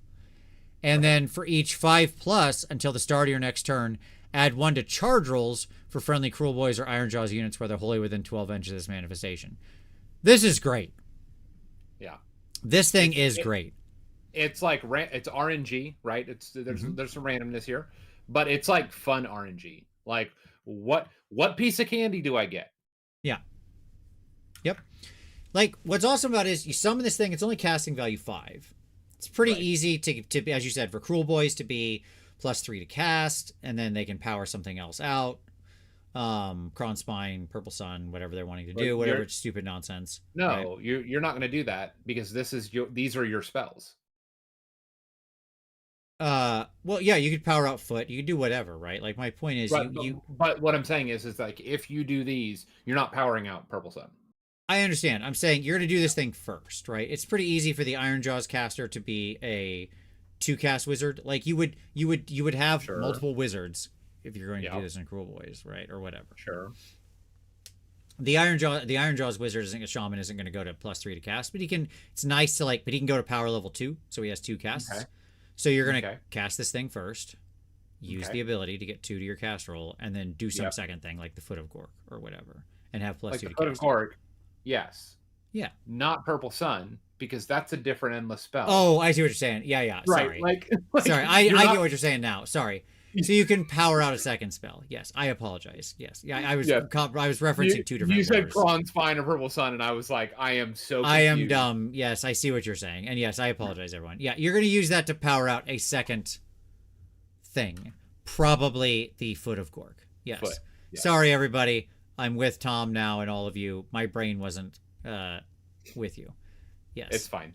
Speaker 1: And then for each 5+ until the start of your next turn, add 1 to charge rolls for friendly Cruel Boys or Ironjaws units where they're wholly within 12 inches of this manifestation. This is great.
Speaker 2: Yeah.
Speaker 1: This thing is great.
Speaker 2: It's like it's RNG, right? There's some randomness here, but it's like fun RNG. Like what piece of candy do I get?
Speaker 1: Yeah. Yep. Like what's awesome about it is you summon this thing. It's only casting value 5. It's pretty easy to as you said, for Cruel Boys to be +3 to cast, and then they can power something else out. Cron Spine, Purple Sun, whatever they're wanting to do, whatever stupid nonsense.
Speaker 2: No,
Speaker 1: right?
Speaker 2: you're not going to do that because these are your spells.
Speaker 1: Well, yeah, you could power out Foot. You could do whatever, right? Like my point is,
Speaker 2: right, but what I'm saying is like if you do these, you're not powering out Purple Sun.
Speaker 1: I understand. I'm saying you're going to do this thing first, right? It's pretty easy for the Ironjaws caster to be a 2-cast wizard. Like you would have multiple wizards if you're going to do this in Cruel Boys, right, or whatever.
Speaker 2: Sure.
Speaker 1: The Ironjaws wizard isn't a shaman, isn't going to go to +3 to cast, but he can. It's nice to but he can go to power level 2, so he has 2 casts. Okay. So you're going to cast this thing first, use the ability to get 2 to your cast roll, and then do some second thing like the Foot of Gork or whatever, and have +2 to cast.
Speaker 2: Foot of Gork, yes.
Speaker 1: Yeah.
Speaker 2: Not Purple Sun, because that's a different endless spell.
Speaker 1: Oh, I see what you're saying. Yeah. Sorry.
Speaker 2: Right.
Speaker 1: Sorry. I get what you're saying now. Sorry. So you can power out a second spell. Yes. I apologize. Yes. Yeah. I was referencing 2 different.
Speaker 2: You said Cron Spine or Purple Sun, and I was like, I am so confused.
Speaker 1: I am dumb. Yes. I see what you're saying. And yes, I apologize, everyone. Yeah. You're going to use that to power out a second thing. Probably the Foot of Gork. Yes. Sorry, everybody. I'm with Tom now and all of you. My brain wasn't with you. Yes.
Speaker 2: It's fine.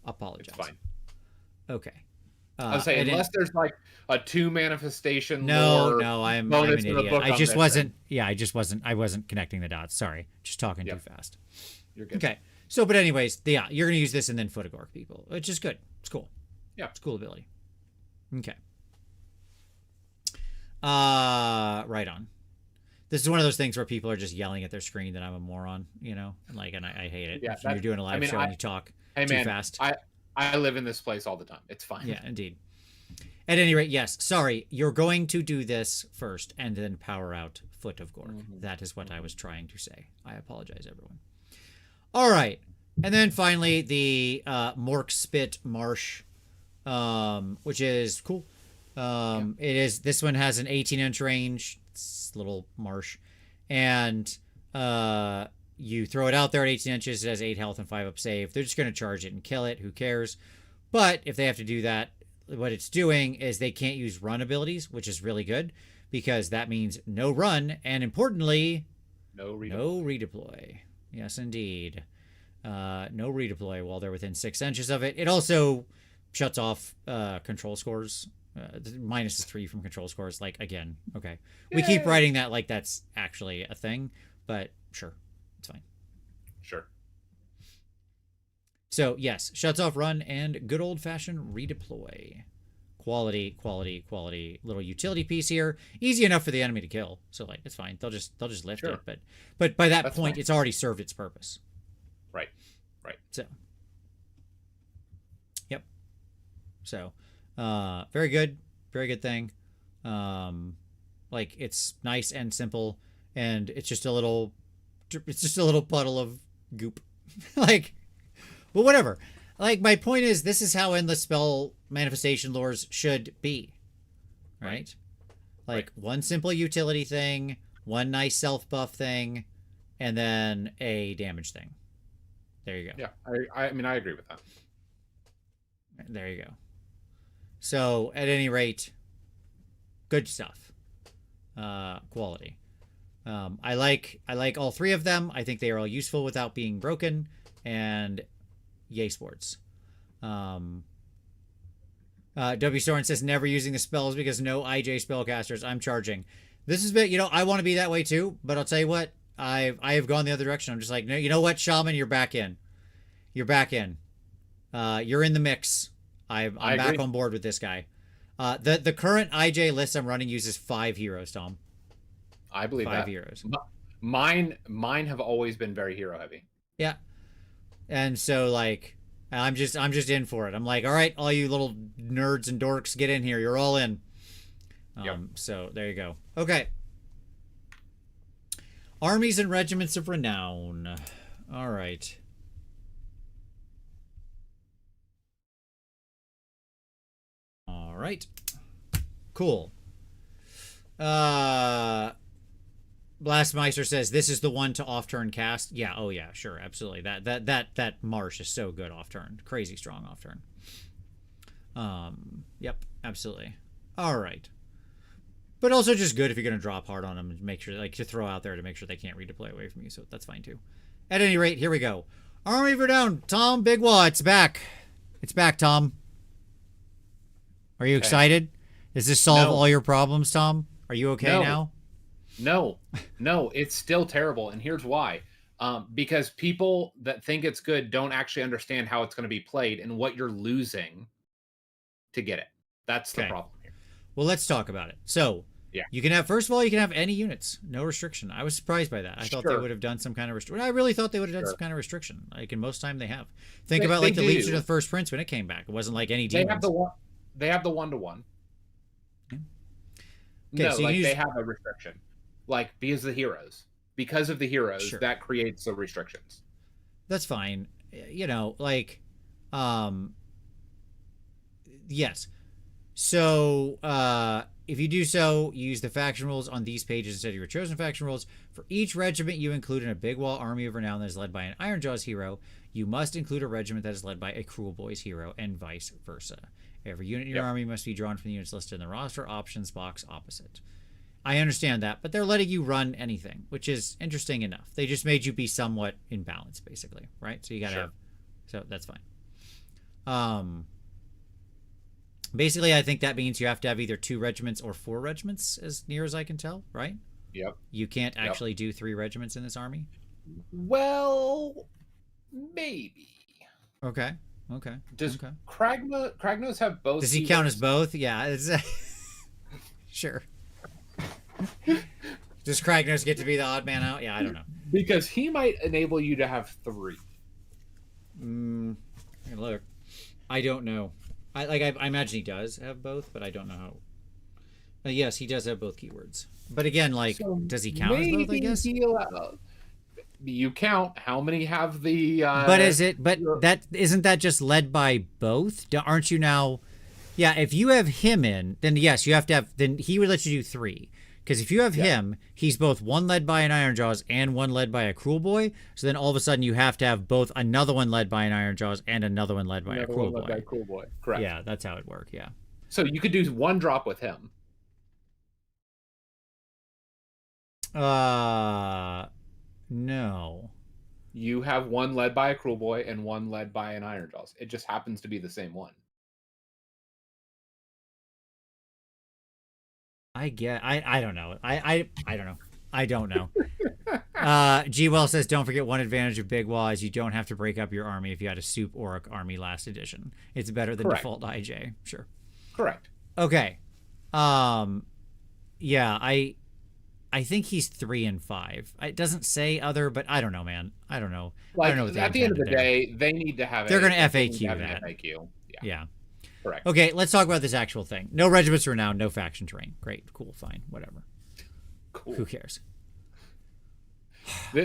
Speaker 1: Apologize.
Speaker 2: It's fine.
Speaker 1: Okay.
Speaker 2: I was saying, unless there's like a 2 manifestation.
Speaker 1: No, I'm an idiot. I wasn't connecting the dots. Sorry, just talking too fast.
Speaker 2: You're good.
Speaker 1: Okay. So, but anyways, yeah, you're gonna use this and then Foot of Gork, people, which is good. It's cool.
Speaker 2: Yeah,
Speaker 1: it's cool ability. Okay. Right on. This is one of those things where people are just yelling at their screen that I'm a moron, you know, like, and I hate it.
Speaker 2: Yeah,
Speaker 1: you're doing a live show and you talk too fast.
Speaker 2: I live in this place all the time. It's fine.
Speaker 1: Yeah, indeed. At any rate, yes. Sorry, you're going to do this first and then power out Foot of Gork. That is what I was trying to say. I apologize, everyone. All right. And then finally, the Mork Spit Marsh, which is cool. This one has an 18-inch range. It's a little marsh. And you throw it out there at 18 inches. It has 8 health and 5 up save. They're just going to charge it and kill it. Who cares? But if they have to do that, what it's doing is they can't use run abilities, which is really good because that means no run. And importantly, no redeploy. Yes, indeed. No redeploy while they're within 6 inches of it. It also shuts off control scores. -3 from control scores. Like, again, okay. Yay. We keep writing that like that's actually a thing, but sure. It's fine.
Speaker 2: Sure.
Speaker 1: So, yes, shuts off run and good old-fashioned redeploy. Quality. Little utility piece here. Easy enough for the enemy to kill. So, like, it's fine. They'll just lift it. But by that point, it's already served its purpose.
Speaker 2: Right.
Speaker 1: So, yep. So, very good thing. Like, it's nice and simple, and it's just a little puddle of goop. Like, well, whatever. Like, my point is, this is how endless spell manifestation lores should be, right? Like, one simple utility thing, one nice self buff thing, and then a damage thing. There you go.
Speaker 2: Yeah, I mean, I agree with that.
Speaker 1: There you go. So, at any rate, good stuff. Quality. I like all 3 of them. I think they are all useful without being broken, and yay sports. W. Soren says never using the spells because no IJ spellcasters. I'm charging. This has been, I want to be that way too, but I'll tell you what, I have gone the other direction. I'm just like, no, you know what, Shaman, you're back in. You're in the mix. I'm back on board with this guy. The current IJ list I'm running uses 5 heroes, Tom.
Speaker 2: I believe
Speaker 1: 5 heroes.
Speaker 2: Mine have always been very hero heavy.
Speaker 1: Yeah. And so, like, I'm just in for it. I'm like, all right, all you little nerds and dorks, get in here. You're all in. So there you go. Okay. Armies and regiments of renown. All right. All right. Cool. Blastmeister says this is the one to off-turn cast. Yeah, oh yeah, sure, absolutely. That marsh is so good off-turn. Crazy strong off-turn. Yep, absolutely. All right. But also just good if you're going to drop hard on them and make sure, like, to throw out there to make sure they can't redeploy away from you, so that's fine too. At any rate, here we go. Army of Renown, Tom Bigwa, it's back. It's back, Tom. Are you excited? Does this solve all your problems, Tom? Are you okay now?
Speaker 2: No, it's still terrible. And here's why. Because people that think it's good don't actually understand how it's going to be played and what you're losing to get it. That's the problem here.
Speaker 1: Well, let's talk about it. So, you can have, first of all, you can have any units. No restriction. I was surprised by that. I thought they would have done some kind of restriction. I really thought they would have done some kind of restriction. Like, in most time they have. Think about, like, the Legion of the First Prince when it came back. It wasn't like any demons.
Speaker 2: They have the 1-to-1.
Speaker 1: Okay,
Speaker 2: no, so like, they have a restriction. Like, because of the heroes. Because of the heroes, that creates the restrictions.
Speaker 1: That's fine. Like, yes. So, if you do so, use the faction rules on these pages instead of your chosen faction rules. For each regiment you include in a Big Wall Army of Renown that is led by an Ironjawz hero, you must include a regiment that is led by a Cruel Boys hero, and vice versa. Every unit in your army must be drawn from the units listed in the roster options box opposite. I understand that, but they're letting you run anything, which is interesting enough. They just made you be somewhat in balance, basically, right? So you gotta have, so that's fine. Basically, I think that means you have to have either 2 regiments or 4 regiments, as near as I can tell, right?
Speaker 2: Yep.
Speaker 1: You can't actually do 3 regiments in this army?
Speaker 2: Well, maybe.
Speaker 1: Okay.
Speaker 2: Does Kragnos have both?
Speaker 1: Does he count as both? Yeah. It's, sure. Does Kragnos get to be the odd man out? Yeah, I don't know.
Speaker 2: Because he might enable you to have 3.
Speaker 1: Look, I don't know. I imagine he does have both, but I don't know how. Yes, he does have both keywords. But again, like, so does he count as both? I guess
Speaker 2: you count how many have the.
Speaker 1: But is it? But that isn't that just led by both? Aren't you now? Yeah, if you have him in, then yes, you have to have. Then he would let you do 3. Because if you have him, he's both one led by an Ironjaws and one led by a Cruel Boy. So then all of a sudden you have to have both another one led by an Ironjaws and another one led by a Cruel Boy.
Speaker 2: Cruel Boy. Correct.
Speaker 1: Yeah, that's how it works. Yeah.
Speaker 2: So you could do 1 drop with him.
Speaker 1: No.
Speaker 2: You have 1 led by a Cruel Boy and 1 led by an Ironjaws. It just happens to be the same one.
Speaker 1: I don't know. I don't know. I don't know. G Well says, don't forget one advantage of Big Wall is you don't have to break up your army if you had a Soup Orruk army last edition. It's better than default IJ. Sure.
Speaker 2: Correct.
Speaker 1: Okay. Yeah, I think he's 3 and 5. It doesn't say other, but I don't know, man. I don't know.
Speaker 2: Like,
Speaker 1: I don't know what
Speaker 2: at the end of the day, they need to have.
Speaker 1: They're going to FAQ that.
Speaker 2: FAQ.
Speaker 1: Yeah.
Speaker 2: Correct.
Speaker 1: Okay, let's talk about this actual thing. No regiments renowned, no faction terrain. Great, cool, fine, whatever.
Speaker 2: Cool.
Speaker 1: Who cares?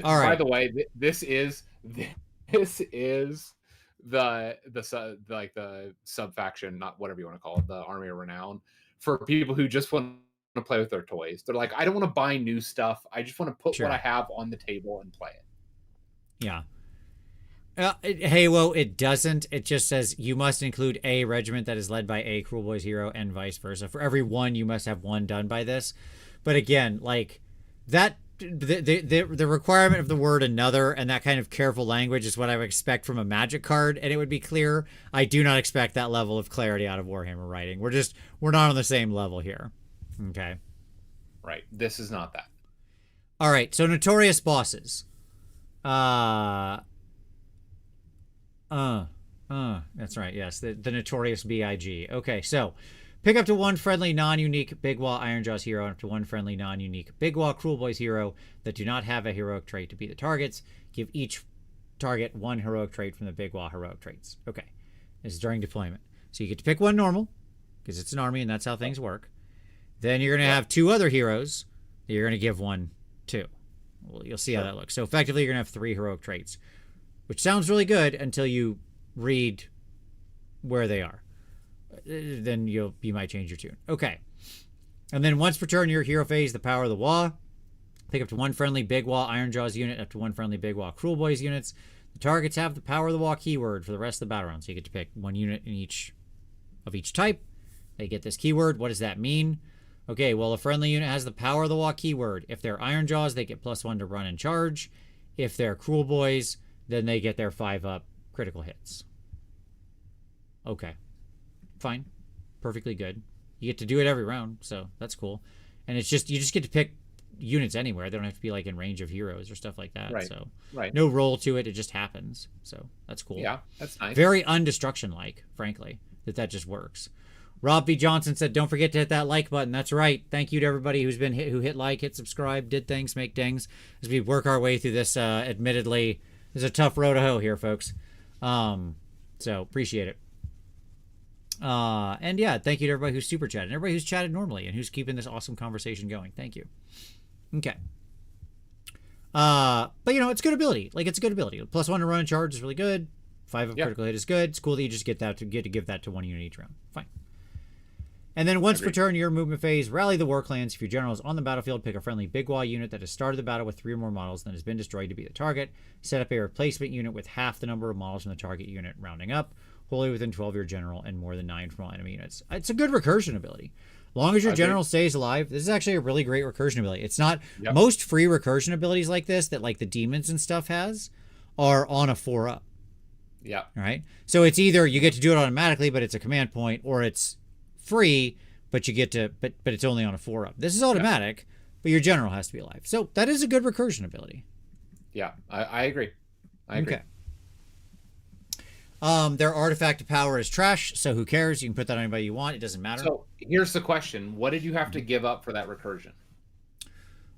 Speaker 2: All right. By the way, this is the sub faction, not whatever you want to call it, the Army of Renown, for people who just want to play with their toys. They're like, I don't want to buy new stuff. I just want to put what I have on the table and play it.
Speaker 1: Yeah. Halo, it doesn't. It just says you must include a regiment that is led by a Cruel Boys hero and vice versa. For every one, you must have 1 done by this. But again, like that, the requirement of the word another and that kind of careful language is what I would expect from a Magic card, and it would be clear. I do not expect that level of clarity out of Warhammer writing. We're not on the same level here. Okay.
Speaker 2: Right. This is not that.
Speaker 1: All right. So notorious bosses. That's right. Yes, the notorious BIG. Okay, so pick up to 1 friendly non-unique Big Wall Ironjaws hero and up to 1 friendly non-unique Big Wall Cruel Boys hero that do not have a heroic trait to be the targets. Give each target 1 heroic trait from the Big Wall heroic traits. Okay, this is during deployment, so you get to pick 1 normal because it's an army and that's how things work. Then you're going to have 2 other heroes that you're going to give 1 to. Well, you'll see how that looks. So effectively, you're going to have 3 heroic traits, which sounds really good until you read where they are. Then you might change your tune. Okay. And then once per turn, your hero phase, the power of the Wah. Pick up to 1 friendly Big Wall Ironjaws unit, up to 1 friendly Big Wall Cruel Boys units. The targets have the power of the Wah keyword for the rest of the battle round. So you get to pick 1 unit in each type. They get this keyword. What does that mean? Okay, well, a friendly unit has the power of the Wah keyword. If they're Ironjaws, they get +1 to run and charge. If they're Cruel Boys, then they get their 5-up critical hits. Okay. Fine. Perfectly good. You get to do it every round, so that's cool. And it's just, you just get to pick units anywhere. They don't have to be like in range of heroes or stuff like that.
Speaker 2: Right.
Speaker 1: So
Speaker 2: right.
Speaker 1: No roll to it. It just happens. So that's cool.
Speaker 2: Yeah, that's nice.
Speaker 1: Very undestruction-like, frankly, that just works. Rob B. Johnson said, don't forget to hit that like button. That's right. Thank you to everybody who hit like, hit subscribe, did things, make things, as we work our way through this, admittedly, there's a tough road to hoe here, folks. So appreciate it. And yeah, thank you to everybody who's super chatted, and everybody who's chatted normally and who's keeping this awesome conversation going. Thank you. Okay. But you know, it's good ability. Like, it's a good ability. +1 to run and charge is really good. 5 of critical hit is good. It's cool that you just get to give that to 1 unit each round. Fine. And then once per turn, your movement phase, rally the Warclans. If your general is on the battlefield, pick a friendly Big Wall unit that has started the battle with 3 or more models, then has been destroyed to be the target. Set up a replacement unit with half the number of models from the target unit, rounding up, wholly within 12 of your general, and more than 9 from all enemy units. It's a good recursion ability. long as your
Speaker 2: I agree.
Speaker 1: general stays alive, this is actually a really great recursion ability. It's not
Speaker 2: Yep.
Speaker 1: most free recursion abilities like this that like the demons and stuff has are on a 4-up.
Speaker 2: Yeah.
Speaker 1: All right. So it's either you get to do it automatically, but it's a command point, or it's free, but you get to, but it's only on a 4-up. This is automatic, but your general has to be alive. So that is a good recursion ability.
Speaker 2: Yeah, I agree. I agree.
Speaker 1: Okay. Their artifact of power is trash, so who cares? You can put that on anybody you want. It doesn't matter.
Speaker 2: So here's the question: what did you have to give up for that recursion?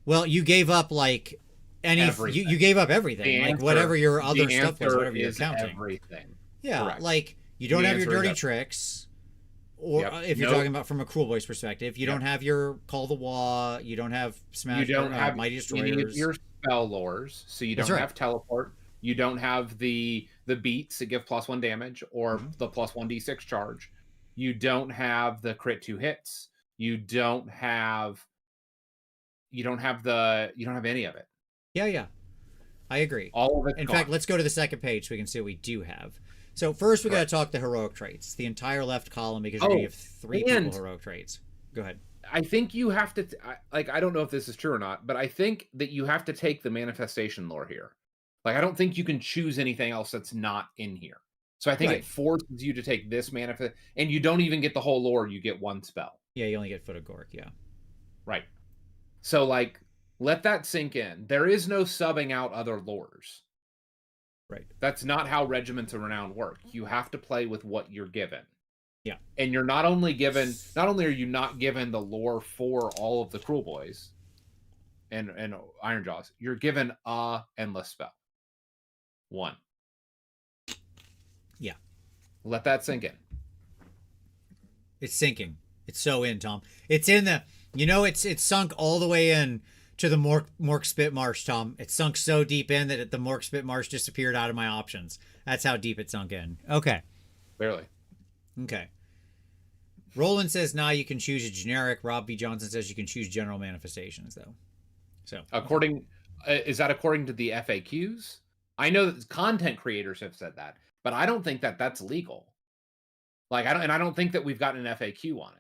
Speaker 1: Well, you gave up like you gave up everything, like whatever your other stuff was, whatever you're counting.
Speaker 2: Everything.
Speaker 1: Yeah,
Speaker 2: Correct.
Speaker 1: like you don't have your dirty
Speaker 2: is
Speaker 1: tricks, or if you're talking about from a Cruel Boy's perspective, you don't have your Call the Wah, you don't have Smash,
Speaker 2: you don't have
Speaker 1: Mighty Destroyers.
Speaker 2: You need your spell lores, so you don't have teleport. You don't have the beats that give +1 damage or the +1 d6 charge. You don't have the crit 2 hits. You don't have any of it.
Speaker 1: Yeah. I agree.
Speaker 2: All of it.
Speaker 1: In fact, let's go to the second page so we can see what we do have. So first we got to talk the heroic traits, the entire left column, because we have 3 people heroic traits. Go ahead.
Speaker 2: I think you have to I don't know if this is true or not, but I think that you have to take the manifestation lore here. Like, I don't think you can choose anything else that's not in here. So I think it forces you to take this manifest, and you don't even get the whole lore. You get 1 spell.
Speaker 1: Yeah, you only get Foot of Gork. Yeah.
Speaker 2: Right. So, like, let that sink in. There is no subbing out other lores.
Speaker 1: Right.
Speaker 2: That's not how Regiments of Renown work. You have to play with what you're given.
Speaker 1: Yeah.
Speaker 2: And you're not only are you not given the lore for all of the Cruel Boys and Ironjaws, you're given a endless spell. 1.
Speaker 1: Yeah.
Speaker 2: Let that sink in.
Speaker 1: It's sinking. It's so in, Tom. It's in the, it's sunk all the way in to the Mork Spit Marsh, Tom. It sunk so deep in that the Mork Spit Marsh disappeared out of my options. That's how deep it sunk in. Okay.
Speaker 2: Barely.
Speaker 1: Okay. Roland says, nah, you can choose a generic. Rob B. Johnson says you can choose general manifestations, though. So
Speaker 2: is that according to the FAQs? I know that content creators have said that, but I don't think that that's legal. Like, I don't think that we've gotten an FAQ on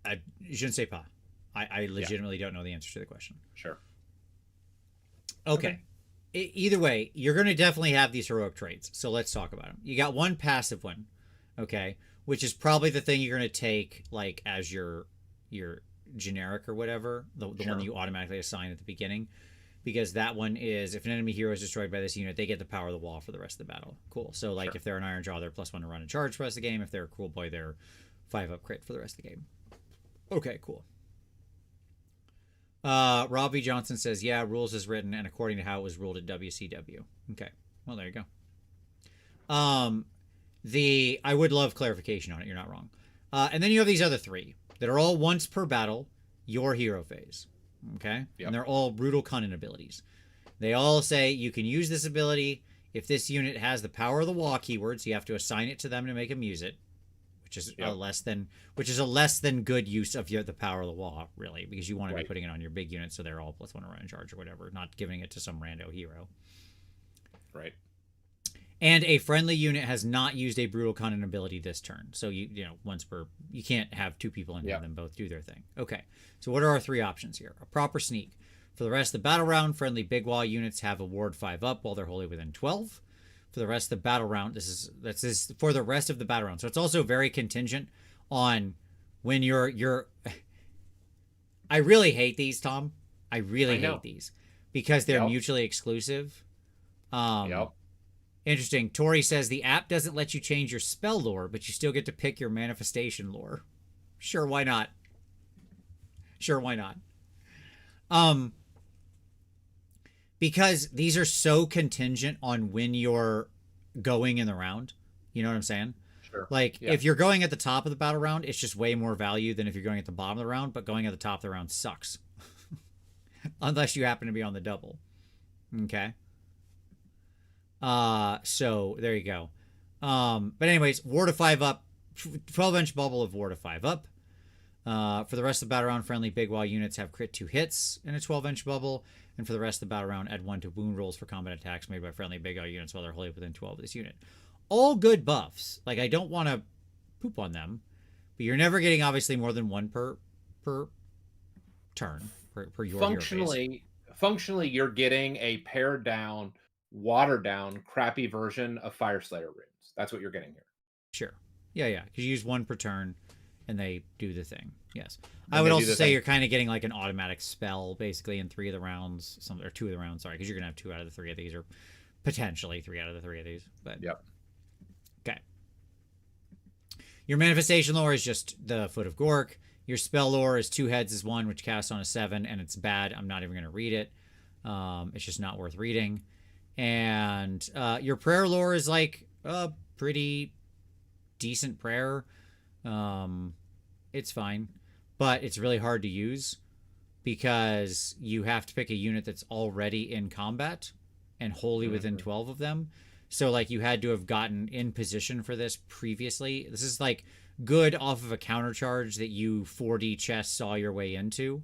Speaker 2: it.
Speaker 1: Je ne sais pas. I legitimately don't know the answer to the question.
Speaker 2: Sure.
Speaker 1: Okay. Either way, you're going to definitely have these heroic traits. So let's talk about them. You got one passive one, okay, which is probably the thing you're going to take like as your generic or whatever, the one that you automatically assign at the beginning. Because that one is, if an enemy hero is destroyed by this unit, they get the power of the wall for the rest of the battle. Cool. So, like, if they're an Ironjaw, they're +1 to run and charge for the rest of the game. If they're a Cruel Boy, they're 5-up crit for the rest of the game. Okay, cool. Robbie Johnson says, yeah, rules is written, and according to how it was ruled at WCW. Okay. Well, there you go. I would love clarification on it. You're not wrong. And then you have these other 3 that are all once per battle, your hero phase. Okay? Yep. And they're all brutal cunning abilities. They all say you can use this ability if this unit has the power of the wall keyword, so you have to assign it to them to make them use it, which is a less than good use of the power of the wall, really, because you want to be putting it on your big unit so they're all +1 to run in charge or whatever, not giving it to some rando hero.
Speaker 2: Right.
Speaker 1: And a friendly unit has not used a brutal cunning ability this turn. So you can't have 2 people and have them both do their thing. Okay. So what are our 3 options here? A proper sneak. For the rest of the battle round, friendly big wall units have a ward 5-up while they're wholly within 12. For the rest of the battle round, this is for the rest of the battle round. So it's also very contingent on when you're I really hate these, Tom. I really hate these because they're mutually exclusive. Interesting. Tori says the app doesn't let you change your spell lore, but you still get to pick your manifestation lore. Sure, why not? Because these are so contingent on when you're going in the round. You know what I'm saying?
Speaker 2: Sure.
Speaker 1: Like, if you're going at the top of the battle round, it's just way more value than if you're going at the bottom of the round, but going at the top of the round sucks. Unless you happen to be on the double. Okay? So there you go. But anyways, ward of 5-up, 12-inch bubble of ward of 5-up. For the rest of the battle round, friendly big wall units have crit 2 hits in a 12-inch bubble. And for the rest of the battle round, add 1 to wound rolls for combat attacks made by friendly big wall units while they're wholly within 12 of this unit. All good buffs. Like, I don't want to poop on them, but you're never getting obviously more than one per turn per your hero phase.
Speaker 2: Functionally, you're getting a pared down, watered down, crappy version of Fire Slayer runes. That's what you're getting here.
Speaker 1: Sure. Yeah, yeah. Because you use one per turn, and they do the thing. Yes.
Speaker 2: And
Speaker 1: I would
Speaker 2: they do
Speaker 1: also
Speaker 2: the
Speaker 1: say
Speaker 2: thing.
Speaker 1: you're kind of getting like an automatic spell basically in 3 of the rounds, or 2 of the rounds. Sorry, because you're gonna have 2 out of the 3 of these, or potentially 3 out of the 3 of these. But
Speaker 2: Yep.
Speaker 1: okay. Your manifestation lore is just the Foot of Gork. Your spell lore is 2 heads is 1, which casts on a 7, and it's bad. I'm not even gonna read it. It's just not worth reading. And your prayer lore is like a pretty decent prayer. It's fine, but it's really hard to use because you have to pick a unit that's already in combat and wholly within 12 of them. So like you had to have gotten in position for this previously. This is like good off of a counter charge that you 4D chess saw your way into,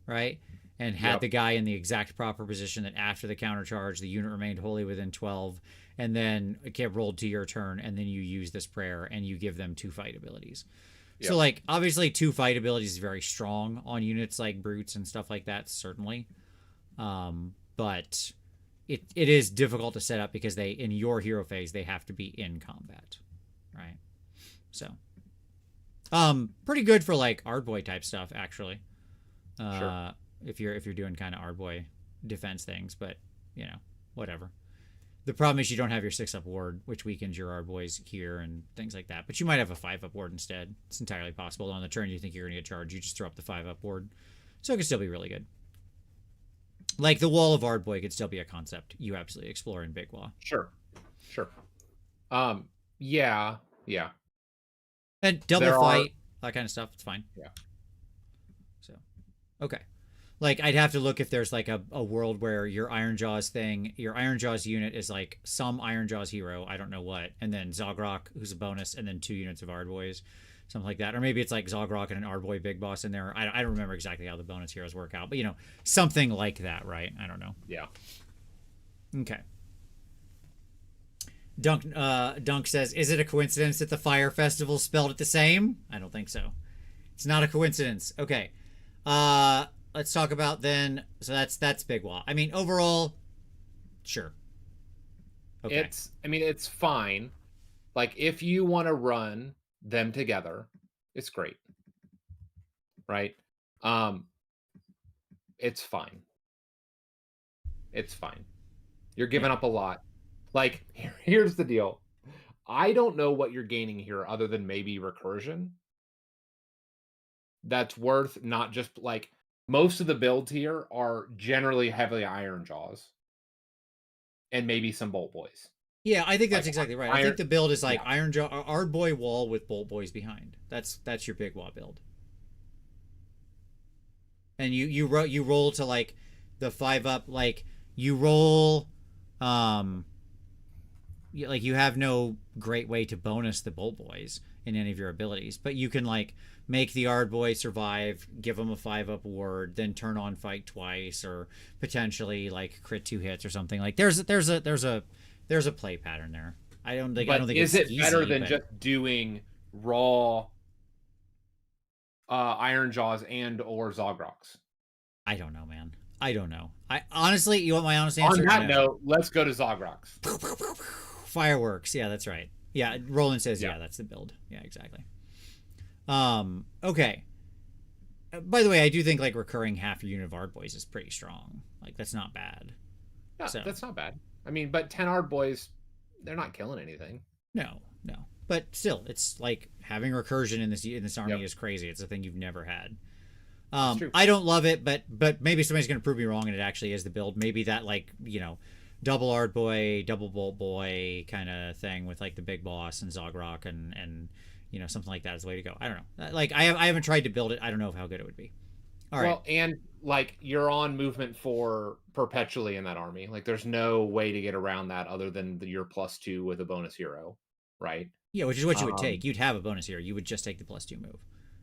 Speaker 1: right? And had the guy in the exact proper position that after the counter charge, the unit remained wholly within 12, and then it get rolled to your turn, and then you use this prayer and you give them 2 fight abilities. Yep. So like obviously 2 fight abilities is very strong on units like brutes and stuff like that, certainly. But it is difficult to set up because they, in your hero phase, they have to be in combat, right? So pretty good for like Ardboy type stuff actually.
Speaker 2: Sure.
Speaker 1: If you're doing kind of Ardboy defense things, but you know, whatever. The problem is you don't have your 6-up ward, which weakens your Ardboys here and things like that. But you might have a 5-up ward instead. It's entirely possible. On the turn you think you're going to get charged, you just throw up the 5-up ward. So it could still be really good. Like the Wall of Ardboy could still be a concept you absolutely explore in Big Wa.
Speaker 2: Sure. Yeah.
Speaker 1: And double fight, that kind of stuff. It's fine.
Speaker 2: Yeah.
Speaker 1: So, okay. Like I'd have to look if there's like a world where your Iron Jaws thing, your Iron Jaws unit is like some Iron Jaws hero, I don't know what, and then Zogrok, who's a bonus, and then 2 units of Ardboys, something like that. Or maybe it's like Zogrok and an Ardboy big boss in there. I don't remember exactly how the bonus heroes work out, but you know, something like that, right? I don't know.
Speaker 2: Yeah.
Speaker 1: Okay. Dunk says, is it a coincidence that the Fire Festival spelled it the same? I don't think so. It's not a coincidence. Okay. Let's talk about then. So that's Big Wa. I mean, overall, sure.
Speaker 2: Okay. It's fine. Like if you want to run them together, it's great. Right? It's fine. You're giving up a lot. Like here's the deal. I don't know what you're gaining here other than maybe recursion. That's worth not just like most of the builds here are generally heavily Iron Jaws and maybe some Bolt Boys.
Speaker 1: Yeah, I think that's exactly right. I think the build is like Iron Jaw, Ardboy wall with Bolt Boys behind. That's your Big Wa build. And you roll to like the 5-up, like you roll, like you have no great way to bonus the Bolt Boys in any of your abilities, but you can like make the Ardboy survive, give them a 5-up ward, then turn on fight twice, or potentially like crit 2 hits or something. Like there's a play pattern there. I don't think
Speaker 2: is
Speaker 1: it's
Speaker 2: it better than just doing raw Iron Jaws and or Zogroks?
Speaker 1: I don't know, man. I don't know. I honestly, you want my honest answer?
Speaker 2: On that note, let's go to Zogroks.
Speaker 1: Fireworks. Yeah, that's right. Yeah, Roland says yeah, that's the build. Yeah, exactly. Okay. By the way, I do think like recurring half your unit of Ardboys is pretty strong. Like that's not bad.
Speaker 2: Yeah, so. That's not bad. I mean, but 10 Ardboys, they're not killing anything.
Speaker 1: No. But still, it's like having recursion in this army is crazy. It's a thing you've never had. I don't love it, but maybe somebody's going to prove me wrong, and it actually is the build. Maybe that like double Ardboy, double Bolt Boy kind of thing with like the big boss and Zogrok and something like that is the way to go. I don't know. Like I haven't tried to build it. I don't know how good it would be. All right. Well,
Speaker 2: and like you're on movement 4 perpetually in that army. Like there's no way to get around that other than your +2 with a bonus hero, right?
Speaker 1: Yeah, which is what you would take. You'd have a bonus hero. You would just take the +2 move.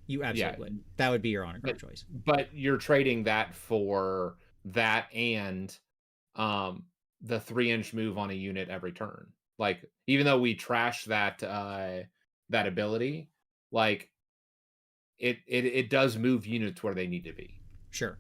Speaker 1: You absolutely would. That would be your honor guard choice.
Speaker 2: But you're trading that for that and the 3-inch move on a unit every turn. Like even though we trashed that that ability, like it does move units where they need to be.
Speaker 1: Sure.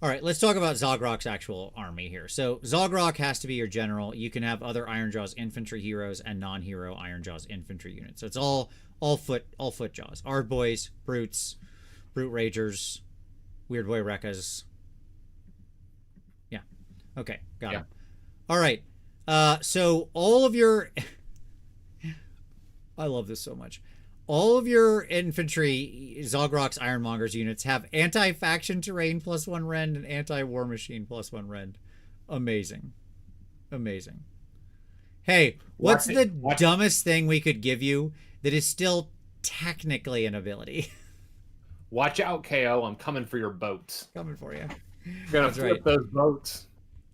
Speaker 1: All right, let's talk about Zogrok's actual army here. So Zogrok has to be your general. You can have other Ironjawz infantry heroes and non-hero Ironjawz infantry units. So it's all foot jaws. Ardboys, brutes, brute ragers, weird boy Rekkas. Yeah. Okay, got him. All right. So all of your I love this so much. All of your infantry, Zogrok's Ironmongers units, have anti-faction terrain +1 rend and anti-war machine +1 rend. Amazing. Amazing. Hey, what's the dumbest thing we could give you that is still technically an ability?
Speaker 2: Watch out, KO. I'm coming for your boats.
Speaker 1: Coming for you.
Speaker 2: Gonna flip those boats.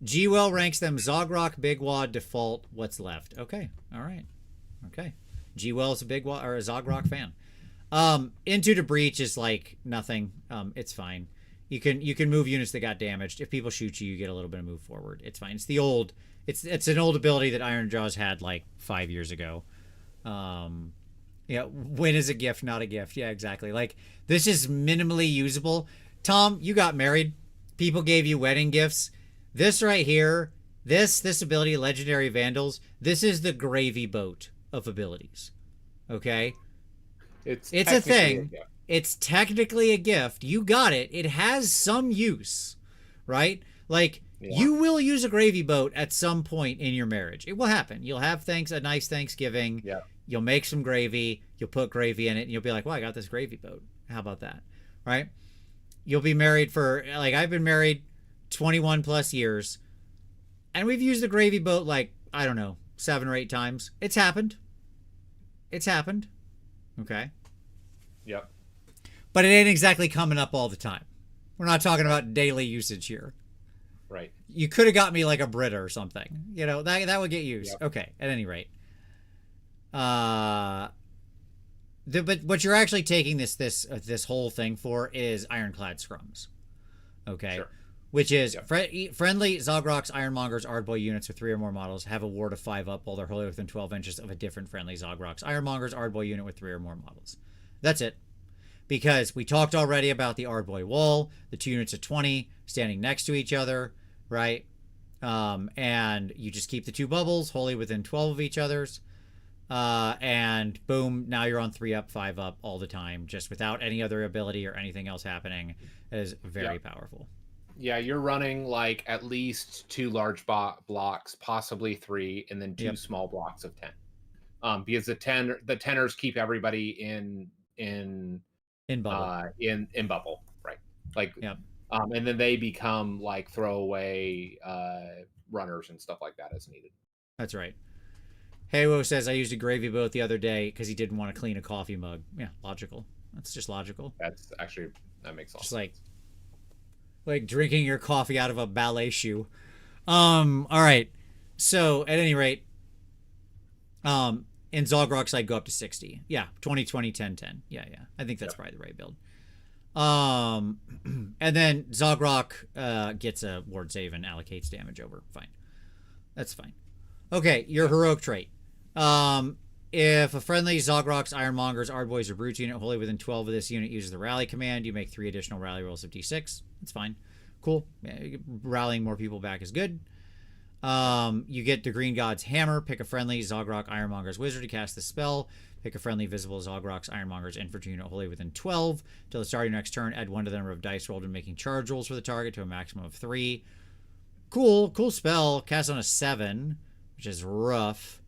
Speaker 1: G-Well ranks them Zogrok, Big Wad, default. What's left? Okay. All right. Okay. G-Well's a Big Wad or a Zogrok fan. Into the Breach is like nothing. It's fine. You can move units that got damaged. If people shoot you, you get a little bit of move forward. It's fine. It's an old ability that Ironjawz had like 5 years ago. Yeah, win is a gift, not a gift. Yeah, exactly. Like, this is minimally usable. Tom, you got married. People gave you wedding gifts. This right here, this ability, Legendary Vandals, this is the gravy boat of abilities. Okay? It's a thing. It's technically a gift. You got it. It has some use, right? Like, you will use a gravy boat at some point in your marriage. It will happen. You'll have a nice Thanksgiving.
Speaker 2: Yeah.
Speaker 1: You'll make some gravy. You'll put gravy in it, and you'll be like, well, I got this gravy boat. How about that? Right? You'll be married for, like, I've been married 21 plus years, and we've used the gravy boat, like, I don't know, 7 or 8 times. It's happened. It's happened. Okay?
Speaker 2: Yep.
Speaker 1: But it ain't exactly coming up all the time. We're not talking about daily usage here.
Speaker 2: Right.
Speaker 1: You could have got me like a Brita or something. You know, that would get used.
Speaker 2: Yep.
Speaker 1: Okay, at any rate. But what you're actually taking this whole thing for is Ironclad Scrums. Okay?
Speaker 2: Sure.
Speaker 1: Which is friendly Zogrok's Ironmongers Ardboy units with 3 or more models have a ward of 5 up while they're wholly within 12 inches of a different friendly Zogrok's Ironmongers Ardboy unit with 3 or more models. That's it. Because we talked already about the Ardboy wall, the 2 units of 20 standing next to each other, right? And you just keep the 2 bubbles wholly within 12 of each other's. And boom, now you're on 3 up, 5 up all the time, just without any other ability or anything else happening. It is very powerful.
Speaker 2: Yeah, you're running like at least 2 large blocks, possibly 3, and then 2 small blocks of 10. Because the tenors keep everybody in bubble. In bubble, right? Like, and then they become like throwaway runners and stuff like that as needed.
Speaker 1: That's right. Heywo says, I used a gravy boat the other day because he didn't want to clean a coffee mug. Yeah, logical. That's just logical.
Speaker 2: That makes sense.
Speaker 1: Just like drinking your coffee out of a ballet shoe. All right. So at any rate, in Zogrok's I'd go up to 60. Yeah, 20, 10, 10. Yeah. I think that's probably the right build. And then Zogrok gets a ward save and allocates damage over. Fine. That's fine. Okay, your heroic trait. If a friendly Zogrok's Ironmongers Ardboys or Brutes unit wholly within 12 of this unit uses the rally command, you make 3 additional rally rolls of d6. That's fine. Cool. Rallying more people back is good. You get the Green God's Hammer. Pick a friendly Zogrok Ironmonger's Wizard to cast the spell. Pick a friendly visible Zogrok's Ironmonger's Infantry unit wholly within 12. Till the start of your next turn, add 1 to the number of dice rolled when making charge rolls for the target to a maximum of 3. Cool spell. Cast on a 7, which is rough.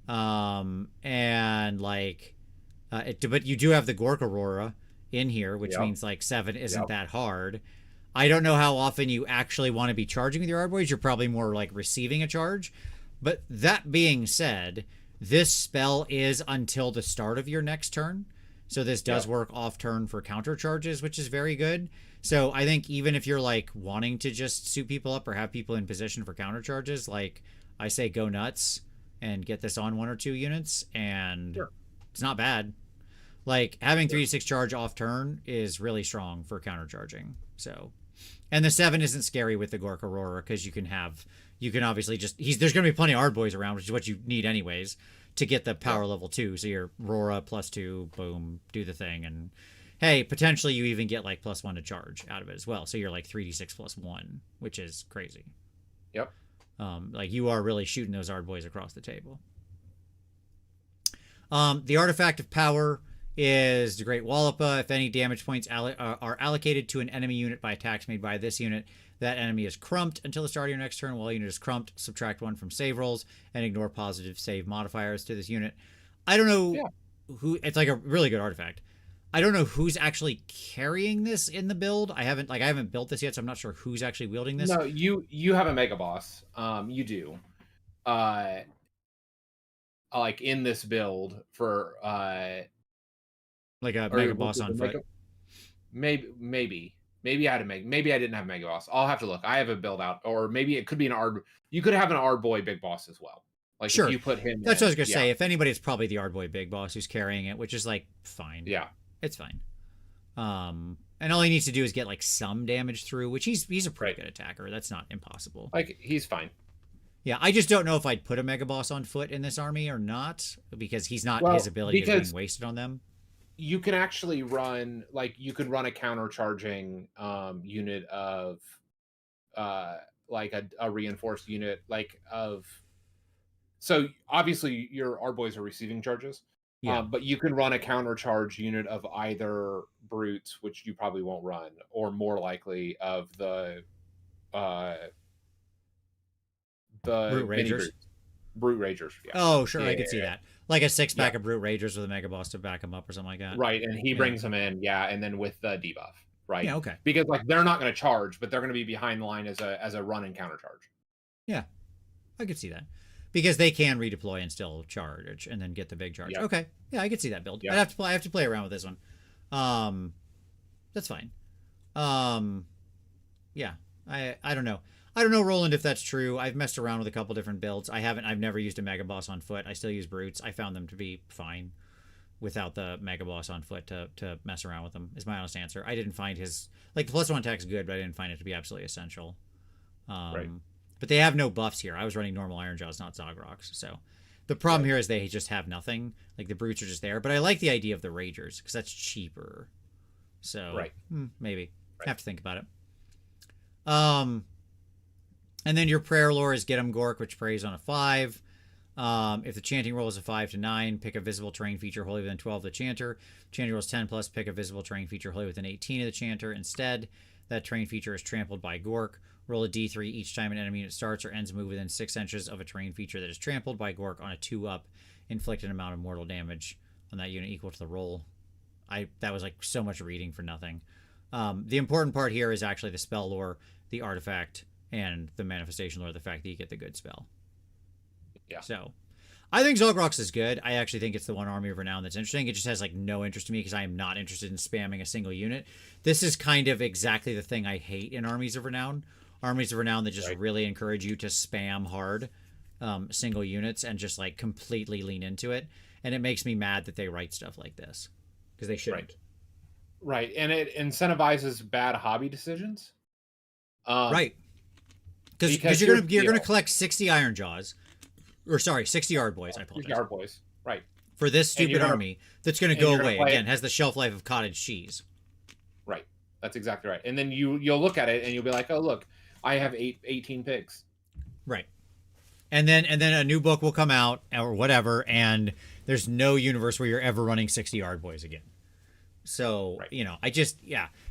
Speaker 1: And like, but you do have the Gork Aurora in here, which means like 7 isn't that hard. I don't know how often you actually want to be charging with your Ardboys. You're probably more like receiving a charge. But that being said, this spell is until the start of your next turn. So this does work off turn for counter charges, which is very good. So I think even if you're like wanting to just suit people up or have people in position for counter charges, like I say go nuts and get this on 1 or 2 units, and it's not bad. Like having 3-6 charge off turn is really strong for counter charging. So, and the 7 isn't scary with the Gork Aurora because you can obviously just there's going to be plenty of Ardboys around, which is what you need anyways. to get the power level 2. So you're Rora +2, boom, do the thing, and hey, potentially you even get like +1 to charge out of it as well. So you're like 3d6 +1, which is crazy.
Speaker 2: Yep.
Speaker 1: Like you are really shooting those Ard boys across the table. The artifact of power is the Great Wallapa. If any damage points are allocated to an enemy unit by attacks made by this unit, that enemy is crumped until the start of your next turn. While a unit is crumped, subtract 1 from save rolls and ignore positive save modifiers to this unit. I don't know who. It's like a really good artifact. I don't know who's actually carrying this in the build. I haven't built this yet, so I'm not sure who's actually wielding this.
Speaker 2: No, you have a Mega Boss. You do. Like in this build for
Speaker 1: like a Mega Boss on foot.
Speaker 2: Maybe I had a maybe I didn't have Mega Boss. I'll have to look. I have a build out, or maybe it could be an Ard. You could have an Ard Boy Big Boss as well. Like
Speaker 1: sure,
Speaker 2: if you put him.
Speaker 1: That's what I was gonna say. If anybody, it's probably the Ard Boy Big Boss who's carrying it, which is like fine.
Speaker 2: Yeah,
Speaker 1: it's fine. And all he needs to do is get like some damage through, which he's a pretty good attacker. That's not impossible.
Speaker 2: Like he's fine.
Speaker 1: Yeah, I just don't know if I'd put a Mega Boss on foot in this army or not, because he's not his ability is being wasted on them.
Speaker 2: You can actually run you could run a countercharging unit of like a reinforced unit so obviously your Ard boys are receiving charges. Yeah. But you can run a countercharge unit of either brutes, which you probably won't run, or more likely of the
Speaker 1: Brute Ragers.
Speaker 2: Brute Ragers. Yeah.
Speaker 1: Oh, sure, I could see that. Like a 6-pack of Brute Ragers with a Mega Boss to back them up or something like that.
Speaker 2: Right, and he brings them in, and then with the debuff, right?
Speaker 1: Yeah, okay.
Speaker 2: Because like they're not going to charge, but they're going to be behind the line as a run and counter charge.
Speaker 1: Yeah, I could see that. Because they can redeploy and still charge and then get the big charge. Yep. Okay. Yeah, I could see that build. Yep. I have to play around with this one. That's fine. Yeah. I don't know. I don't know, Roland, if that's true. I've messed around with a couple different builds. I've never used a Mega Boss on foot. I still use brutes. I found them to be fine without the Mega Boss on foot to mess around with them, is my honest answer. I didn't find his the +1 attack's good, but I didn't find it to be absolutely essential. Right. But they have no buffs here. I was running normal Iron Jaws, not Zogrox. So the problem here is they just have nothing. Like the brutes are just there. But I like the idea of the Ragers because that's cheaper. So maybe have to think about it. And then your prayer lore is Get 'em Gork, which prays on a 5. If the chanting roll is a 5 to 9, pick a visible terrain feature wholly within 12 of the chanter. Chanting roll is 10 plus, pick a visible terrain feature wholly within 18 of the chanter. Instead, that terrain feature is trampled by Gork. Roll a d3 each time an enemy unit starts or ends a move within 6 inches of a terrain feature that is trampled by Gork on a 2-up. Inflict an amount of mortal damage on that unit equal to the roll. That was like so much reading for nothing. The important part here is actually the spell lore, the artifact, and the manifestation lore, the fact that you get the good spell. Yeah. So I think Zogrox is good. I actually think it's the one army of renown that's interesting. It just has like no interest to me because I am not interested in spamming a single unit. This is kind of exactly the thing I hate in armies of renown. Armies of renown that just really encourage you to spam hard single units and just like completely lean into it. And it makes me mad that they write stuff like this because they shouldn't.
Speaker 2: Right. And it incentivizes bad hobby decisions.
Speaker 1: Right. Because you're gonna collect 60 Iron Jaws, or sorry, 60 Ard Boys. I apologize.
Speaker 2: 60 Ard Boys, right?
Speaker 1: For this stupid army that's gonna go away again, has the shelf life of cottage cheese.
Speaker 2: Right, that's exactly right. And then you'll look at it and you'll be like, oh look, I have 18 pigs.
Speaker 1: Right. And then a new book will come out or whatever, and there's no universe where you're ever running 60 Ard Boys again. So,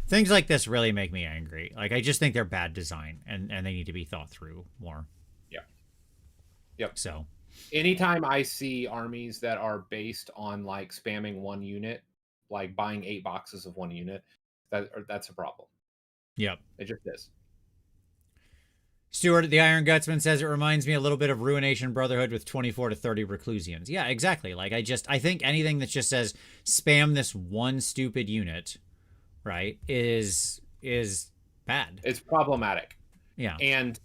Speaker 1: things like this really make me angry. Like, I just think they're bad design and they need to be thought through more.
Speaker 2: Yeah. Yep.
Speaker 1: So,
Speaker 2: anytime I see armies that are based on like spamming one unit, like buying 8 boxes of one unit, that's a problem.
Speaker 1: Yep.
Speaker 2: It just is.
Speaker 1: Stuart, the Iron Gutsman, says it reminds me a little bit of Ruination Brotherhood with 24 to 30 Reclusians. Yeah, exactly. Like, I think anything that just says spam this one stupid unit, right, is bad.
Speaker 2: It's problematic.
Speaker 1: Yeah.
Speaker 2: And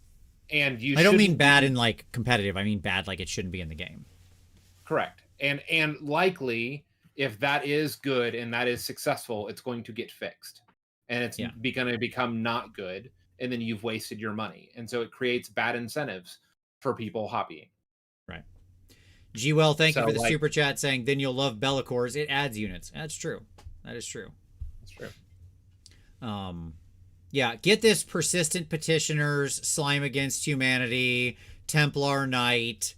Speaker 2: you
Speaker 1: I don't mean bad in like competitive. I mean bad like it shouldn't be in the game.
Speaker 2: Correct. And likely if that is good and that is successful, it's going to get fixed. And it's going to become not good. And then you've wasted your money. And so it creates bad incentives for people hobbying.
Speaker 1: Right. G-Well, thank you
Speaker 2: So,
Speaker 1: for the
Speaker 2: like,
Speaker 1: super chat saying, then you'll love Bellicores. It adds units. That's true. That is true.
Speaker 2: that's true.
Speaker 1: Yeah, get this Persistent Petitioners, Slime Against Humanity, Templar Knight,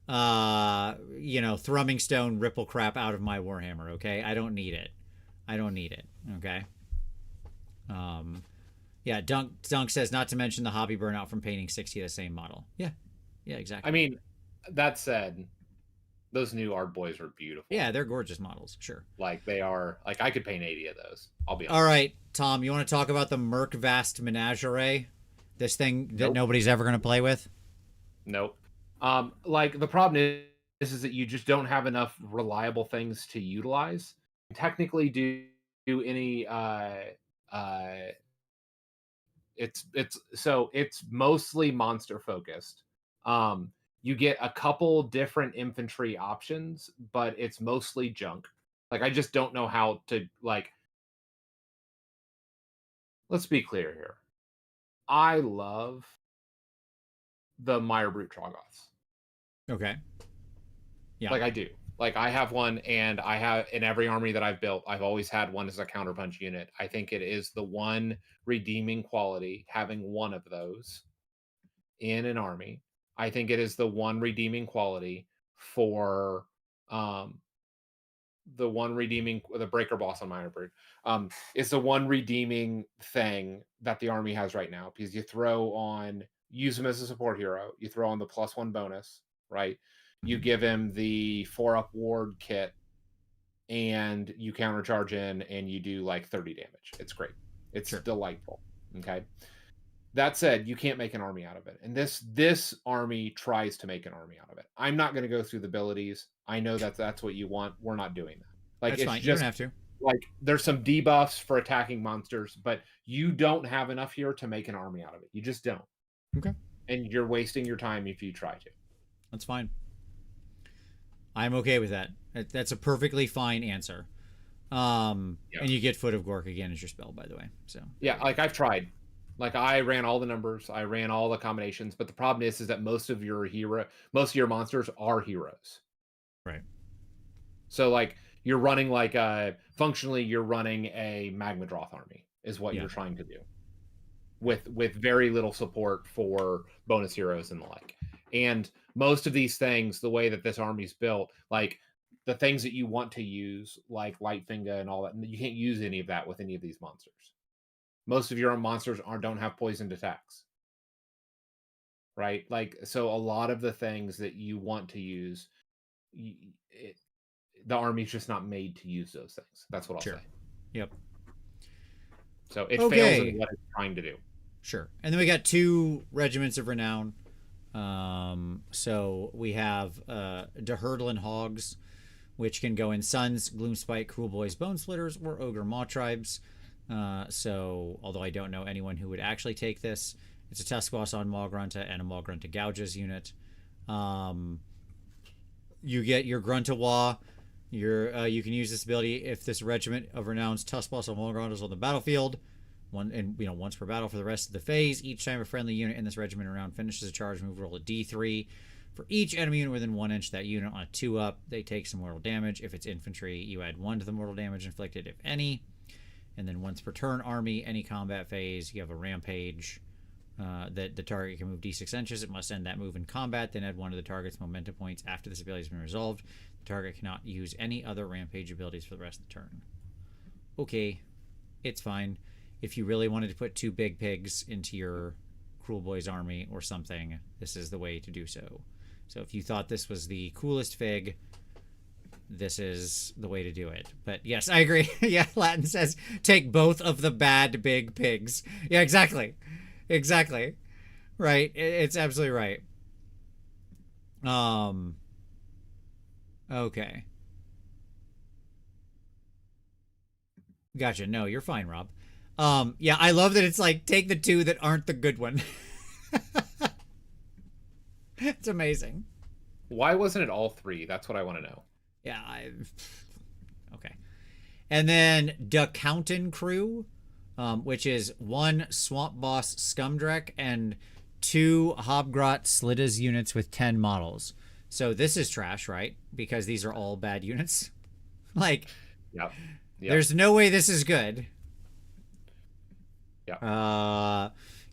Speaker 1: Thrumming Stone Ripple crap out of my Warhammer, okay? I don't need it. I don't need it, okay? Yeah, Dunk says, not to mention the hobby burnout from painting 60 of the same model. Yeah, exactly.
Speaker 2: I mean, that said, those new art boys are beautiful.
Speaker 1: Yeah, they're gorgeous models, sure.
Speaker 2: Like, they are, like, I could paint 80 of those. I'll be honest.
Speaker 1: All right, Tom, you want to talk about the Merc Vast Menagerie? This thing that nobody's ever going to play with?
Speaker 2: Nope. Like, the problem is that you just don't have enough reliable things to utilize. Technically, do any it's mostly monster focused. You get a couple different infantry options, but it's mostly junk. Like, I just don't know how to, like, let's be clear here. I love the Meyer Brute Troggoths.
Speaker 1: Okay. Yeah.
Speaker 2: Like, I do. Like, I have one, and I have, in every army that I've built, I've always had one as a counterpunch unit. I think it is the one redeeming quality, having one of those in an army. I think it is the one redeeming quality for the breaker boss on Minor Brute. It's the one redeeming thing that the army has right now, because you use him as a support hero, you throw on the +1 bonus, right? You give him the 4-up ward kit, and you countercharge in, and you do like 30 damage. It's great. It's delightful. Okay. That said, you can't make an army out of it. And this army tries to make an army out of it. I'm not going to go through the abilities. I know that's what you want. We're not doing that. Like,
Speaker 1: that's
Speaker 2: it's
Speaker 1: fine.
Speaker 2: Just,
Speaker 1: you don't have to.
Speaker 2: Like, there's some debuffs for attacking monsters, but you don't have enough here to make an army out of it. You just don't.
Speaker 1: Okay.
Speaker 2: And you're wasting your time if you try to.
Speaker 1: That's fine. I'm okay with that. That's a perfectly fine answer. And you get Foot of Gork again as your spell, by the way. So
Speaker 2: yeah, like, I've tried. Like, I ran all the numbers, I ran all the combinations, but the problem is that most of your monsters are heroes.
Speaker 1: Right.
Speaker 2: So, like, you're running functionally you're running a Magmadroth army is what you're trying to do. With very little support for bonus heroes and the like. And most of these things, the way that this army's built, like, the things that you want to use, like Lightfinger and all that, you can't use any of that with any of these monsters. Most of your own monsters don't have poisoned attacks, right? Like, so a lot of the things that you want to use, the army's just not made to use those things. That's what I'll say.
Speaker 1: Yep.
Speaker 2: So it fails in what it's trying to do.
Speaker 1: Sure. And then we got 2 regiments of renown. So we have De Hurdlin Hogs, which can go in Sons, Gloomspite, Cruel Boys, Bone Splitters, or Ogre Maw Tribes. So, although I don't know anyone who would actually take this, it's a Tusk Boss on Maw-Grunta and a Maw-Grunta Gouges unit. You get your Gruntawa. You can use this ability if this regiment of Renown's Tusk Boss on Maw-Grunta is on the battlefield. Once per battle for the rest of the phase. Each time a friendly unit in this regiment around finishes a charge move, roll a d3. For each enemy unit within 1 inch of that unit on a 2-up, they take some mortal damage. If it's infantry, you add 1 to the mortal damage inflicted, if any. And then once per turn army, any combat phase, you have a rampage that the target can move d6 inches. It must end that move in combat, then add 1 to the target's momentum points after this ability has been resolved. The target cannot use any other rampage abilities for the rest of the turn. Okay, it's fine. If you really wanted to put 2 big pigs into your Cruel Boys army or something, this is the way to do so. So if you thought this was the coolest fig, this is the way to do it. But yes, I agree. Yeah, Latin says take both of the bad big pigs. Yeah, exactly. Exactly. Right. It's absolutely right. Okay. Gotcha. No, you're fine, Rob. Yeah, I love that it's like take the 2 that aren't the good one. It's amazing.
Speaker 2: Why wasn't it all 3? That's what I want to know.
Speaker 1: Yeah, okay. And then the Countin Crew, which is 1 Swamp Boss Scumdrek and 2 Hobgrot Slittas units with 10 models. So this is trash, right? Because these are all bad units. Like,
Speaker 2: Yep.
Speaker 1: there's no way this is good.
Speaker 2: Yep.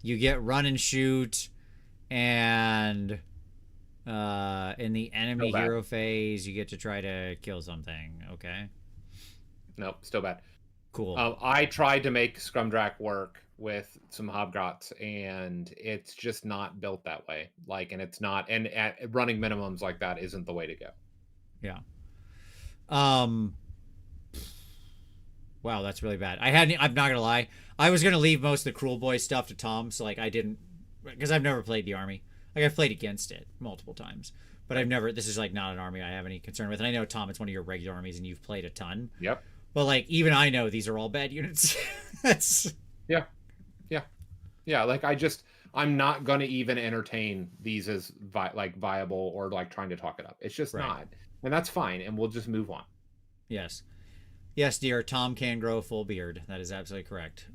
Speaker 1: You get run and shoot, and in the enemy hero phase, you get to try to kill something. Okay.
Speaker 2: Nope, still bad.
Speaker 1: Cool.
Speaker 2: I tried to make Scrumdrack work with some Hobgrots, and it's just not built that way. Like, and it's not, and at running minimums like that isn't the way to go.
Speaker 1: Yeah. Wow, that's really bad. I'm not gonna lie. I was gonna leave most of the Cruel Boy stuff to Tom, so like I didn't, because I've never played the army. Like I've played against it multiple times, but I've never. This is like not an army I have any concern with. And I know Tom, it's one of your regular armies, and you've played a ton.
Speaker 2: Yep.
Speaker 1: But like even I know these are all bad units. That's
Speaker 2: yeah. Like I'm not gonna even entertain these as viable or like trying to talk it up. It's just not, and that's fine, and we'll just move on.
Speaker 1: Yes. Yes, dear. Tom can grow a full beard. That is absolutely correct.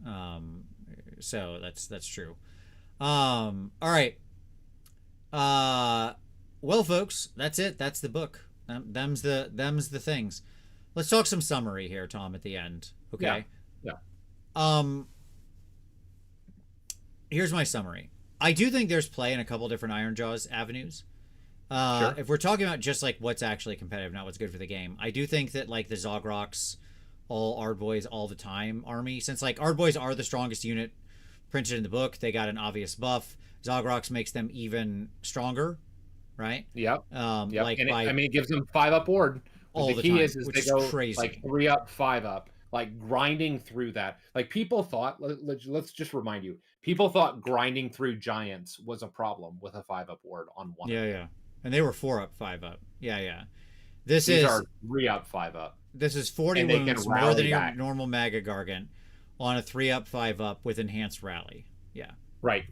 Speaker 1: So that's true. All right. Well, folks, that's it. That's the book. Them's the things. Let's talk some summary here, Tom, at the end. Okay.
Speaker 2: Yeah.
Speaker 1: Here's my summary. I do think there's play in a couple different Ironjawz avenues.
Speaker 2: Sure.
Speaker 1: If we're talking about just like what's actually competitive, not what's good for the game, I do think that like the Zogrocks, all Ardboys all the time army, since like Ardboys are the strongest unit printed in the book, they got an obvious buff. Zogrocks makes them even stronger, right?
Speaker 2: Yep. Yep.
Speaker 1: Like
Speaker 2: and it gives them 5-up ward.
Speaker 1: All
Speaker 2: the
Speaker 1: the
Speaker 2: key
Speaker 1: time,
Speaker 2: is
Speaker 1: which
Speaker 2: they
Speaker 1: is
Speaker 2: go
Speaker 1: crazy.
Speaker 2: like 3-up, 5-up, like grinding through that. Like people thought, let's just remind you, people thought grinding through giants was a problem with a 5-up ward on one.
Speaker 1: Yeah. And they were 4-up, 5-up. Yeah. These
Speaker 2: are 3-up, 5-up.
Speaker 1: This is 40 wounds, more than your normal Mega Gargant, on a 3-up, 5-up with enhanced rally. Yeah.
Speaker 2: Right.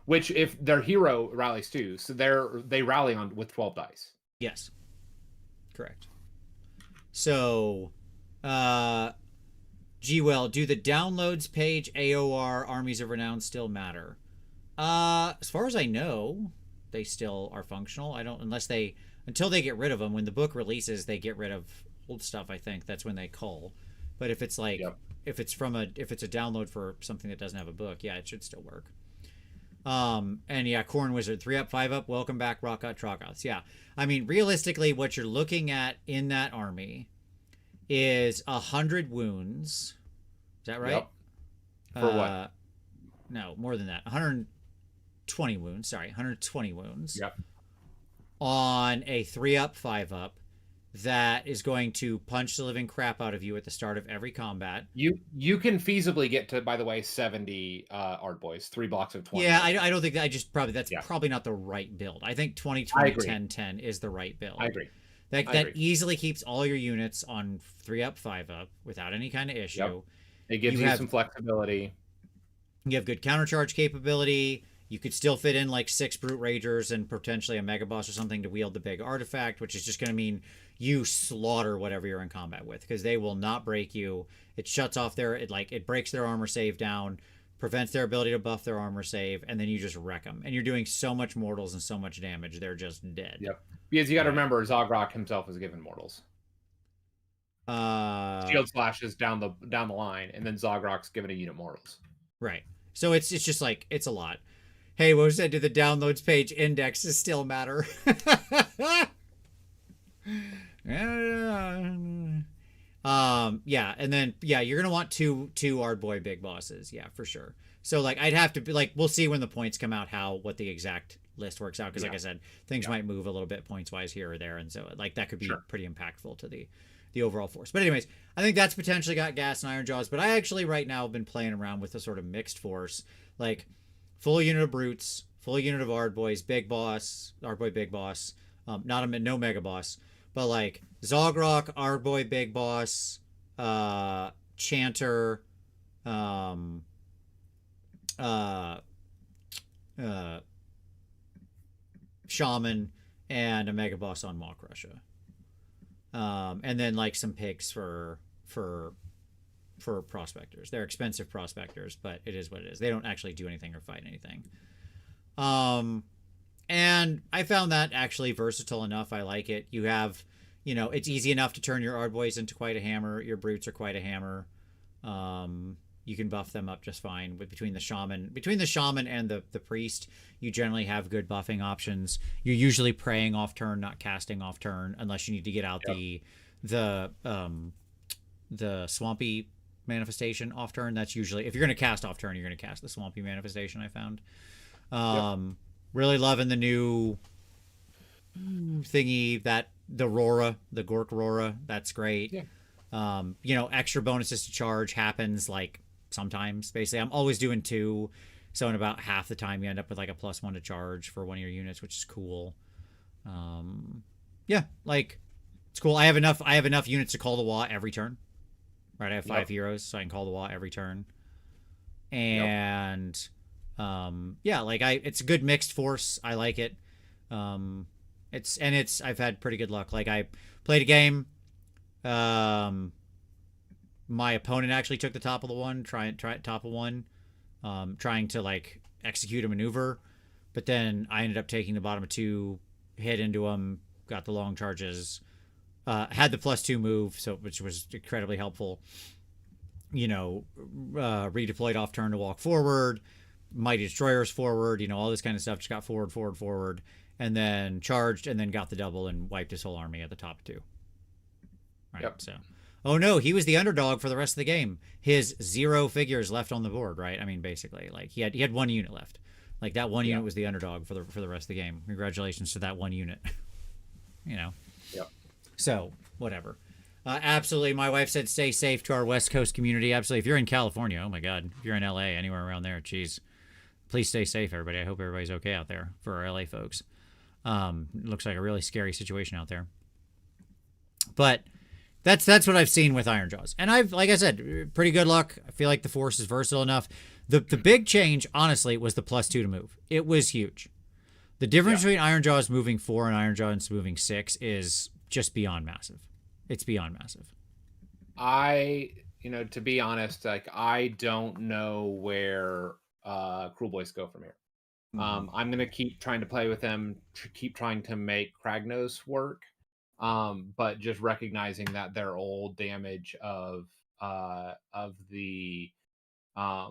Speaker 2: Which if their hero rallies too, so they rally on with 12 dice.
Speaker 1: Yes. Correct. So, G-Well, do the downloads page AOR Armies of Renown still matter? As far as I know, they still are functional. I don't, until they get rid of them. When the book releases, they get rid of old stuff. I think that's when they cull. But if it's like, if it's a download for something that doesn't have a book, yeah, it should still work. And yeah, Corn Wizard, 3-up, 5-up. Welcome back, Rockout Trockots. Yeah, I mean, realistically, what you're looking at in that army is 100 wounds. Is that right?
Speaker 2: Yep. For what?
Speaker 1: No, more than that. 120 wounds. Sorry, 120 wounds.
Speaker 2: Yep.
Speaker 1: On a 3-up, 5-up that is going to punch the living crap out of you at the start of every combat.
Speaker 2: You can feasibly get to, by the way, 70 Ardboys, 3 blocks of 20.
Speaker 1: Yeah, I don't think that. That's probably not the right build. I think 20-20-10-10 is the right build.
Speaker 2: I agree.
Speaker 1: That easily keeps all your units on 3-up, 5-up without any kind of issue.
Speaker 2: Yep. It gives you some flexibility.
Speaker 1: You have good countercharge capability. You could still fit in like 6 Brute Ragers and potentially a Mega Boss or something to wield the big artifact, which is just going to mean you slaughter whatever you're in combat with, because they will not break you. It shuts off it breaks their armor save down, prevents their ability to buff their armor save, and then you just wreck them. And you're doing so much mortals and so much damage, they're just dead.
Speaker 2: Yep. Because you got to remember, Zogrok himself is given mortals. Shield slashes down the line, and then Zogrok's given a unit mortals.
Speaker 1: Right. So it's just like, it's a lot. Hey, what was that? Do the downloads page indexes still matter? Yeah, and then you're gonna want two Ardboy big bosses, yeah, for sure. So like I'd have to be like, we'll see when the points come out what the exact list works out, because like I said, things might move a little bit points wise here or there, and so like that could be pretty impactful to the overall force. But anyways, I think that's potentially got gas and Ironjawz, but I actually right now have been playing around with a sort of mixed force, like full unit of brutes, full unit of Ardboys, big boss, Ardboy big boss, no mega boss, but like Zogrok, Ardboy big boss, Chanter, Shaman, and a mega boss on Mock Russia. And then like some pigs for prospectors. They're expensive prospectors, but it is what it is. They don't actually do anything or fight anything. And I found that actually versatile enough. I like it. You have, it's easy enough to turn your Ardboys into quite a hammer. Your brutes are quite a hammer. You can buff them up just fine. But between the shaman and the priest, you generally have good buffing options. You're usually praying off turn, not casting off turn, unless you need to get out the swampy manifestation off turn. That's usually, if you're going to cast off turn, you're going to cast the swampy manifestation. I found. Really loving the new thingy, that the Gork Rora. That's great. Yeah. Extra bonuses to charge happens like sometimes. Basically, I'm always doing 2, so in about half the time you end up with like a +1 to charge for one of your units, which is cool. Yeah, like it's cool. I have enough units to call the WAAAGHHHH every turn. Right, I have 5 heroes, so I can call the WAAAGHHHH every turn. And yeah, like it's a good mixed force. I like it. I've had pretty good luck. Like I played a game. My opponent actually took the top of the one, top of one, trying to like execute a maneuver, but then I ended up taking the bottom of 2, hit into him, got the long charges, had the +2 move, which was incredibly helpful. Redeployed off turn to walk forward, mighty destroyers forward, all this kind of stuff. Just got forward, and then charged, and then got the double and wiped his whole army at the top 2. Right. Yep. So, oh no, he was the underdog for the rest of the game. His 0 figures left on the board. Right. I mean, basically, like he had 1 unit left. Like that 1 unit was the underdog for the rest of the game. Congratulations to that 1 unit. Yep. So whatever. Absolutely. My wife said, stay safe to our West Coast community. Absolutely. If you're in California, oh my God, if you're in LA, anywhere around there, geez, please stay safe, everybody. I hope everybody's okay out there for our LA folks. It looks like a really scary situation out there. But that's what I've seen with Ironjawz. And like I said, pretty good luck. I feel like the force is versatile enough. The big change, honestly, was the +2 to move. It was huge. The difference between Ironjawz moving 4 and Ironjawz moving 6 is just beyond massive. It's beyond massive.
Speaker 2: To be honest, like I don't know where Kruleboyz go from here. I'm gonna keep trying to play with them, keep trying to make Kragnos work, but just recognizing that their old damage of the I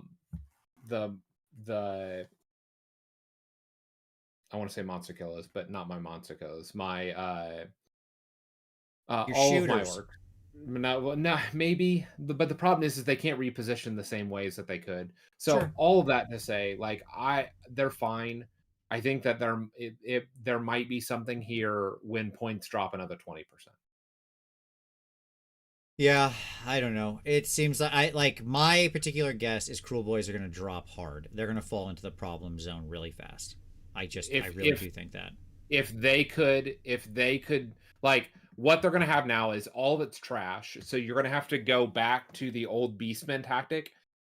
Speaker 2: want to say monster killers, but not my monster killers. My all shooters. Of my work. No, maybe, but the problem is they can't reposition the same ways that they could. So all of that to say, like they're fine. I think that there might be something here when points drop another 20%.
Speaker 1: Yeah, I don't know. It seems like my particular guess is Kruleboyz are going to drop hard. They're going to fall into the problem zone really fast. I really do think that. If they could,
Speaker 2: like, what they're going to have now is all of it's trash. So you're going to have to go back to the old Beastmen tactic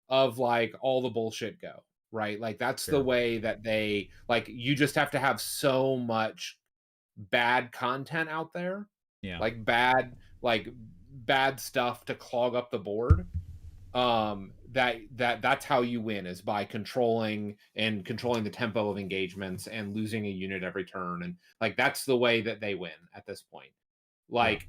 Speaker 2: of like all the bullshit go, right? Like that's the way that they, like, you just have to have so much bad content out there.
Speaker 1: Yeah.
Speaker 2: Like bad stuff to clog up the board. That's how you win, is by controlling the tempo of engagements and losing a unit every turn. And like, that's the way that they win at this point. Like,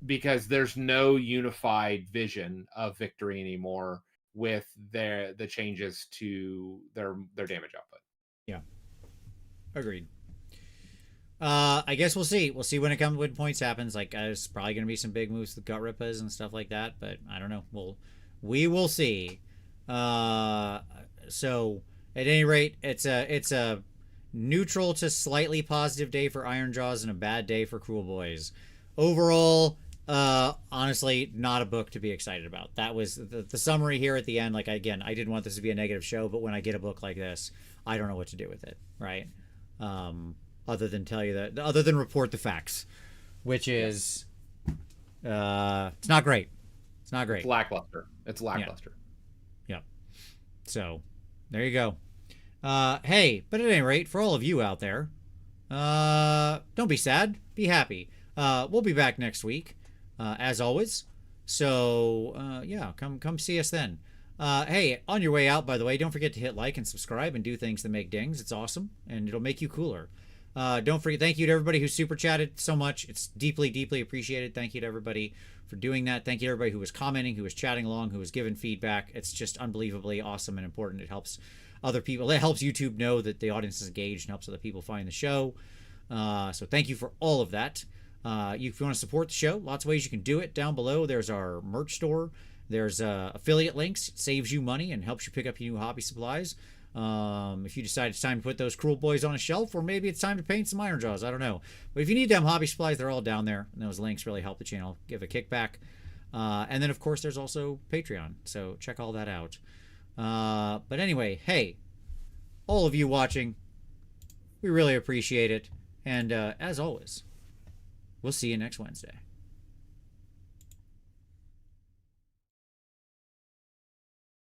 Speaker 2: because there's no unified vision of victory anymore with the changes to their damage output.
Speaker 1: Yeah. Agreed. I guess we'll see. We'll see when points happens. Like, there's probably going to be some big moves with gut rippas and stuff like that, but I don't know. We will see. So at any rate, it's a neutral to slightly positive day for Ironjawz and a bad day for Kruleboyz. Overall, honestly, not a book to be excited about. That was the summary here at the end. Like, again, I didn't want this to be a negative show, but when I get a book like this, I don't know what to do with it, right? Other than report the facts, which is, it's not great. It's not great.
Speaker 2: It's lackluster.
Speaker 1: Yeah. So, there you go. Hey, but at any rate, for all of you out there, don't be sad. Be happy. We'll be back next week, as always. So, yeah, come see us then. Hey, on your way out, by the way, don't forget to hit like and subscribe and do things that make dings. It's awesome, and it'll make you cooler. Don't forget, thank you to everybody who super chatted so much. It's deeply, deeply appreciated. Thank you to everybody for doing that. Thank you to everybody who was commenting, who was chatting along, who was giving feedback. It's just unbelievably awesome and important. It helps other people. It helps YouTube know that the audience is engaged and helps other people find the show. So thank you for all of that. If you want to support the show, lots of ways you can do it. Down below, there's our merch store. There's affiliate links. It saves you money and helps you pick up your new hobby supplies. If you decide it's time to put those cruel boys on a shelf, or maybe it's time to paint some iron jaws, I don't know. But if you need them hobby supplies, they're all down there, and those links really help the channel give a kickback. And then, of course, there's also Patreon, so check all that out. But anyway, hey, all of you watching, we really appreciate it. And as always, we'll see you next Wednesday.